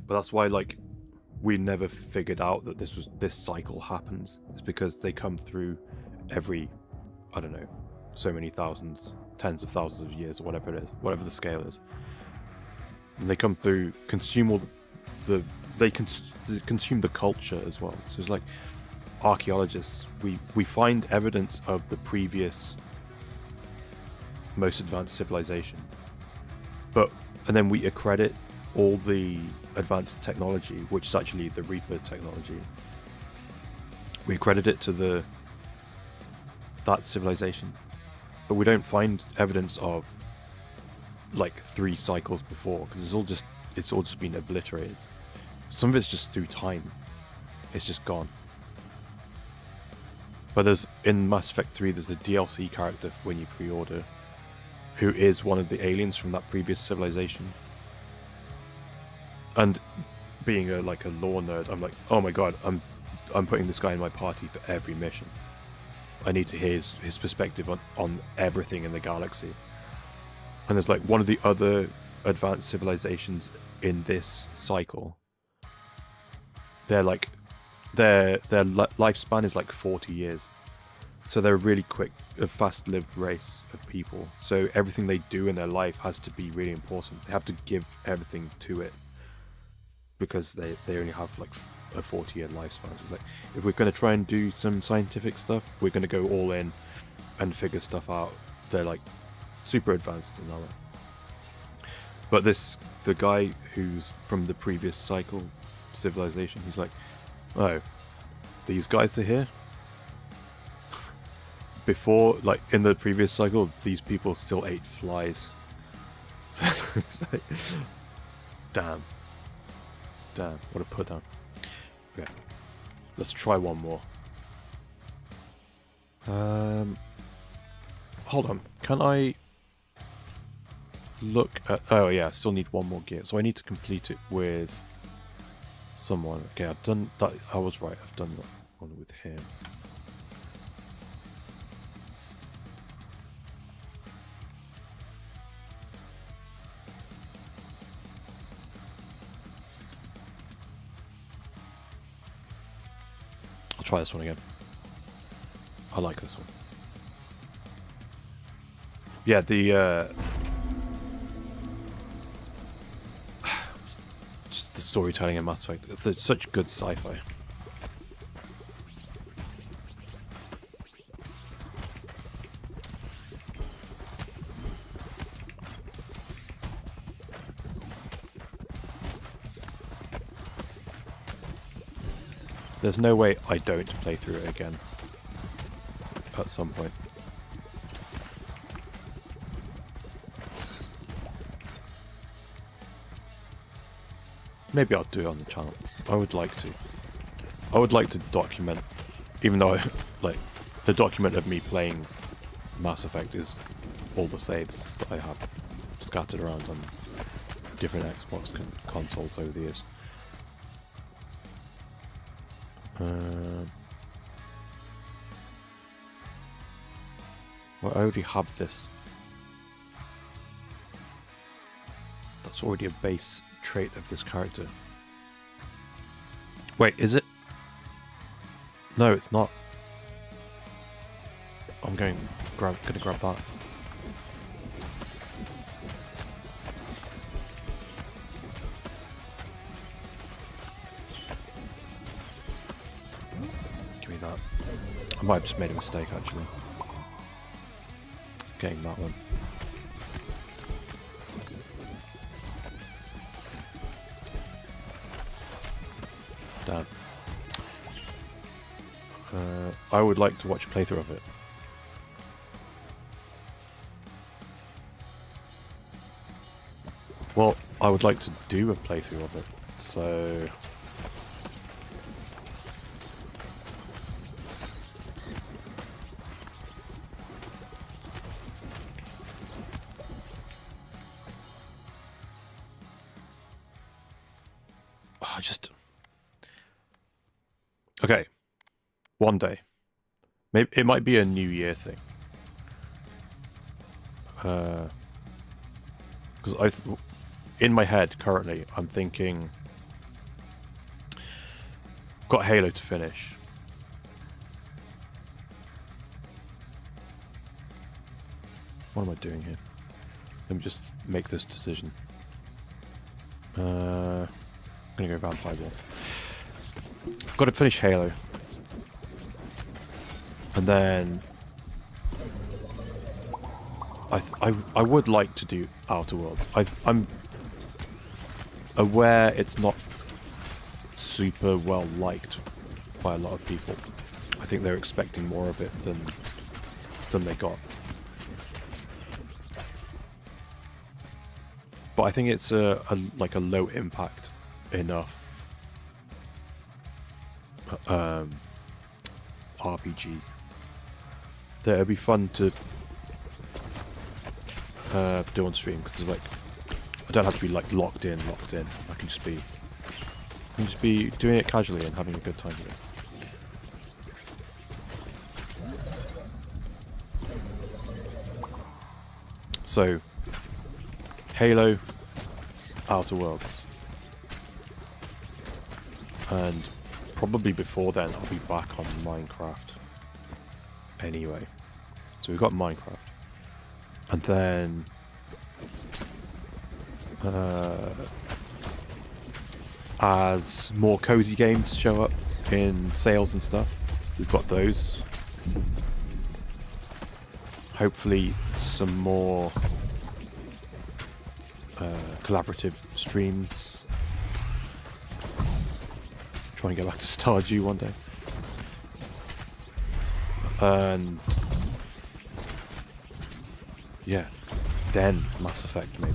But that's why, like, we never figured out that this cycle happens is because they come through every, I don't know, so many thousands, tens of thousands of years, or whatever it is, whatever the scale is. And they come through, consume all they consume the culture as well. So it's like archaeologists, we find evidence of the previous most advanced civilization, and then we accredit all the advanced technology, which is actually the Reaper technology. We accredit it to that civilization, but we don't find evidence of like 3 cycles before, because it's all just been obliterated. Some of it's just through time, it's just gone. But in Mass Effect 3 there's a DLC character when you pre-order who is one of the aliens from that previous civilization. And being a lore nerd, I'm like, oh my god, I'm putting this guy in my party for every mission. I need to hear his perspective on everything in the galaxy. And there's like one of the other advanced civilizations in this cycle. Their lifespan is like 40 years. So they're a really quick, a fast-lived race of people. So everything they do in their life has to be really important. They have to give everything to it, because they only have like a 40-year lifespan. So like, if we're going to try and do some scientific stuff, we're going to go all in and figure stuff out. They're like super advanced in that way. But the guy who's from the previous cycle civilization, he's like, oh, these guys are here? Before, like in the previous cycle, these people still ate flies. Damn, what a put down. Okay, let's try one more. Hold on, can I look at... Oh yeah, I still need one more gear, so I need to complete it with someone. Okay, I've done that. I was right, I've done that one with him. I'll try this one again. I like this one. Yeah, just the storytelling in Mass Effect. It's such good sci-fi. There's no way I don't play through it again at some point. Maybe I'll do it on the channel. I would like to. I would like to document, even though like the document of me playing Mass Effect is all the saves that I have scattered around on different Xbox consoles over the years. Well, I already have this. That's already a base trait of this character. Wait, is it? No, it's not. I'm gonna grab that. Give me that. I might have just made a mistake actually. Getting that one. Damn. I would like to watch a playthrough of it. Well, I would like to do a playthrough of it, so... Okay, one day. Maybe it might be a New Year thing. Because in my head currently, I'm thinking got Halo to finish. What am I doing here? Let me just make this decision. I'm gonna go Vampire Ball. Got to finish Halo. And then I would like to do Outer Worlds. I'm aware it's not super well liked by a lot of people. I think they're expecting more of it than they got. But I think it's like a low impact enough RPG that it'd be fun to do on stream, because it's like I don't have to be like locked in. I can just be doing it casually and having a good time with it. So, Halo, Outer Worlds, and probably before then I'll be back on Minecraft anyway. So we've got Minecraft, and then as more cozy games show up in sales and stuff, we've got those. Hopefully some more collaborative streams. Try and get back to Stardew one day. And yeah, then Mass Effect maybe.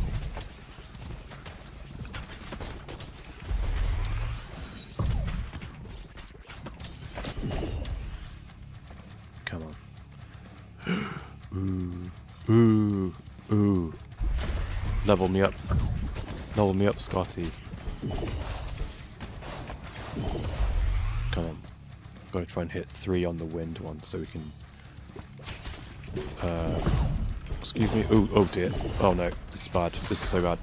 Come on. Ooh. Level me up. Level me up, Scotty. Come on. Gotta try and hit 3 on the wind one so we can... excuse me. Oh dear. Oh no, this is bad. This is so bad.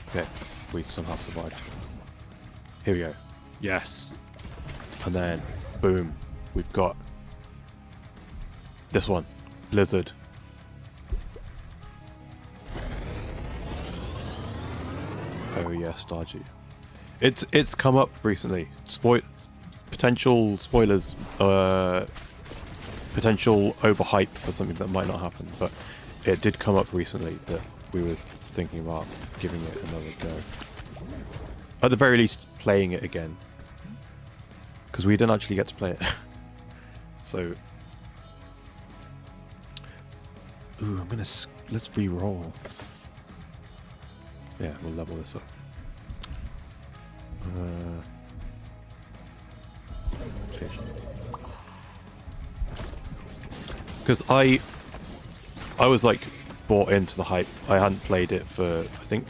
Okay, we somehow survived. Here we go. Yes. And then, boom. We've got this one. Blizzard. Oh yeah, Stardew. It's come up recently. Potential spoilers. Potential overhype for something that might not happen. But it did come up recently that we were thinking about giving it another go. At the very least, playing it again. Because we didn't actually get to play it. So... Ooh, let's re-roll. Yeah, we'll level this up. Fish. Because I was like bought into the hype. I hadn't played it for, I think...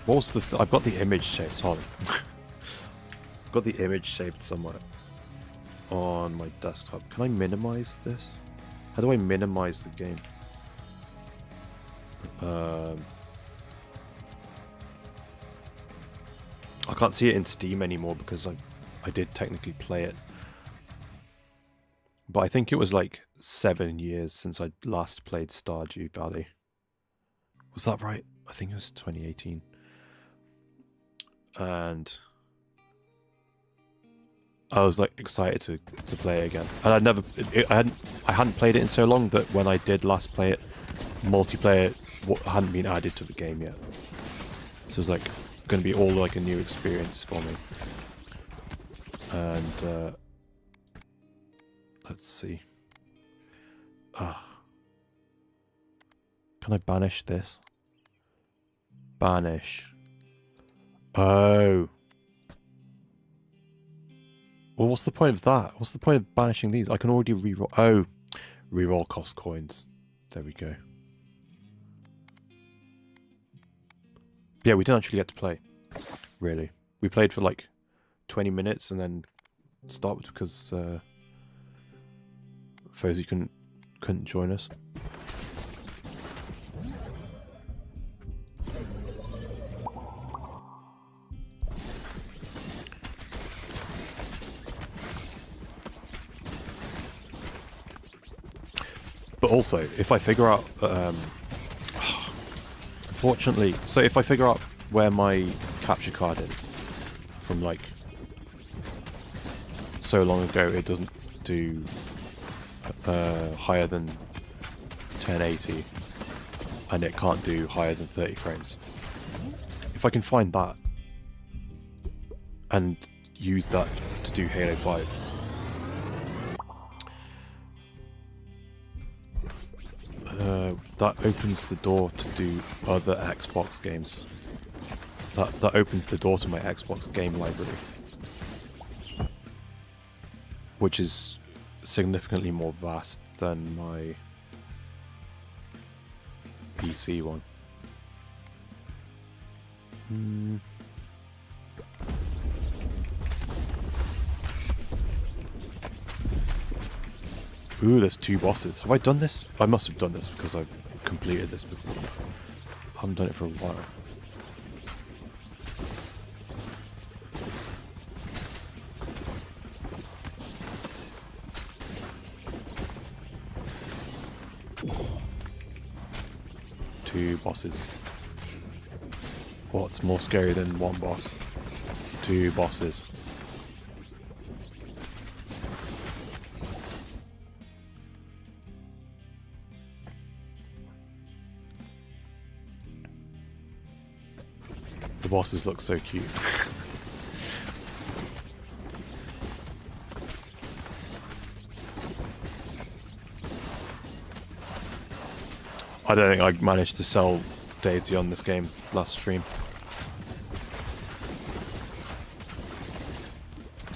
What was the... I've got the image saved, sorry. I've got the image saved somewhere on my desktop. Can I minimize this? How do I minimize the game? I can't see it in Steam anymore because I did technically play it. But I think it was like 7 years since I last played Stardew Valley. Was that right? I think it was 2018. And I was like excited to play it again. And I hadn't played it in so long that when I did last play it, multiplayer hadn't been added to the game yet. So it was like going to be all like a new experience for me. And let's see. Can I banish this? Banish. Oh. Well, what's the point of that? What's the point of banishing these? I can already reroll. Oh, reroll cost coins. There we go. Yeah, we didn't actually get to play. Really. We played for like 20 minutes and then stopped because Fozy couldn't join us. But also, if I figure out, unfortunately, so if I figure out where my capture card is from like so long ago, it doesn't do higher than 1080, and it can't do higher than 30 frames. If I can find that and use that to do Halo 5, that opens the door to do other Xbox games. That opens the door to my Xbox game library, which is significantly more vast than my PC one. Ooh, there's 2 bosses. Have I done this? I must have done this because I've completed this before. I haven't done it for a while. Two bosses. What's more scary than one boss? 2 bosses. The bosses look so cute. I don't think I managed to sell Daisy on this game last stream.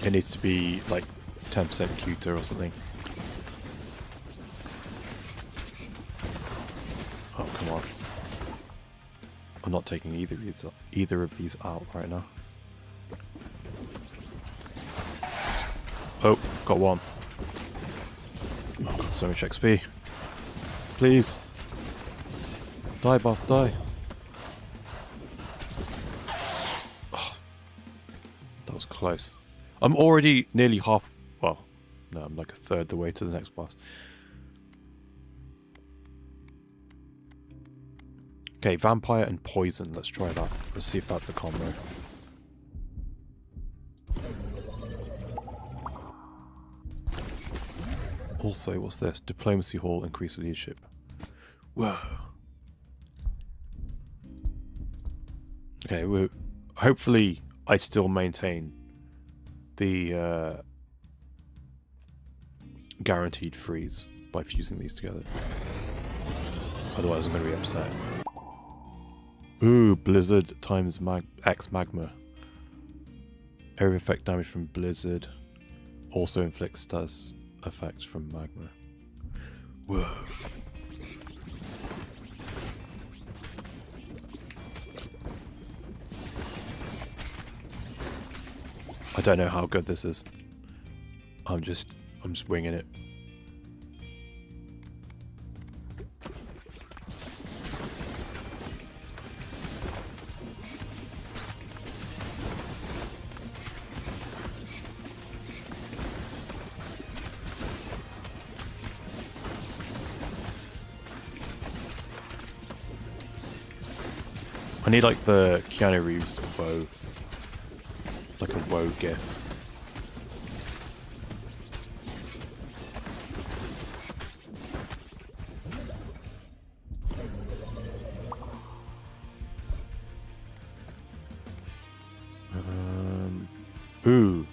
It needs to be like 10% cuter or something. Oh, come on. I'm not taking either of these out right now. Oh, got one. Oh, got so much XP. Please. Die, boss, die. Oh, that was close. I'm already nearly half... Well, no, I'm like a third the way to the next boss. Okay, vampire and poison. Let's try that. Let's see if that's a combo. Also, what's this? Diplomacy hall, increase leadership. Whoa. Okay, well, hopefully I still maintain the guaranteed freeze by fusing these together. Otherwise I'm going to be upset. Ooh, blizzard times X magma. Area effect damage from blizzard also inflicts status effects from magma. Whoa. I don't know how good this is. I'm just winging it. I need like the Keanu Reeves bow. Like a woe gif. Ooh.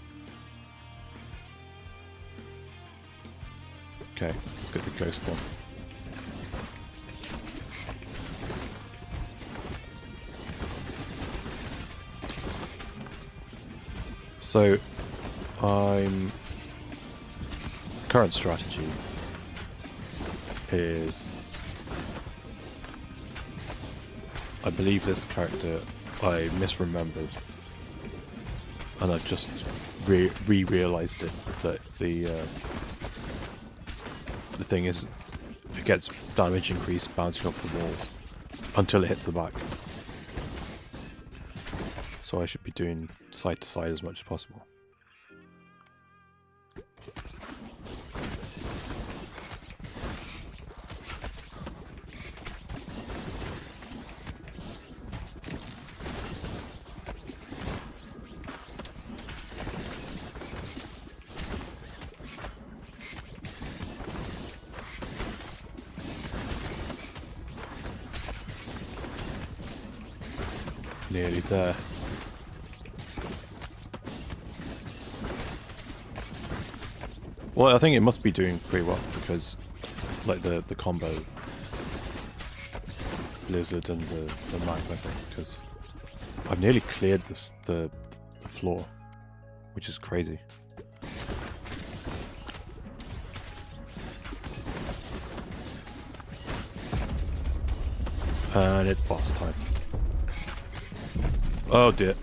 Okay, let's get the ghost one. So, current strategy is, I believe this character I misremembered, and I've just re-realized it, that the thing is, it gets damage increase bouncing off the walls until it hits the back. So I should be doing side to side as much as possible. Nearly there. Well, I think it must be doing pretty well because, like the combo blizzard and the magma thing. Because I've nearly cleared the floor, which is crazy. And it's boss time. Oh dear.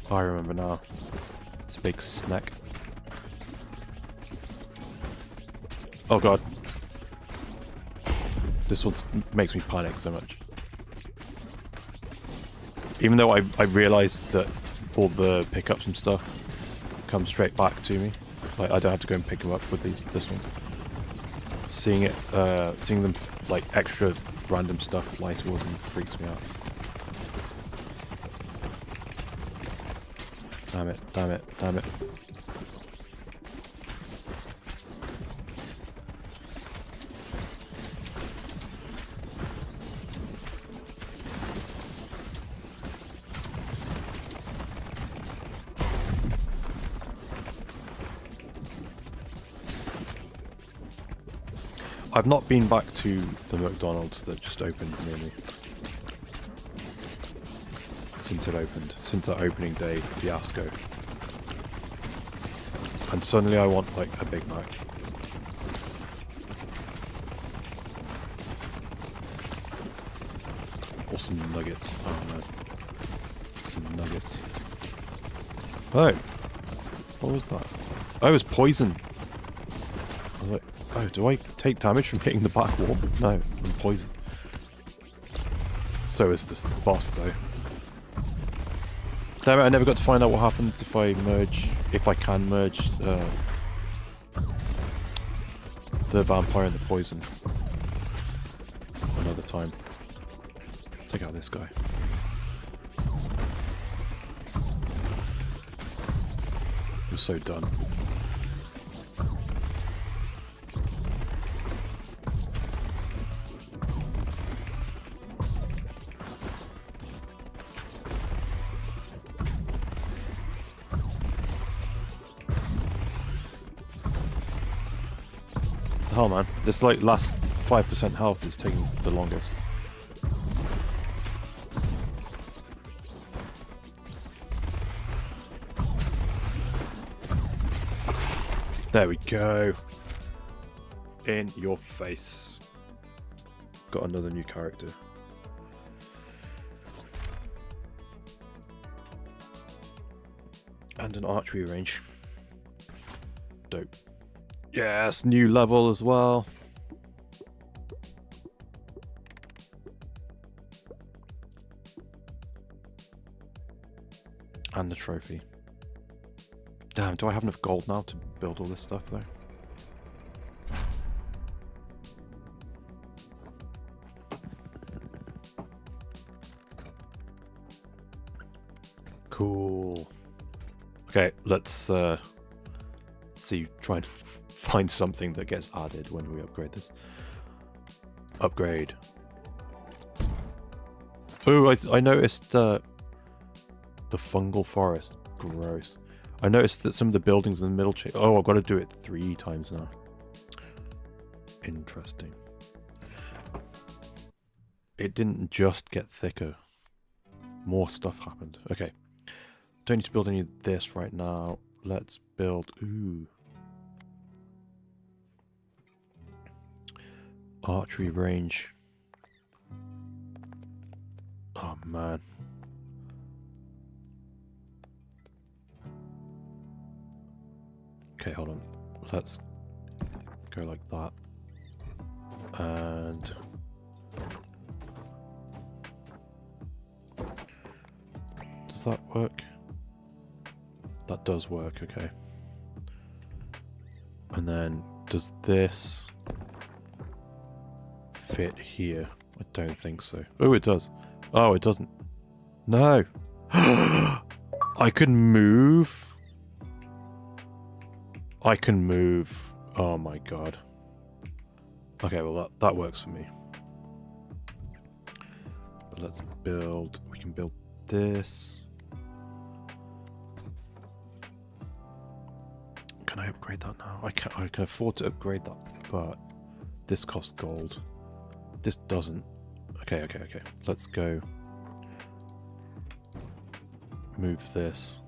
I remember now. It's a big snack. Oh god. This one makes me panic so much. Even though I realised that all the pickups and stuff come straight back to me. Like I don't have to go and pick them up with this one. Seeing them like extra random stuff fly towards me freaks me out. Damn it, damn it, damn it. I've not been back to the McDonald's that just opened near me. Since it opened. Since that opening day fiasco. And suddenly I want like a Big Mac. Or some nuggets. Oh no. Some nuggets. Oh! What was that? Oh, it was poison! I was like, oh, do I take damage from hitting the back wall? No, I'm poisoned. So is this boss though. Damn it, I never got to find out what happens if I merge, if I can merge the vampire and the poison. Another time. Take out this guy. You're so done. Hell man, this like last 5% health is taking the longest. There we go. In your face. Got another new character. And an archery range. Dope. Yes, new level as well. And the trophy. Damn, do I have enough gold now to build all this stuff though? Cool. Okay, let's see, try and find something that gets added when we upgrade this. Upgrade. Oh, I noticed the fungal forest. Gross. I noticed that some of the buildings in the middle change. Oh, I've got to do it 3 times now. Interesting. It didn't just get thicker. More stuff happened. Okay. Don't need to build any of this right now. Let's build... Ooh. Archery range. Oh man. Okay, hold on. Let's go like that. And does that work? That does work, okay. And And then does this fit here? I don't think so. Oh, it does. Oh, it doesn't. No. I can move. I can move. Oh my god. Okay, well that works for me. But let's build. We can build this. Can I upgrade that now? I can afford to upgrade that, but this costs gold. This doesn't. Okay. Let's go. Move this.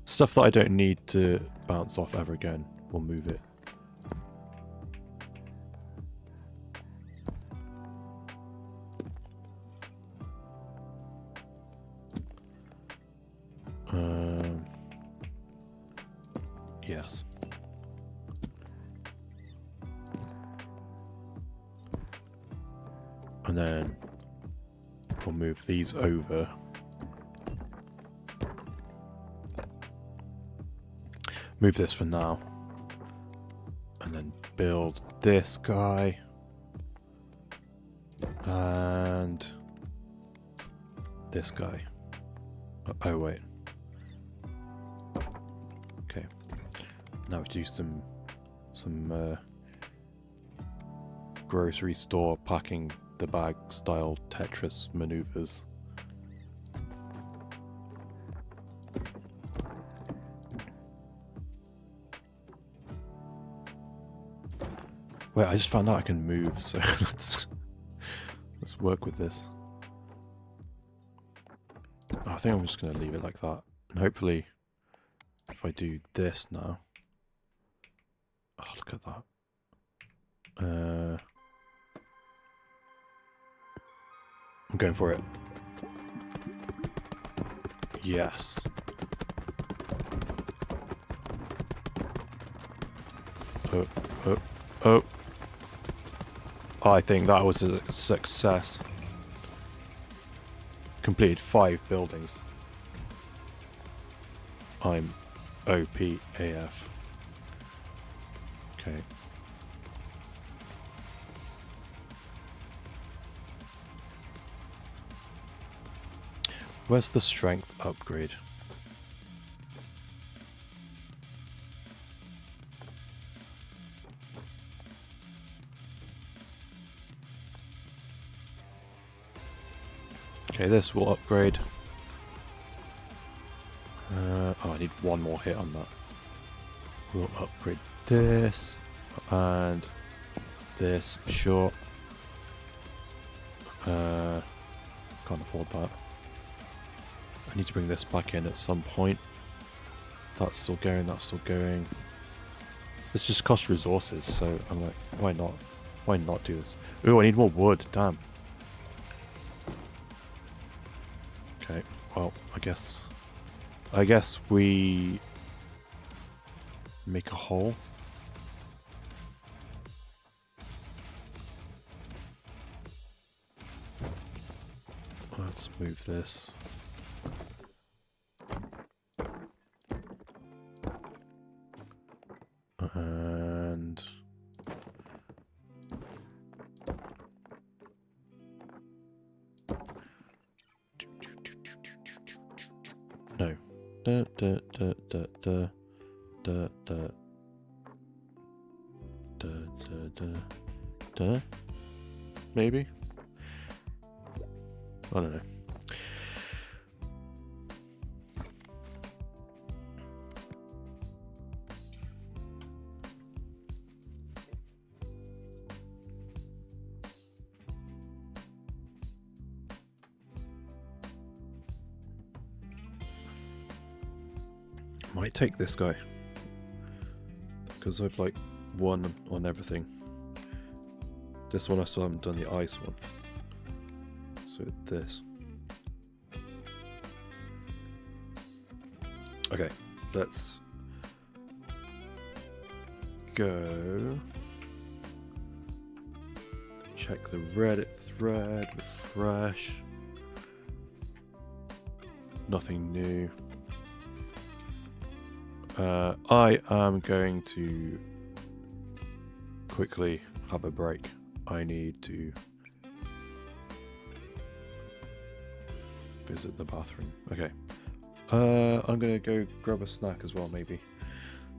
Stuff that I don't need to bounce off ever again. We'll move it. Yes. And then we'll move these over. Move this for now. And then build this guy. And this guy. Oh wait. Okay. Now we do some grocery store packing the bag style Tetris maneuvers. Wait, I just found out I can move, so let's work with this. Oh, I think I'm just gonna leave it like that. And hopefully if I do this now. Oh, look at that. I'm going for it. Yes. Oh. I think that was a success. Completed 5 buildings. I'm OP AF. Okay. Where's the strength upgrade? Okay, this will upgrade. Oh, I need one more hit on that. We'll upgrade this and this. Sure. Can't afford that. I need to bring this back in at some point. That's still going, that's still going. This just costs resources, so I'm like, why not? Why not do this? Ooh, I need more wood, damn. Okay, well, I guess we make a hole. Let's move this. And no. Maybe? I don't know. Might take this guy because I've like won on everything. This one I still haven't done the ice one, so this. Okay, let's go check the Reddit thread. Refresh. Nothing new. I am going to quickly have a break. I need to visit the bathroom. Okay. I'm gonna go grab a snack as well, maybe.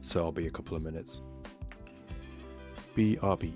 So I'll be a couple of minutes. BRB.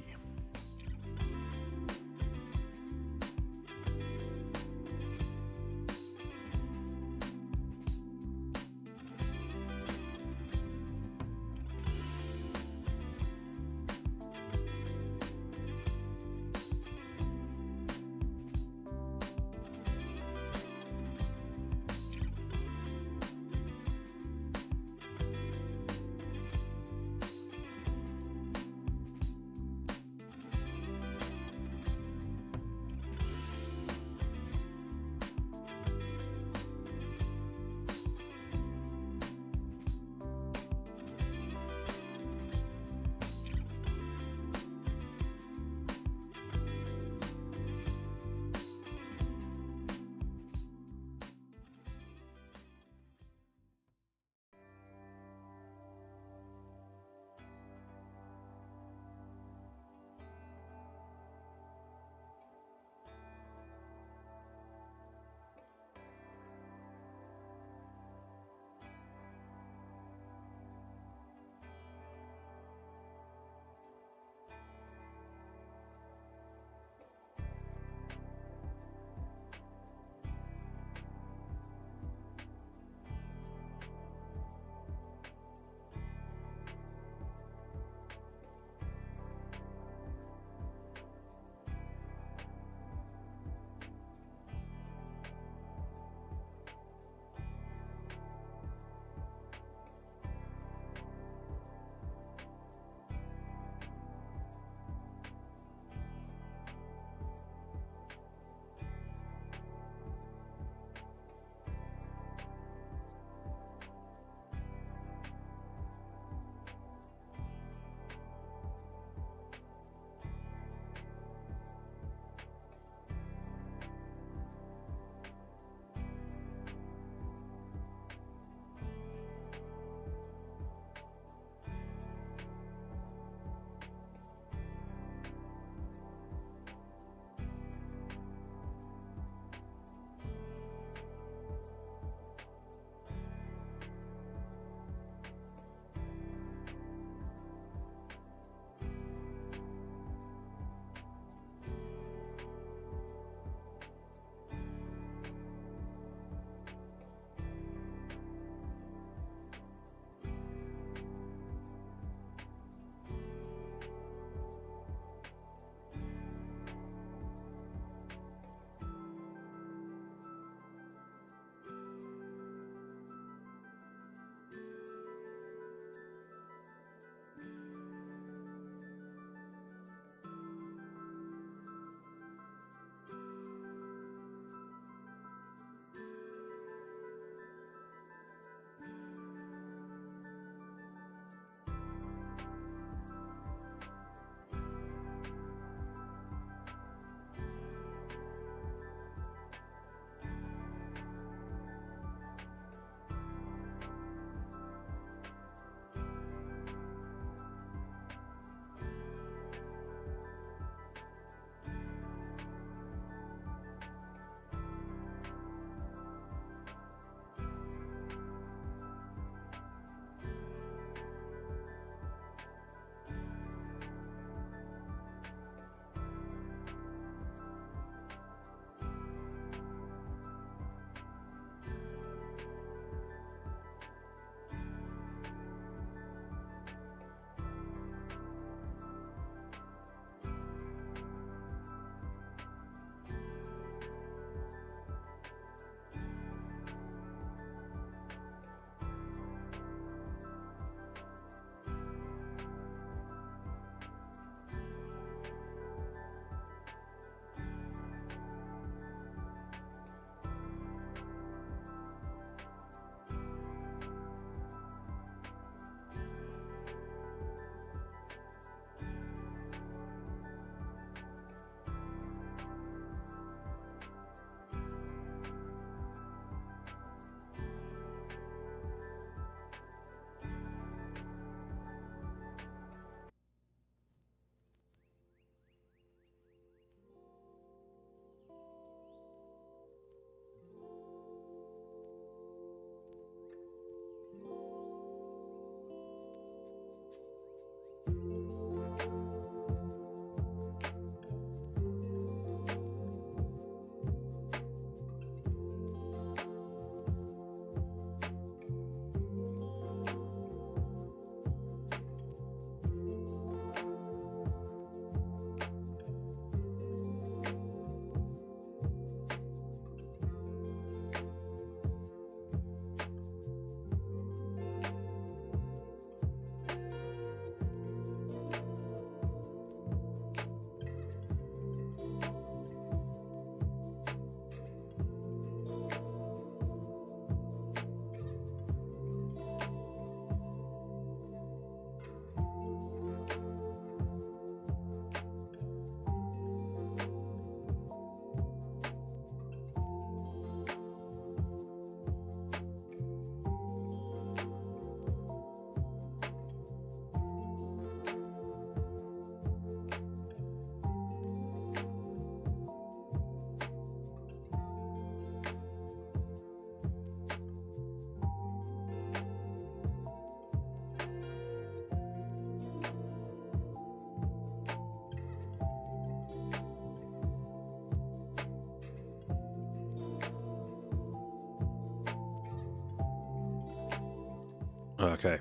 Okay,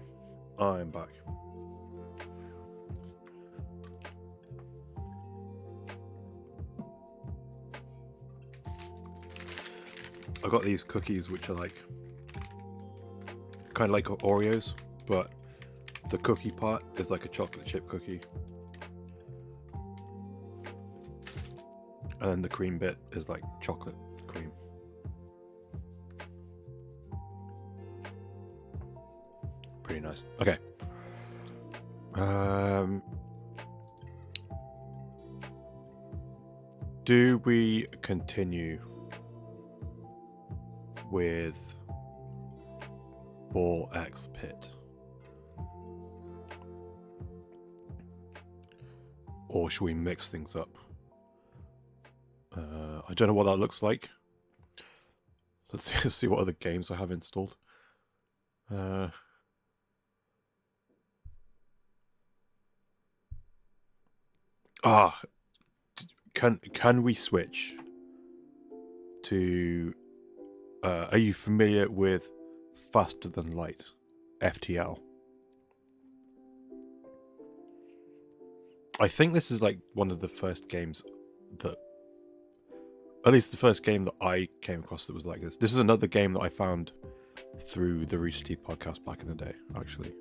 I'm back. I got these cookies which are like kind of like Oreos, but the cookie part is like a chocolate chip cookie. And then the cream bit is like chocolate cream. Pretty nice. Okay. Do we continue with Ball X Pit? Or should we mix things up? I don't know what that looks like. Let's see what other games I have installed. Can we switch to? Are you familiar with Faster Than Light, FTL? I think this is like one of the first games that, at least the first game that I came across that was like this. This is another game that I found through the Rooster Teeth podcast back in the day, actually,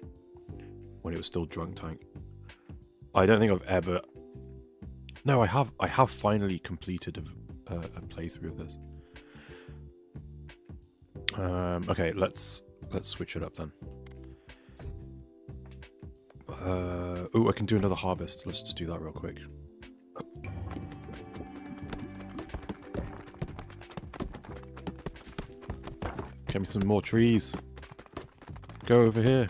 when it was still Drunk Tank. I don't think I've ever. No, I have finally completed a playthrough of this. Okay, let's switch it up then. Oh, I can do another harvest. Let's just do that real quick. Get me some more trees. Go over here.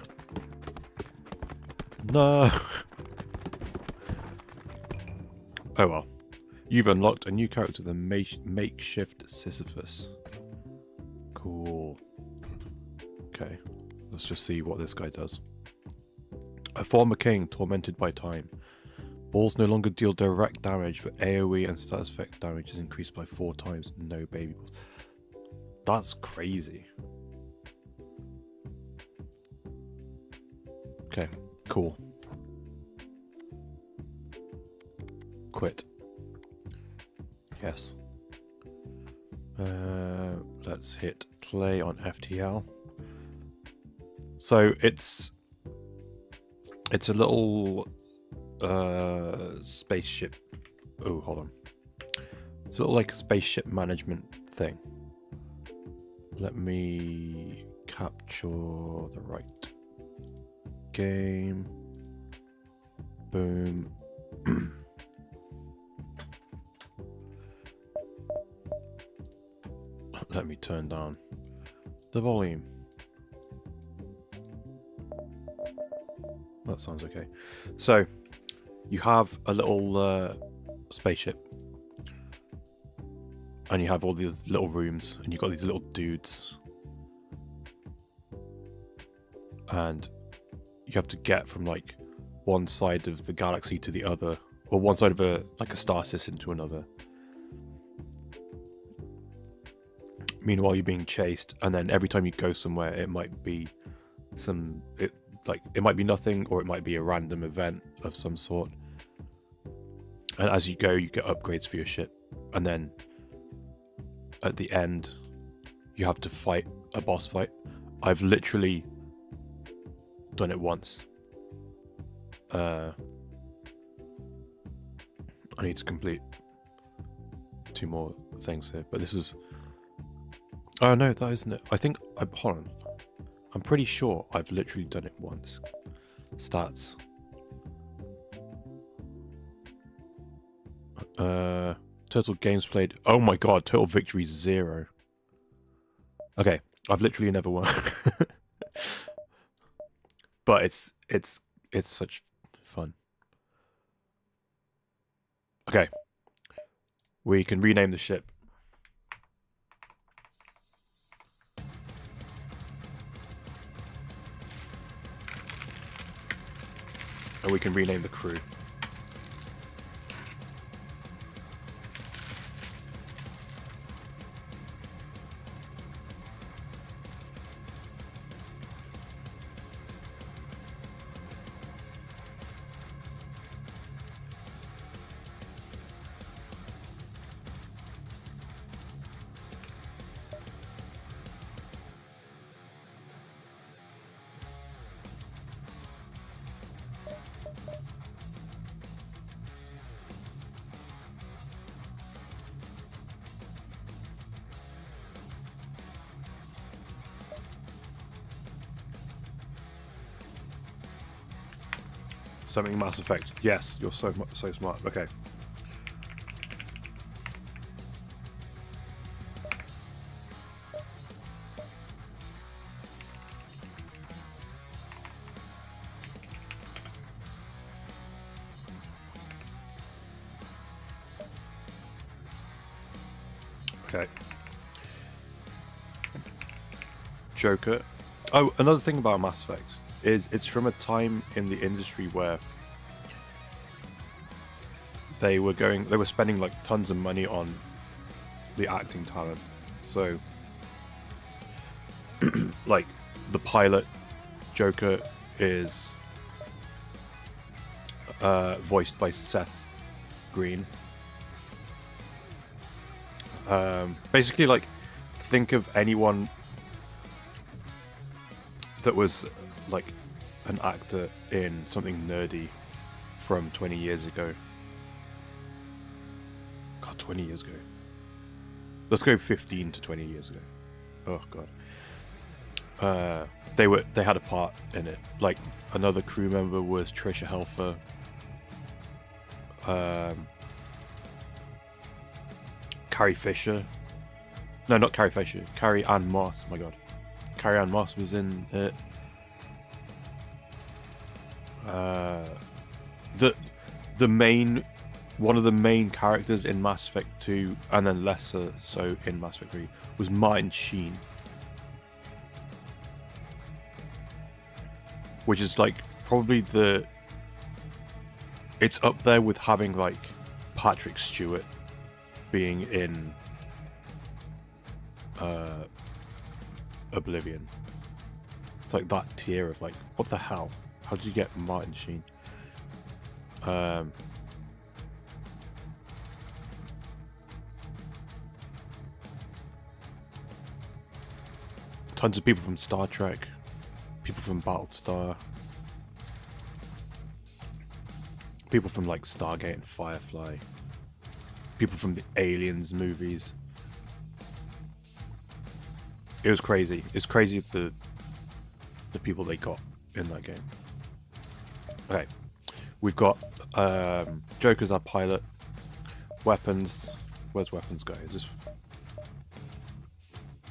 No. Oh well. You've unlocked a new character, the Makeshift Sisyphus. Cool. Okay. Let's just see what this guy does. A former king tormented by time. Balls no longer deal direct damage, but AoE and status effect damage is increased by 4 times. No baby balls. That's crazy. Okay, cool. Quit. Yes. Let's hit play on FTL. So it's a little spaceship. Oh, hold on. It's a little like a spaceship management thing. Let me capture the right game. Boom. Let me turn down the volume. That sounds okay. So, you have a little spaceship. And you have all these little rooms. And you've got these little dudes. And you have to get from like one side of the galaxy to the other. Or one side of a star system to another. Meanwhile, you're being chased, and then every time you go somewhere, it might be it might be nothing, or it might be a random event of some sort. And as you go, you get upgrades for your ship, and then at the end, you have to fight a boss fight. I've literally done it once. I need to complete 2 more things here, but this is. Oh no, that isn't it. I think hold on. I'm pretty sure I've literally done it once. Stats. Total games played. Oh my god, total victories 0. Okay, I've literally never won. But it's such fun. Okay. We can rename the ship. And we can rename the crew. Something Mass Effect. Yes, you're so smart. Okay. Okay. Joker. Oh, another thing about Mass Effect is it's from a time in the industry where they were spending like tons of money on the acting talent. So like the pilot Joker is voiced by Seth Green. Basically, like, think of anyone that was like an actor in something nerdy from 20 years ago. God, 20 years ago. Let's go 15 to 20 years ago. Oh god. They had a part in it. Like, another crew member was Trisha Helfer. Carrie Fisher. No, not Carrie Fisher. Carrie Ann Moss. My god. Carrie Ann Moss was in it. One of the main characters in Mass Effect 2, and then lesser so in Mass Effect 3, was Martin Sheen. Which is like probably it's up there with having like Patrick Stewart being in Oblivion. It's like that tier of like, what the hell? How did you get Martin Sheen? Tons of people from Star Trek, people from Battlestar, people from like Stargate and Firefly, people from the Aliens movies. It was crazy. It's crazy the people they got in that game. Okay, we've got Joker's our pilot. Weapons. Where's Weapons Guy? Is this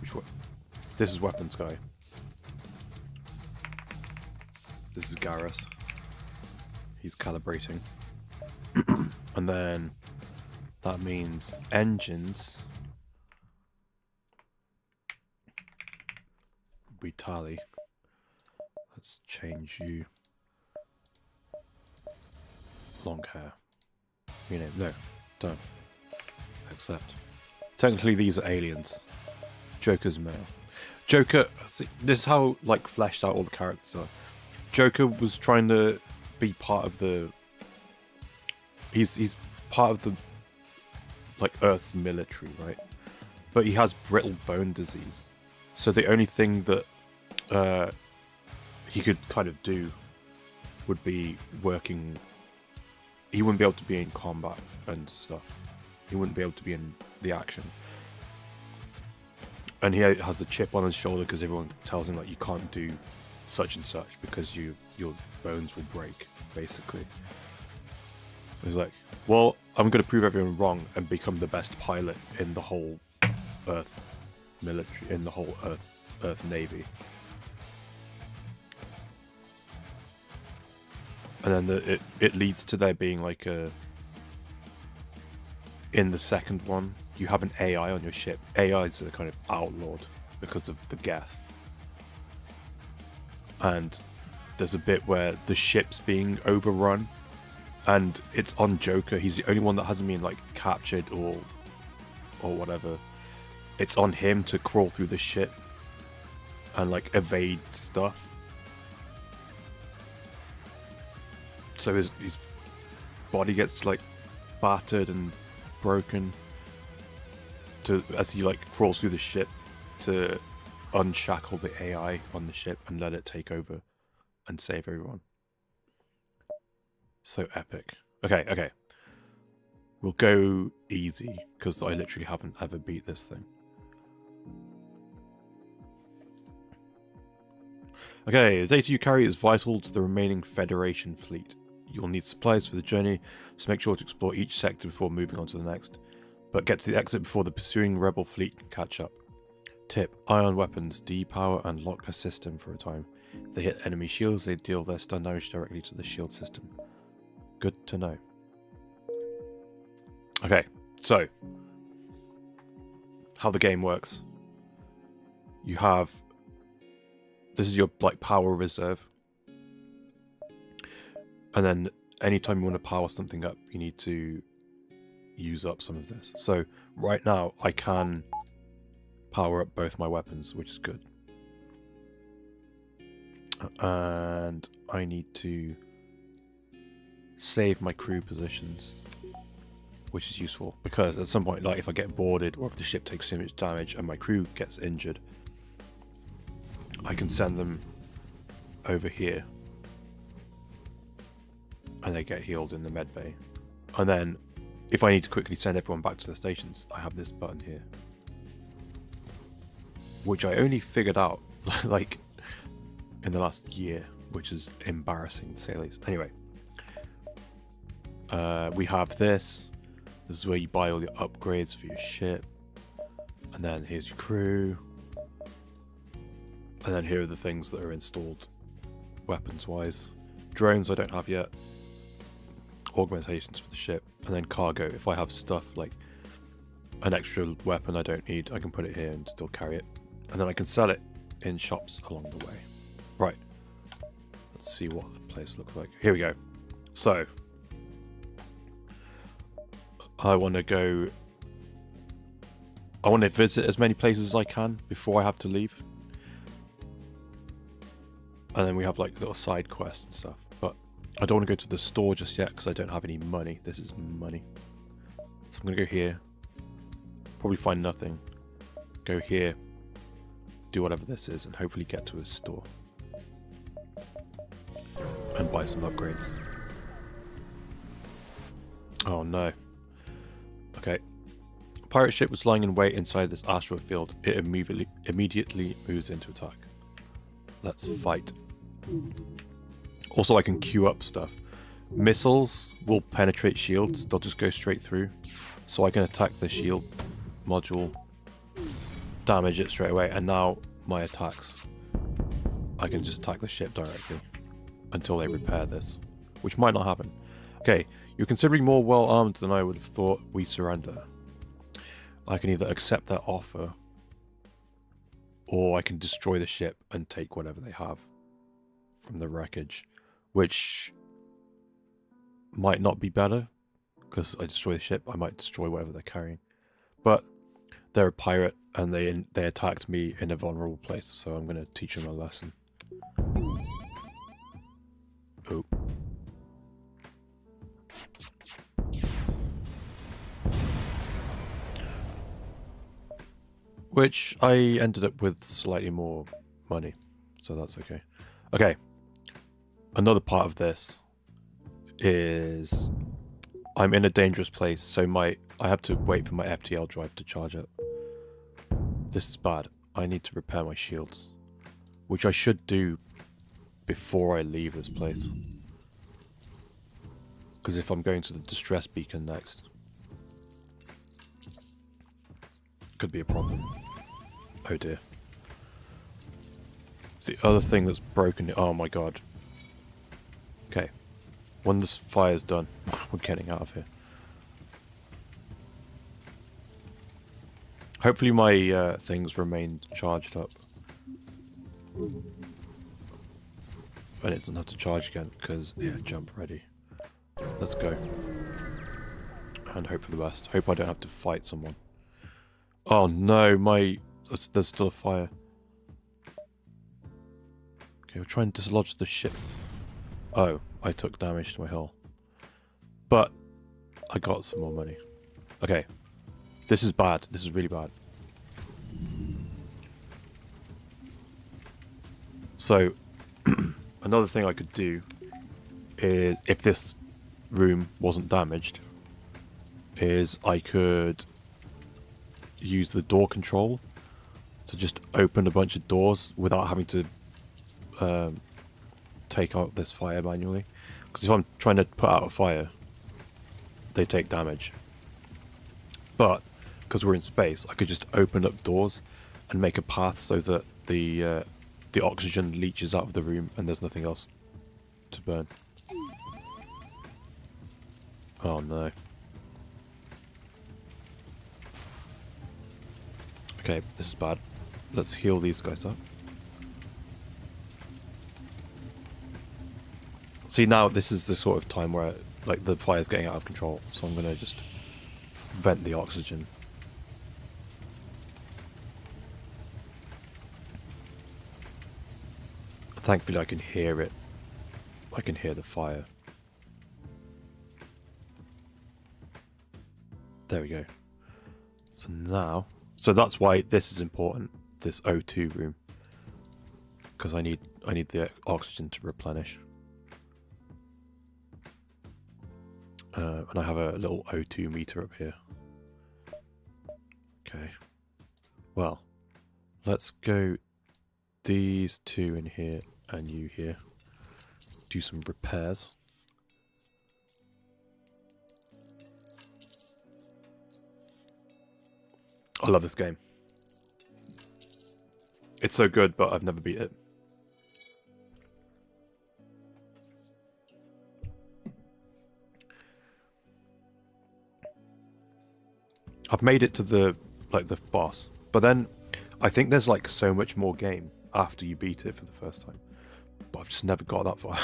which one? This is Weapons Guy. This is Garrus. He's calibrating. And then that means engines. We tally. Let's change you. Long hair. Rename. No. Don't. Accept. Technically these are aliens. Joker's male. Joker, see, this is how like fleshed out all the characters are. Joker was trying to be part of the. He's part of the like Earth's military, right? But he has brittle bone disease, so the only thing that he could kind of do would be working. He wouldn't be able to be in combat and stuff. He wouldn't be able to be in the action. And he has a chip on his shoulder because everyone tells him like you can't do such and such because your bones will break, basically. He's like, well, I'm going to prove everyone wrong and become the best pilot in the whole Earth military, in the whole Earth Navy. And then it leads to there being like a... In the second one, you have an AI on your ship. AIs are kind of outlawed because of the Geth. And there's a bit where the ship's being overrun, and it's on Joker. He's the only one that hasn't been like captured or whatever. It's on him to crawl through the ship and like evade stuff. So his body gets like battered and broken as he like crawls through the ship to unshackle the AI on the ship and let it take over and save everyone. So epic. Okay. We'll go easy because I literally haven't ever beat this thing. Okay, the data you carry is vital to the remaining Federation fleet. You'll need supplies for the journey, so make sure to explore each sector before moving on to the next. But get to the exit before the pursuing rebel fleet can catch up. Tip: ion weapons depower and lock a system for a time. If they hit enemy shields, they deal their stun damage directly to the shield system. Good to know. Okay, so how the game works. You have, this is your like power reserve, and then anytime you want to power something up, you need to use up some of this. So right now I can power up both my weapons, which is good. And I need to save my crew positions, which is useful because at some point, like if I get boarded or if the ship takes too much damage and my crew gets injured, I can send them over here and they get healed in the med bay. And then if I need to quickly send everyone back to the stations, I have this button here, which I only figured out like in the last year, which is embarrassing to say the least. Anyway, we have this. This is where you buy all your upgrades for your ship, and then here's your crew, and then here are the things that are installed weapons wise. Drones I don't have yet, augmentations for the ship, and then cargo. If I have stuff like an extra weapon I don't need, I can put it here and still carry it, and then I can sell it in shops along the way. Right, let's see what the place looks like. Here we go. So I want to visit as many places as I can before I have to leave. And then we have like little side quests and stuff. But I don't want to go to the store just yet because I don't have any money. This is money. So I'm going to go here. Probably find nothing. Go here. Do whatever this is and hopefully get to a store. And buy some upgrades. Oh no. Okay. A pirate ship was lying in wait inside this asteroid field. It immediately moves into attack. Let's fight. Also, I can queue up stuff. Missiles will penetrate shields. They'll just go straight through. So I can attack the shield module, damage it straight away, and now my attacks, I can just attack the ship directly until they repair this, which might not happen. Okay, you're considerably more well armed than I would have thought. We surrender. I can either accept their offer, or I can destroy the ship and take whatever they have from the wreckage, which might not be better, because I destroy the ship, I might destroy whatever they're carrying. But they're a pirate, and they attacked me in a vulnerable place, so I'm going to teach them a lesson. Oh. Which I ended up with slightly more money, so that's okay. Okay, another part of this is I'm in a dangerous place, so I have to wait for my FTL drive to charge up. This is bad. I need to repair my shields, which I should do before I leave this place. Because if I'm going to the distress beacon next, could be a problem. Oh dear. The other thing that's broken, oh my god. Okay. When this fire's done, we're getting out of here. Hopefully my things remain charged up. And it doesn't have to charge again, because, yeah, jump ready. Let's go. And hope for the best. Hope I don't have to fight someone. Oh no, there's still a fire. Okay, we'll try and dislodge the ship. Oh, I took damage to my hull. But I got some more money. Okay. This is bad. This is really bad. So, another thing I could do is, if this room wasn't damaged, is I could use the door control to just open a bunch of doors without having to take out this fire manually. Because if I'm trying to put out a fire, they take damage. But because we're in space, I could just open up doors and make a path so that the oxygen leaches out of the room and there's nothing else to burn. Oh no. Okay, this is bad. Let's heal these guys up. See, now this is the sort of time where like the fire's getting out of control, so I'm gonna just vent the oxygen. Thankfully I can hear it. I can hear the fire. There we go. So now, so that's why this is important, this O2 room, because I need the oxygen to replenish. And I have a little O2 meter up here. Okay. Well, let's go these two in here and you here. Do some repairs. I love this game. It's so good, but I've never beat it. I've made it to the boss, but then I think there's like so much more game after you beat it for the first time, but I've just never got that far.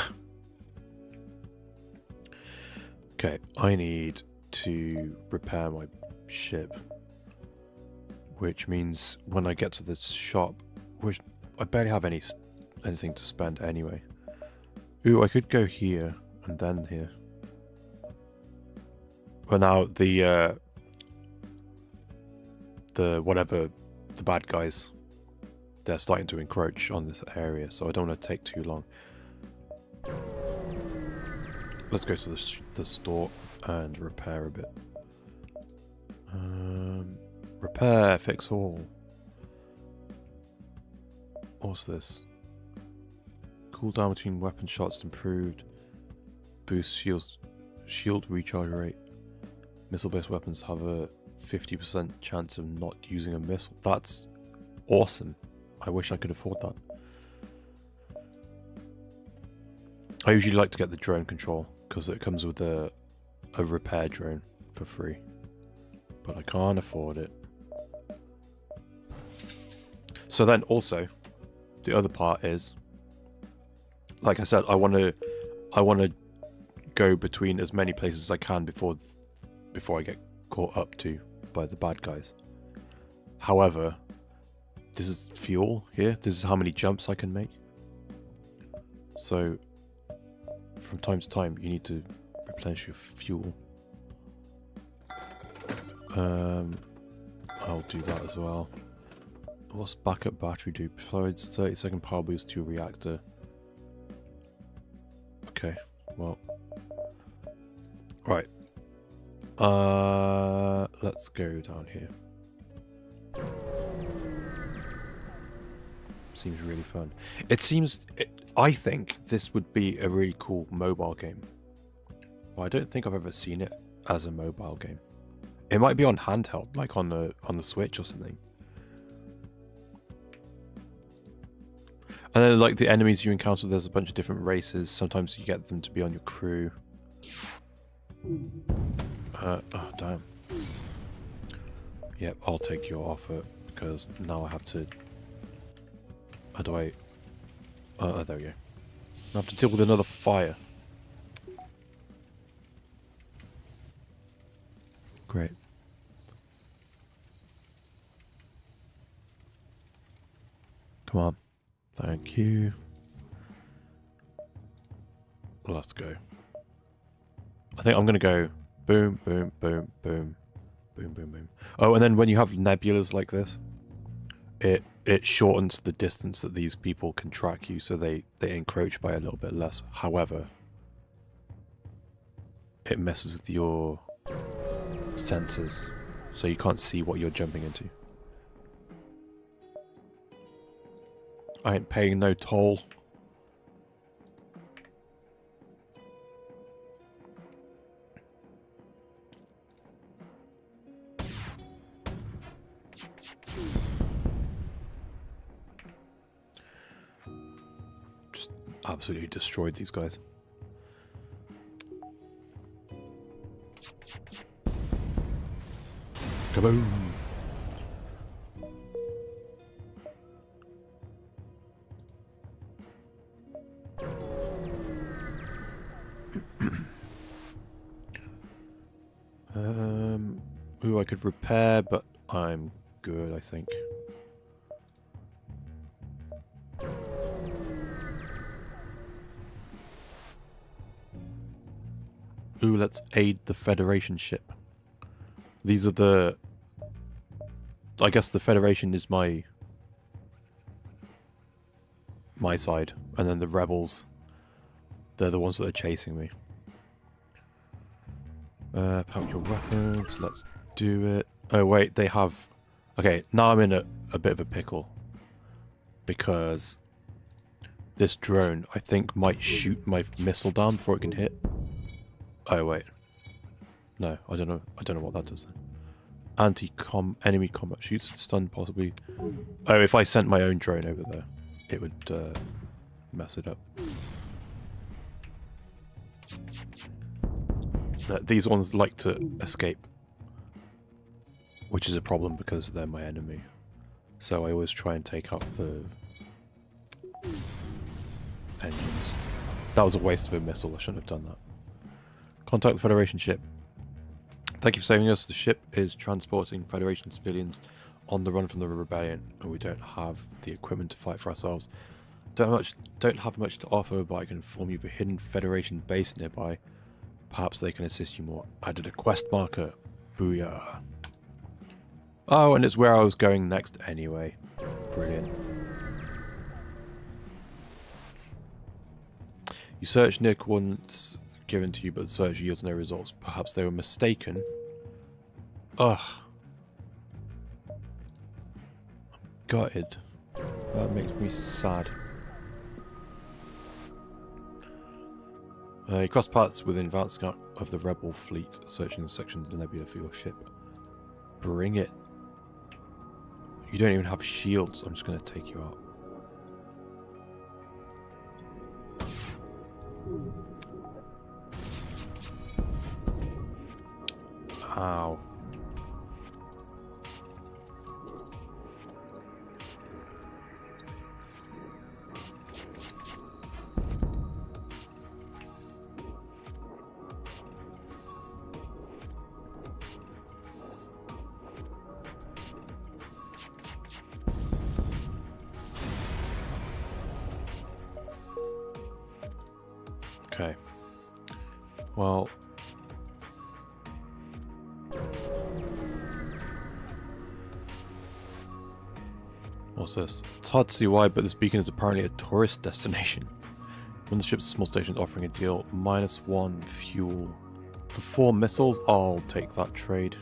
Okay, I need to repair my ship, which means when I get to the shop, which I barely have anything to spend anyway. Ooh, I could go here and then here. But now the bad guys, they're starting to encroach on this area, so I don't want to take too long. Let's go to the store and repair a bit. Repair, fix all. What's this? Cooldown between weapon shots improved. Boost shield recharge rate. Missile-based weapons have a 50% chance of not using a missile. That's awesome. I wish I could afford that. I usually like to get the drone control because it comes with a repair drone for free. But I can't afford it. So then also, the other part is, like I said, I want to go between as many places as I can before I get caught up to by the bad guys. However, this is fuel here. This is how many jumps I can make. So from time to time, you need to replenish your fuel. I'll do that as well. What's backup battery do? Provides 30-second power boost to your reactor. Okay, well. Right. Let's go down here. Seems really fun. I think this would be a really cool mobile game. But I don't think I've ever seen it as a mobile game. It might be on handheld, like on the Switch or something. And then like the enemies you encounter, there's a bunch of different races. Sometimes you get them to be on your crew. Oh damn. Yep, I'll take your offer because now I have to. How do I? Oh, there we go. I have to deal with another fire. Great. Come on. Thank you. Let's go. I think I'm going to go boom, boom, boom, boom, boom, boom, boom. Oh, and then when you have nebulas like this, it shortens the distance that these people can track you, so they encroach by a little bit less. However, it messes with your sensors, so you can't see what you're jumping into. I ain't paying no toll. Just absolutely destroyed these guys. Kaboom! Ooh, I could repair, but I'm good, I think. Ooh, let's aid the Federation ship. These are the... I guess the Federation is my side, and then the rebels, they're the ones that are chasing me. Power your weapons, let's do it. Oh wait, they have... Okay, now I'm in a bit of a pickle. Because this drone, I think, might shoot my missile down before it can hit. Oh wait. No, I don't know what that does then. Enemy combat shoots, stun possibly. Oh, if I sent my own drone over there, it would mess it up. These ones like to escape, which is a problem because they're my enemy. So I always try and take out the engines. That was a waste of a missile, I shouldn't have done that. Contact the Federation ship. Thank you for saving us. The ship is transporting Federation civilians on the run from the rebellion, and we don't have the equipment to fight for ourselves. Don't have much to offer, but I can inform you of a hidden Federation base nearby. Perhaps they can assist you more. Added a quest marker. Booyah. Oh, and it's where I was going next anyway. Brilliant. You searched near coordinates given to you, but the search yields no results. Perhaps they were mistaken. Ugh. I'm gutted. That makes me sad. You cross paths with an advanced scout of the rebel fleet, searching the section of the nebula for your ship. Bring it. You don't even have shields. I'm just going to take you out. Ow. Okay. Well... What's this? It's hard to see why, but this beacon is apparently a tourist destination. When the ship's a small station offering a deal, -1 fuel. For 4 missiles, I'll take that trade.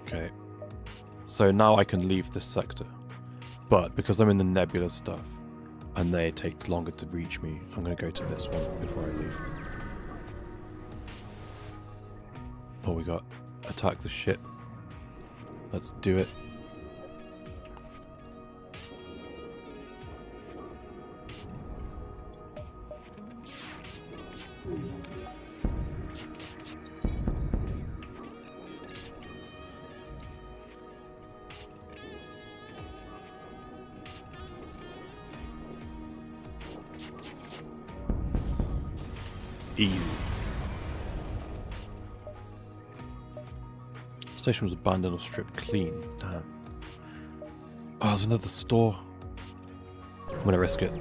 Okay. So now I can leave this sector. But because I'm in the nebula stuff, and they take longer to reach me, I'm going to go to this one before I leave. Oh, we got attack the ship. Let's do it. Easy. Station was abandoned or stripped clean. Damn. Oh, there's another store. I'm gonna risk it.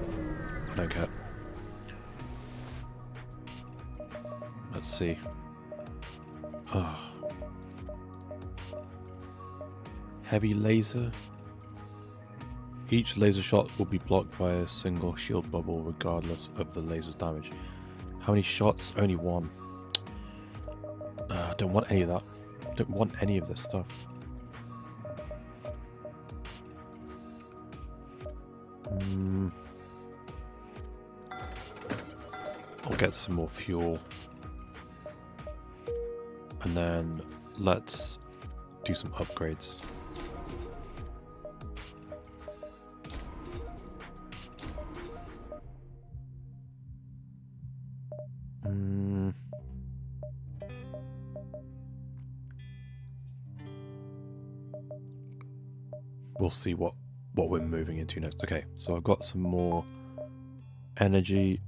I don't care. Let's see. Oh. Heavy laser. Each laser shot will be blocked by a single shield bubble regardless of the laser's damage. How many shots? Only 1. I don't want any of that. I don't want any of this stuff. I'll get some more fuel. And then let's do some upgrades. We'll see what we're moving into next. Okay, so I've got some more energy.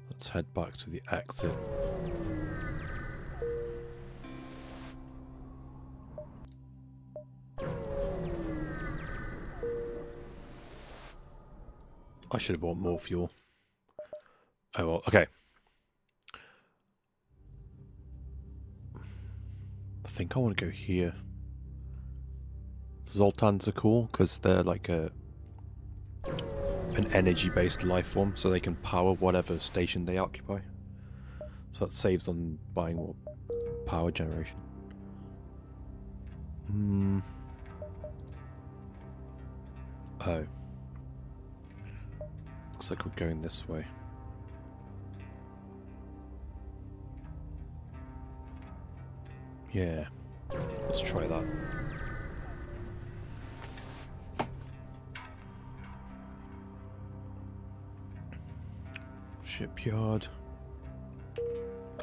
Let's head back to the exit. I should have bought more fuel. Oh well, okay. I think I want to go here. Zoltans are cool because they're like an energy-based life form, so they can power whatever station they occupy. So that saves on buying more power generation. Oh. Looks like we're going this way. Yeah. Let's try that. Shipyard.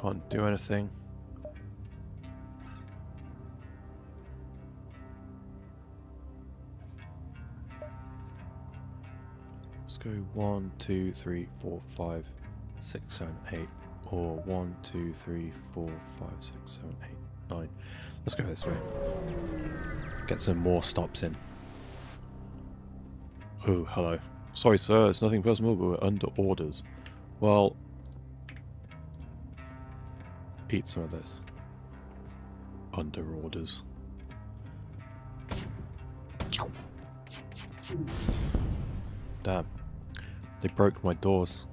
Can't do anything. Let's go 1, 2, 3, 4, 5, 6, 7, 8. Or 1, 2, 3, 4, 5, 6, 7, 8, 9. Let's go this way. Get some more stops in. Oh, hello. Sorry, sir, it's nothing personal, but we're under orders. Well, eat some of this. Under orders. Damn. They broke my doors.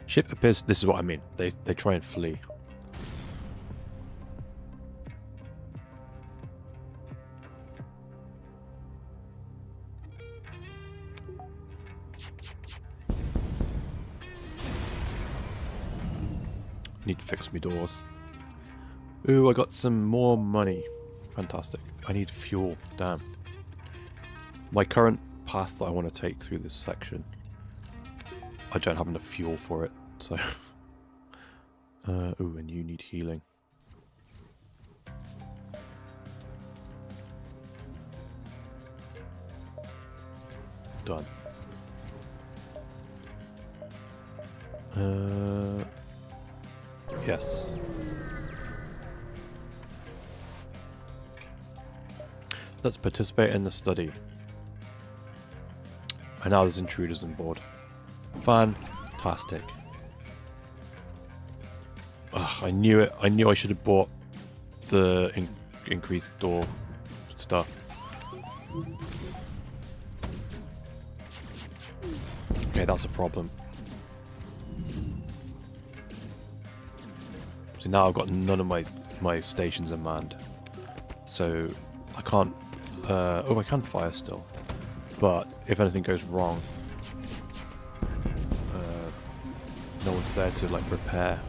Ship appears. This is what I mean. They try and flee. Need to fix me doors. Ooh, I got some more money. Fantastic. I need fuel. Damn. My current path that I want to take through this section, I don't have enough fuel for it, so... ooh, and you need healing. Done. Yes. Let's participate in the study. And now there's intruders on board. Fantastic. Ugh, I knew it. I knew I should have bought the increased door stuff. Okay, that's a problem. So now I've got none of my stations unmanned. So I can't... oh, I can fire still. But if anything goes wrong, no one's there to like repair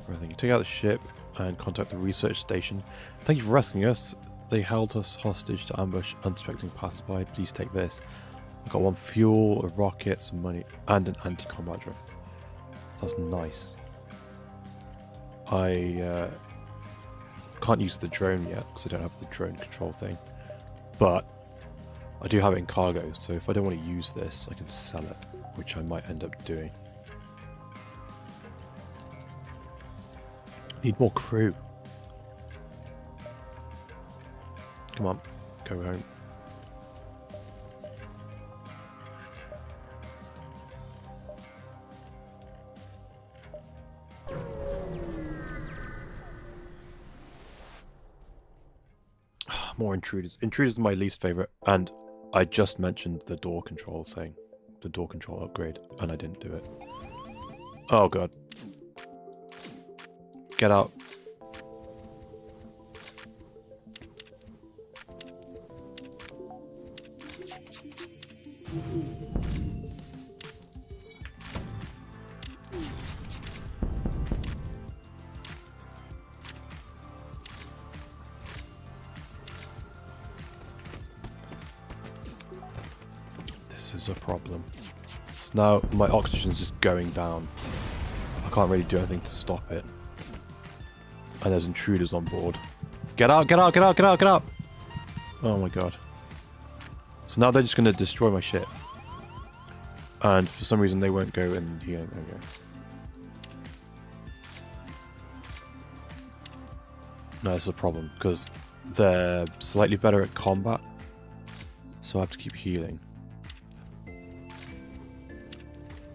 or anything. Take out the ship and contact the research station. Thank you for rescuing us. They held us hostage to ambush unsuspecting passersby. Please take this. I got 1 fuel, a rocket, some money, and an anti-combat drone. That's nice. I can't use the drone yet because I don't have the drone control thing, but I do have it in cargo, so if I don't want to use this, I can sell it, which I might end up doing. Need more crew. Come on, go home. More intruders. Intruders are my least favorite, and I just mentioned the door control thing, the door control upgrade, and I didn't do it. Oh god. Get out. This is a problem. So now my oxygen's just going down. I can't really do anything to stop it. And there's intruders on board. Get out, get out, get out, get out, get out! Oh my god. So now they're just going to destroy my ship. And for some reason they won't go in here. Okay. No, it's a problem, because they're slightly better at combat. So I have to keep healing.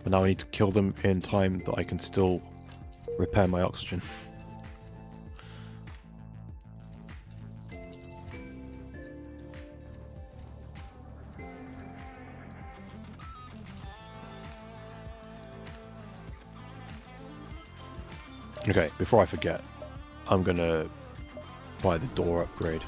But now I need to kill them in time that I can still repair my oxygen. Okay, before I forget, I'm gonna buy the door upgrade.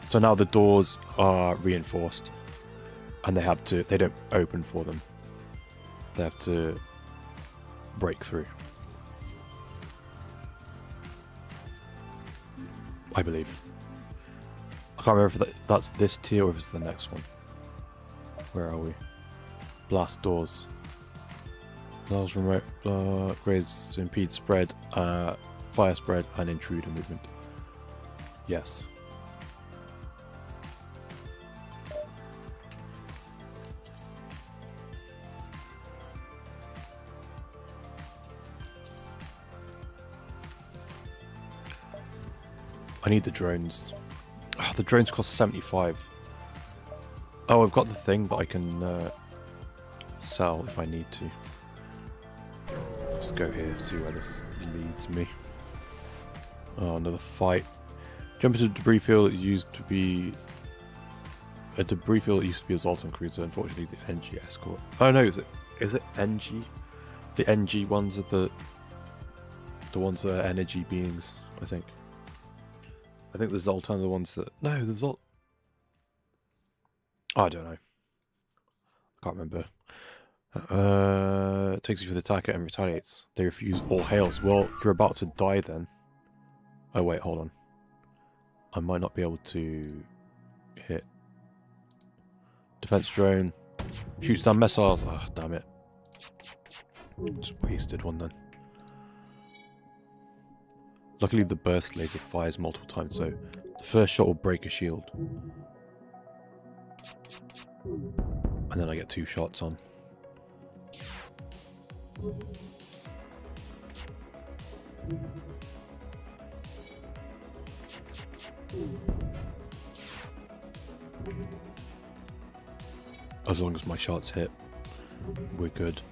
So now the doors are reinforced, and they don't open for them. They have to break through. I believe. I can't remember if that's this tier or if it's the next one. Where are we? Blast doors. Allows remote upgrades to impede spread, fire spread, and intruder movement. Yes. I need the drones. Oh, the drones cost 75. Oh, I've got the thing that I can sell if I need to. Let's go here, see where this leads me. Oh, another fight. Jump into a debris field that used to be a debris field that used to be a Zoltan cruiser. Unfortunately, the NG escort. Oh no, is it NG? The NG ones are the ones that are energy beings, I think. I think the Zoltan are the ones that... No, the Zoltan... I don't know. I can't remember. Takes you for the attacker and retaliates. They refuse all hails. Well, you're about to die then. Oh wait, hold on. I might not be able to hit. Defense drone. Shoots down missiles. Ah, oh, damn it. Just wasted one then. Luckily the burst laser fires multiple times, so the first shot will break a shield. And then I get 2 shots on. As long as my shots hit, we're good.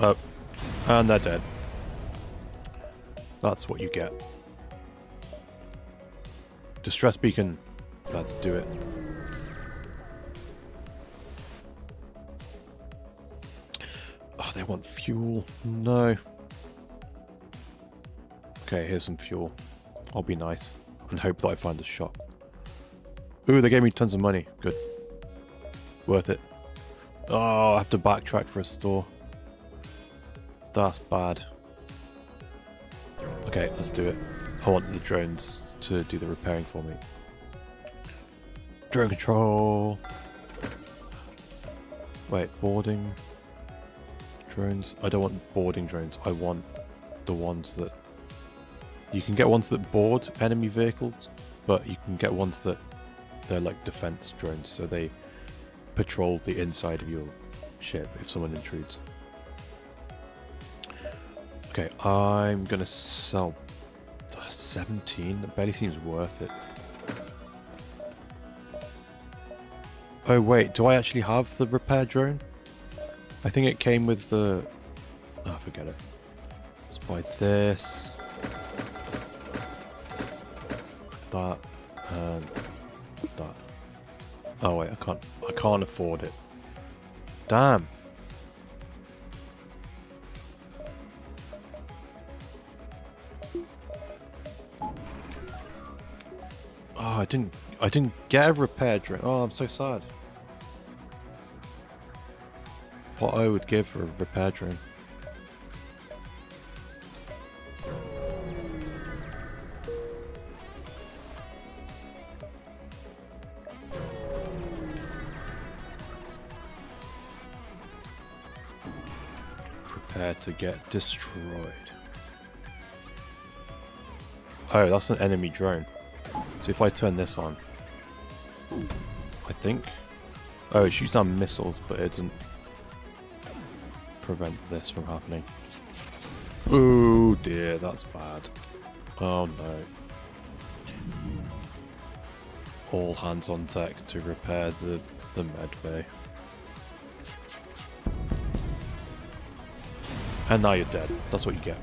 Oh, and they're dead. That's what you get. Distress beacon. Let's do it. Oh, they want fuel. No. Okay, here's some fuel. I'll be nice and hope that I find a shop. Ooh, they gave me tons of money. Good. Worth it. Oh, I have to backtrack for a store. That's bad. Okay, let's do it. I want the drones to do the repairing for me. Drone control. Wait, boarding drones. I don't want boarding drones. I want the ones that... You can get ones that board enemy vehicles, but you can get ones that they're like defense drones, so they patrol the inside of your ship if someone intrudes. Okay, I'm gonna sell 17. That barely seems worth it. Oh wait, do I actually have the repair drone? I think it came with the... Oh, forget it. Let's buy this. That. And that. Oh wait, I can't afford it. Damn. Oh, I didn't get a repair drone. Oh, I'm so sad. What I would give for a repair drone. Prepare to get destroyed. Oh, that's an enemy drone. So if I turn this on, I think... Oh, it shoots down missiles, but it doesn't prevent this from happening. Oh dear, that's bad. Oh no. All hands on deck to repair the med bay. And now you're dead. That's what you get.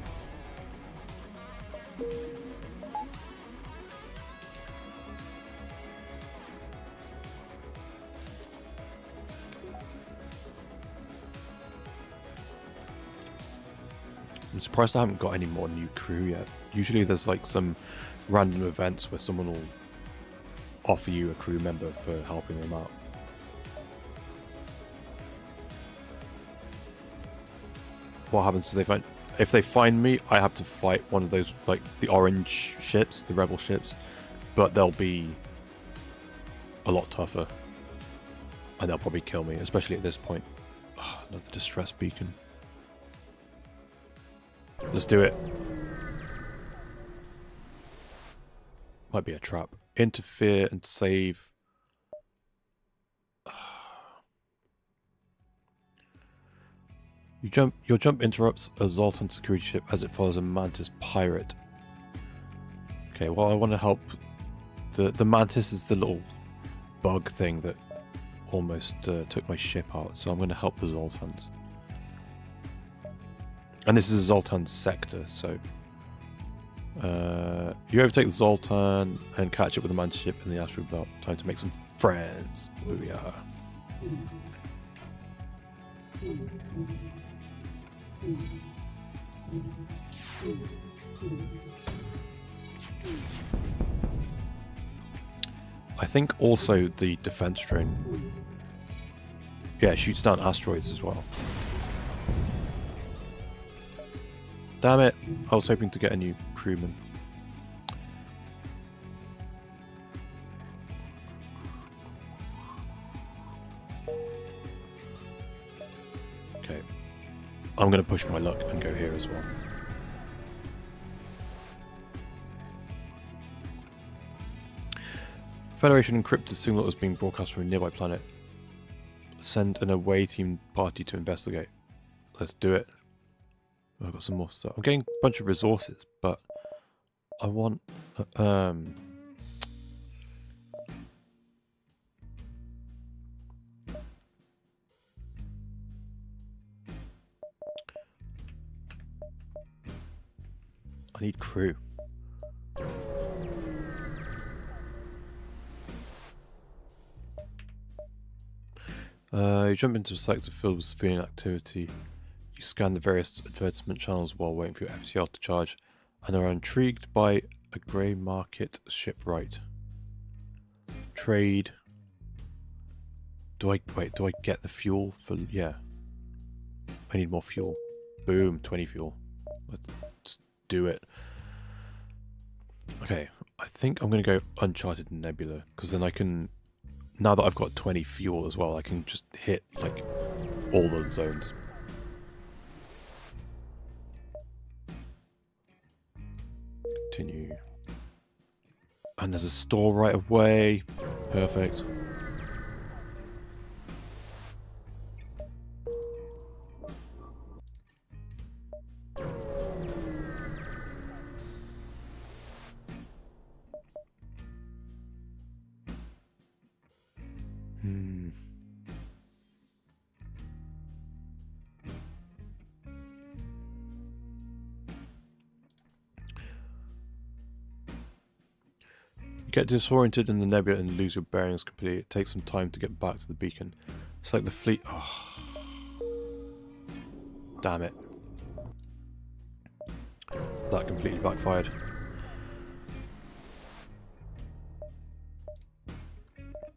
I'm surprised I haven't got any more new crew yet. Usually there's like some random events where someone will offer you a crew member for helping them out. What happens if they find me, I have to fight one of those, like the orange ships, the rebel ships, but they'll be a lot tougher and they'll probably kill me, especially at this point. Oh, another distress beacon. Let's do it. Might be a trap. Interfere and save. Your jump interrupts a Zoltan security ship as it follows a Mantis pirate. Okay, well I want to help. The Mantis is the little bug thing that almost took my ship out, so I'm going to help the Zoltans. And this is a Zoltan sector, so you overtake the Zoltan and catch up with the Mantis ship in the asteroid belt. Time to make some friends. Booyah. I think also the defense drone, yeah, shoots down asteroids as well. Damn it, I was hoping to get a new crewman. Okay, I'm going to push my luck and go here as well. Federation encrypted signal that was being broadcast from a nearby planet. Send an away team party to investigate. Let's do it. I've got some more stuff. I'm getting a bunch of resources, but I want... I need crew. You jump into a sector filled with civilian activity. You scan the various advertisement channels while waiting for your FTL to charge, and are intrigued by a grey market shipwright. Trade. Do I get the fuel for? Yeah. I need more fuel. Boom, 20 fuel. Let's do it. Okay, I think I'm gonna go Uncharted Nebula, because then I can. Now that I've got 20 fuel as well, I can just hit like all the zones. Continue. And there's a store right away. Perfect. Get disoriented in the nebula and lose your bearings completely. It takes some time to get back to the beacon. It's like the fleet... Oh. Damn it. That completely backfired.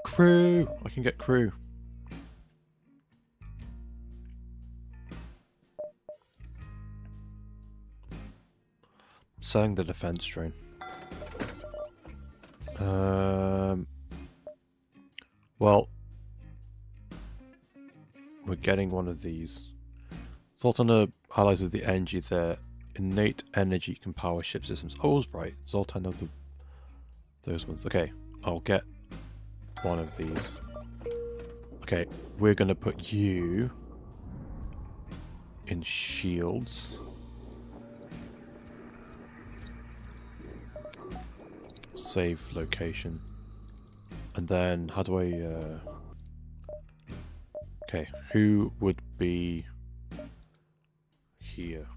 Crew! I can get crew. Selling the defense drone. Well, we're getting one of these. Zoltan allies of the energy. Their innate energy can power ship systems. Oh, I was right. Zoltan of those ones. Okay, I'll get one of these. Okay, we're gonna put you in shields. Save location. And then, how do I, okay, who would be here?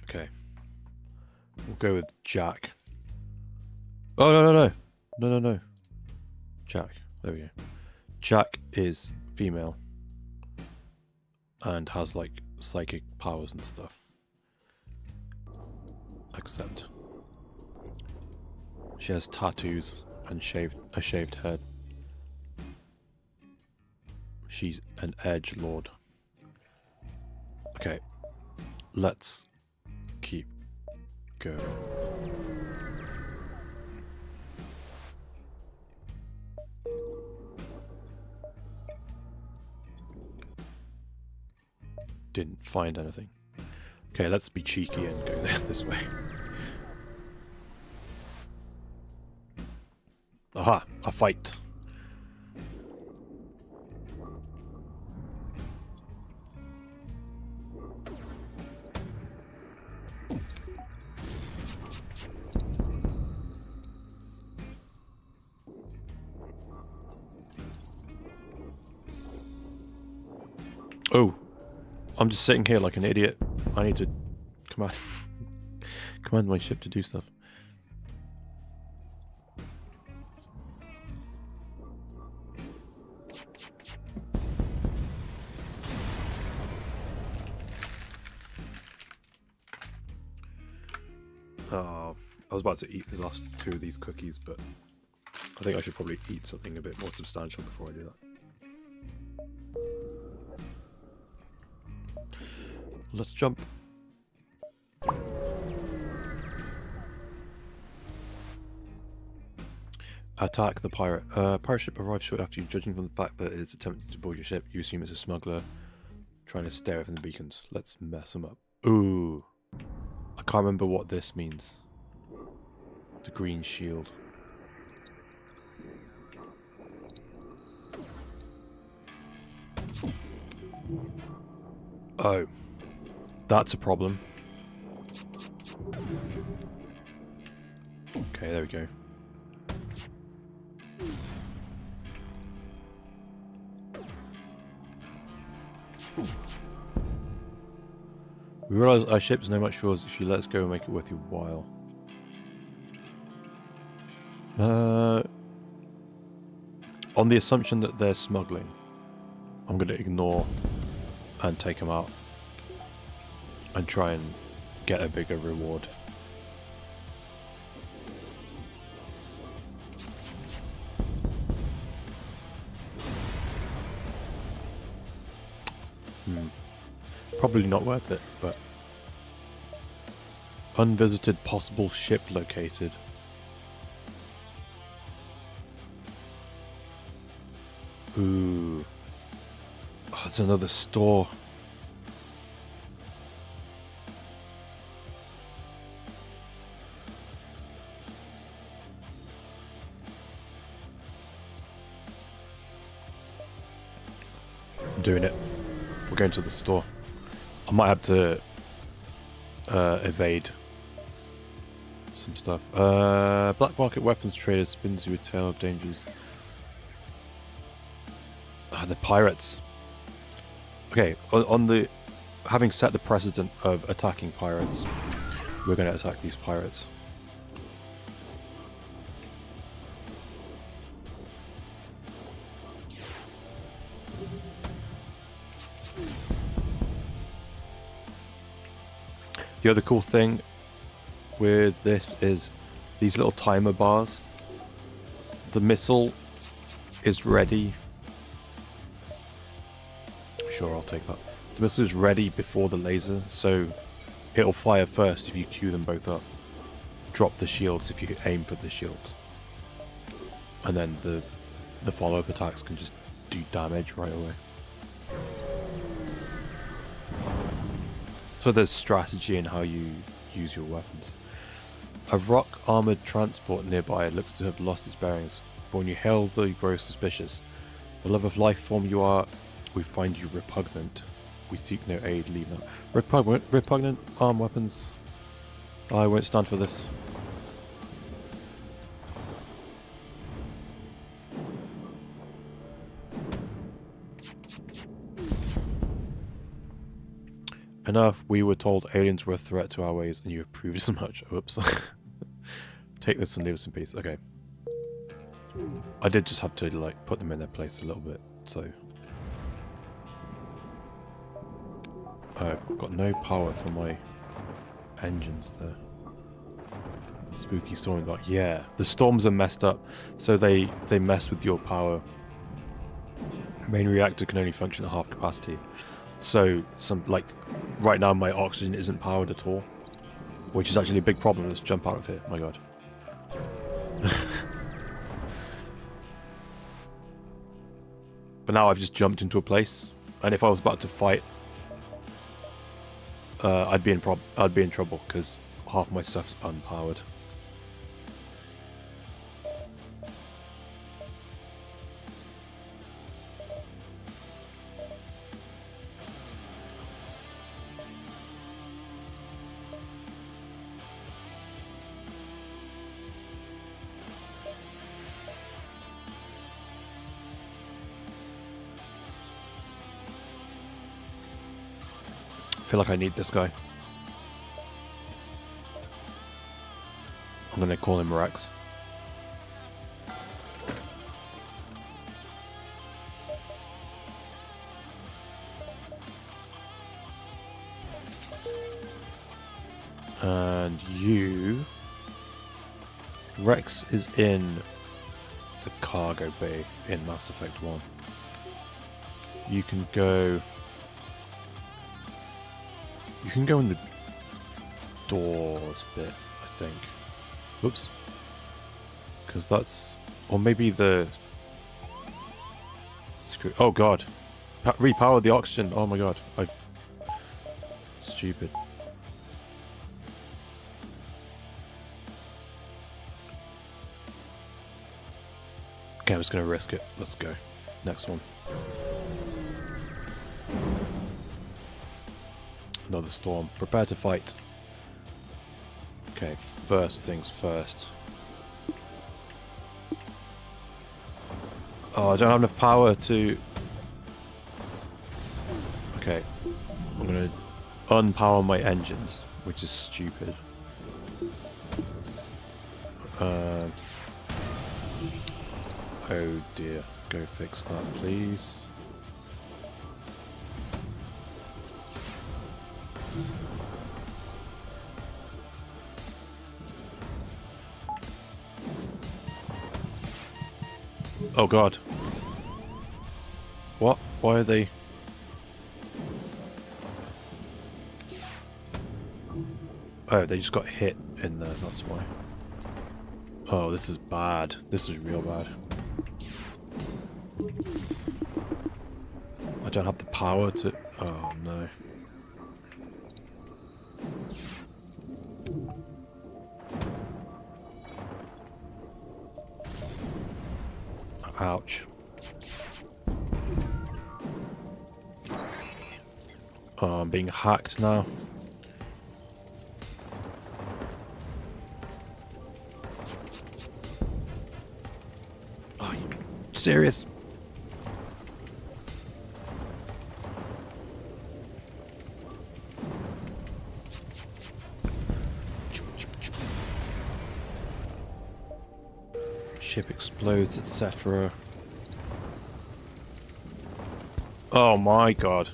Okay. We'll go with Jack. Oh, no. Jack. There we go. Jack is female. And has, like, psychic powers and stuff. Except she has tattoos and a shaved head. She's an edge lord. Okay. Let's keep going. Didn't find anything. Okay, let's be cheeky and go this way. Aha, a fight. Oh. I'm just sitting here like an idiot. I need to command my ship to do stuff. I was about to eat the last two of these cookies, but I think I should probably eat something a bit more substantial before I do that. Let's jump. Attack the pirate. Pirate ship arrives shortly after you. Judging from the fact that it's attempting to board your ship, you assume it's a smuggler trying to stare from the beacons. Let's mess them up. Ooh. I can't remember what this means. The green shield. Oh. That's a problem. Okay, there we go. We realise our ship's no much for us. If you let us go and make it worth your while. On the assumption that they're smuggling, I'm going to ignore and take them out. And try and get a bigger reward. Probably not worth it, but... Unvisited possible ship located. Ooh. Oh, it's another store. Doing it. We're going to the store. I might have to evade some stuff. Black market weapons trader spins you a tale of dangers. The pirates. Okay, on the... Having set the precedent of attacking pirates, we're going to attack these pirates. The other cool thing with this is these little timer bars. The missile is ready. Sure, I'll take that. The missile is ready before the laser, so it'll fire first if you queue them both up. Drop the shields if you aim for the shields. And then the follow-up attacks can just do damage right away. So there's strategy in how you use your weapons. A rock armoured transport nearby looks to have lost its bearings, but when you hail them, you grow suspicious. The love of life form you are, we find you repugnant. We seek no aid, leave now. Repugnant armed weapons. I won't stand for this. Enough, we were told aliens were a threat to our ways, and you have proved as much. Oops. Take this and leave us in peace. Okay. I did just have to, like, put them in their place a little bit, so... I've got no power for my engines there. Spooky storm, like, yeah. The storms are messed up, so they mess with your power. Main reactor can only function at half capacity. So, right now my oxygen isn't powered at all. Which is actually a big problem. Let's jump out of here. My god. But now I've just jumped into a place. And if I was about to fight... I'd be in trouble, because half my stuff's unpowered. I feel like I need this guy. I'm gonna call him Rex. And you... Rex is in the cargo bay in Mass Effect 1. You can go... You can go in the doors bit, I think. Whoops. Because that's... Or maybe the... Screw... Oh god. Repower the oxygen. Oh my god. I've... Stupid. Okay, I'm just going to risk it. Let's go. Next one. Another storm. Prepare to fight. Okay, first things first. Oh, I don't have enough power to... Okay. I'm gonna unpower my engines, which is stupid. Oh dear. Go fix that, please. Oh god. What? Why are they... Oh, they just got hit in there, that's why. Oh, this is bad. This is real bad. I don't have the power to... Oh no. Ouch. Oh, I'm being hacked now. Are you serious? Ship explodes, etc. Oh my god.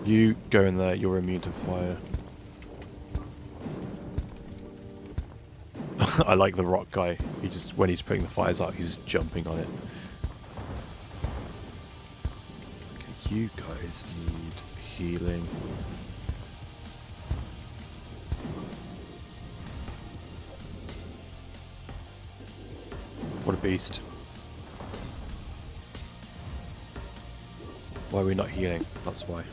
You go in there, you're immune to fire. I like the rock guy. He just, when he's putting the fires out, he's jumping on it. Okay, you guys need healing. What a beast. Why are we not healing? That's why.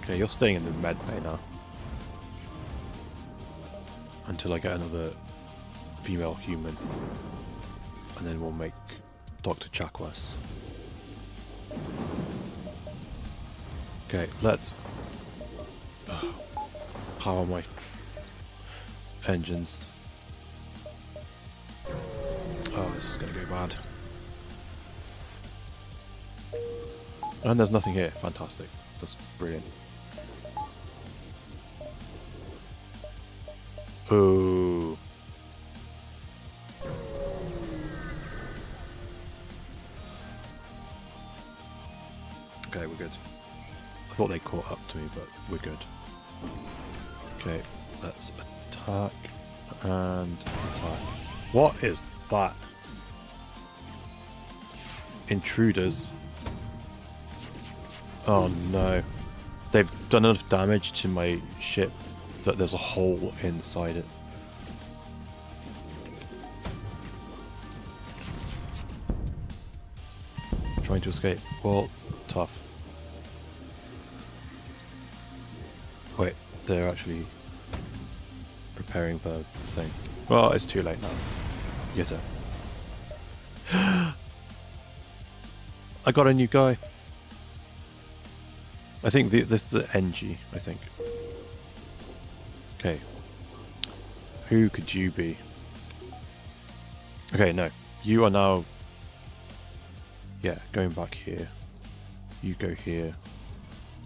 Okay, you're staying in the med bay now. Until I get another female human. And then we'll make Dr. Drhakonis. Okay, let's power my engines. Oh, this is gonna go bad. And there's nothing here. Fantastic. That's brilliant. Oh. Okay, we're good. I thought they caught up to me, but we're good. Okay, let's attack and attack. What is that? Intruders. Oh no. They've done enough damage to my ship that there's a hole inside it. Trying to escape. Well, tough. Wait, they're actually preparing the thing. Well, it's too late now. Yitter. I got a new guy. I think this is an NG, I think. Okay. Who could you be? Okay, no. You are now... Yeah, going back here. You go here.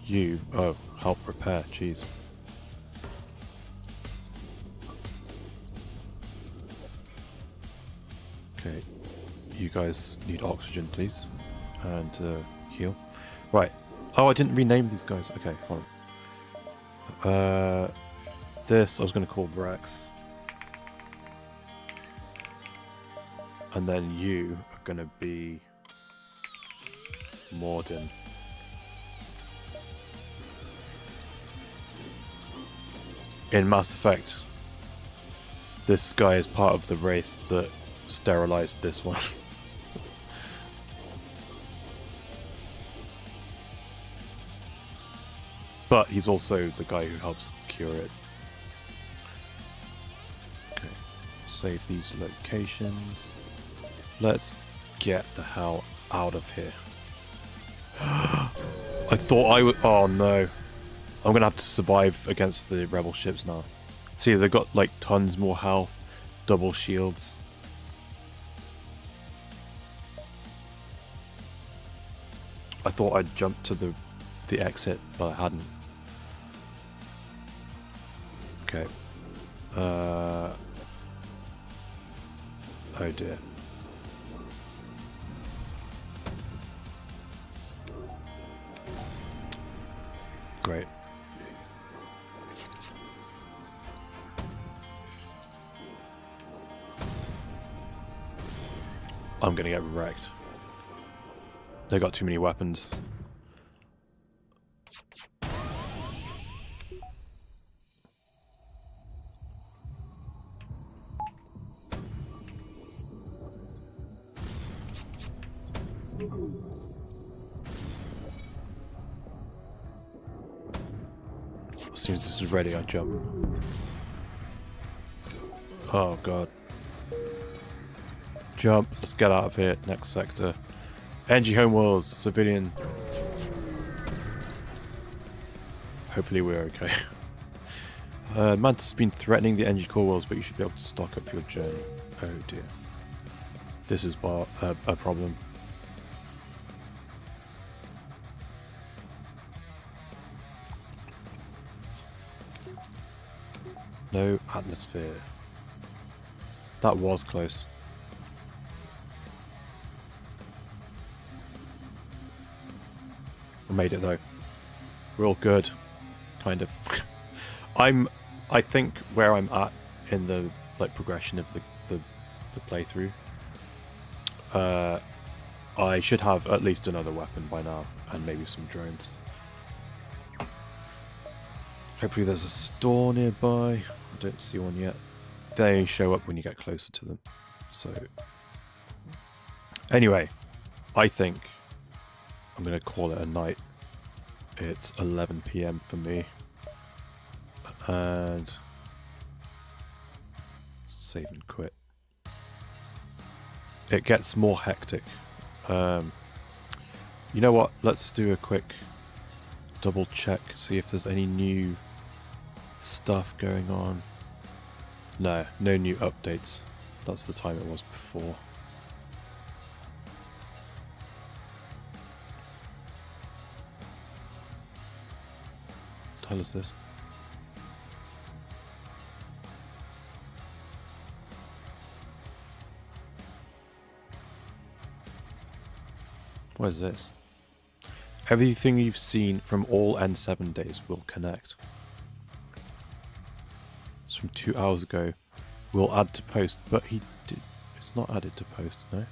You... Oh, help repair. Jeez. Okay. You guys need oxygen, please. And heal. Right. Oh, I didn't rename these guys. Okay, hold on. This I was going to call Rex. And then you are going to be Morden. In Mass Effect, this guy is part of the race that sterilized this one. But he's also the guy who helps cure it. Okay, save these locations. Let's get the hell out of here. I thought I would... Oh no. I'm gonna have to survive against the rebel ships now. See, they've got like tons more health, double shields. I thought I'd jump to the exit, but I hadn't. Okay. Oh dear. Great. I'm gonna get wrecked. They got too many weapons. As soon as this is ready, I jump. Oh god. Jump, let's get out of here. Next sector. NG Homeworlds, civilian. Hopefully we're okay. Mantis has been threatening the energy core worlds, but you should be able to stock up for your journey. Oh dear. This is a problem. No atmosphere. That was close. We made it though. We're all good. Kind of. I think where I'm at in the progression of the playthrough, I should have at least another weapon by now, and maybe some drones. Hopefully there's a store nearby. I don't see one yet. They only show up when you get closer to them. So anyway, I think I'm going to call it a night. It's 11 PM for me. And save and quit. It gets more hectic. You know what? Let's do a quick double check, see if there's any new stuff going on. No new updates. That's the time it was before. What the hell is this? What is this? Everything you've seen from all N7 days will connect. It's from 2 hours ago. We'll add to post, but it's not added to post, no?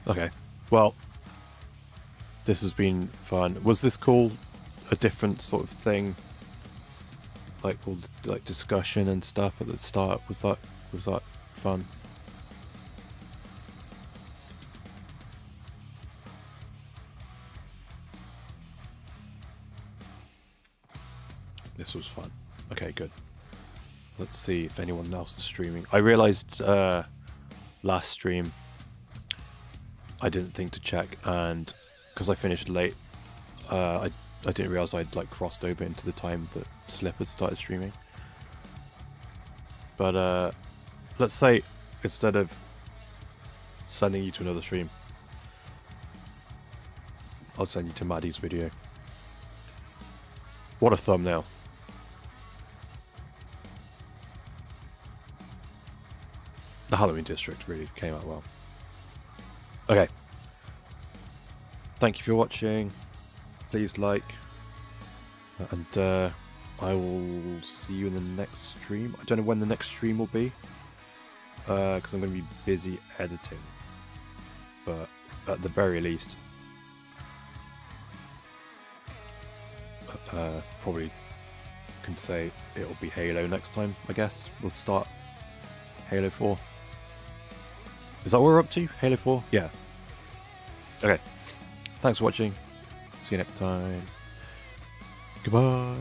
Okay, well, this has been fun. Was this cool? A different sort of thing, like all the, discussion and stuff at the start. Was that fun? This was fun. Okay, good. Let's see if anyone else is streaming. I realized last stream I didn't think to check, and because I finished late, I didn't realize I'd crossed over into the time that Slip had started streaming. But let's say instead of sending you to another stream, I'll send you to Maddie's video. What a thumbnail. The Halloween District really came out well. Okay. Thank you for watching. Please like, and I will see you in the next stream. I don't know when the next stream will be, because I'm going to be busy editing, but at the very least, probably can say it'll be Halo next time, I guess. We'll start Halo 4. Is that what we're up to? Halo 4? Yeah. Okay. Thanks for watching. See you next time. Goodbye.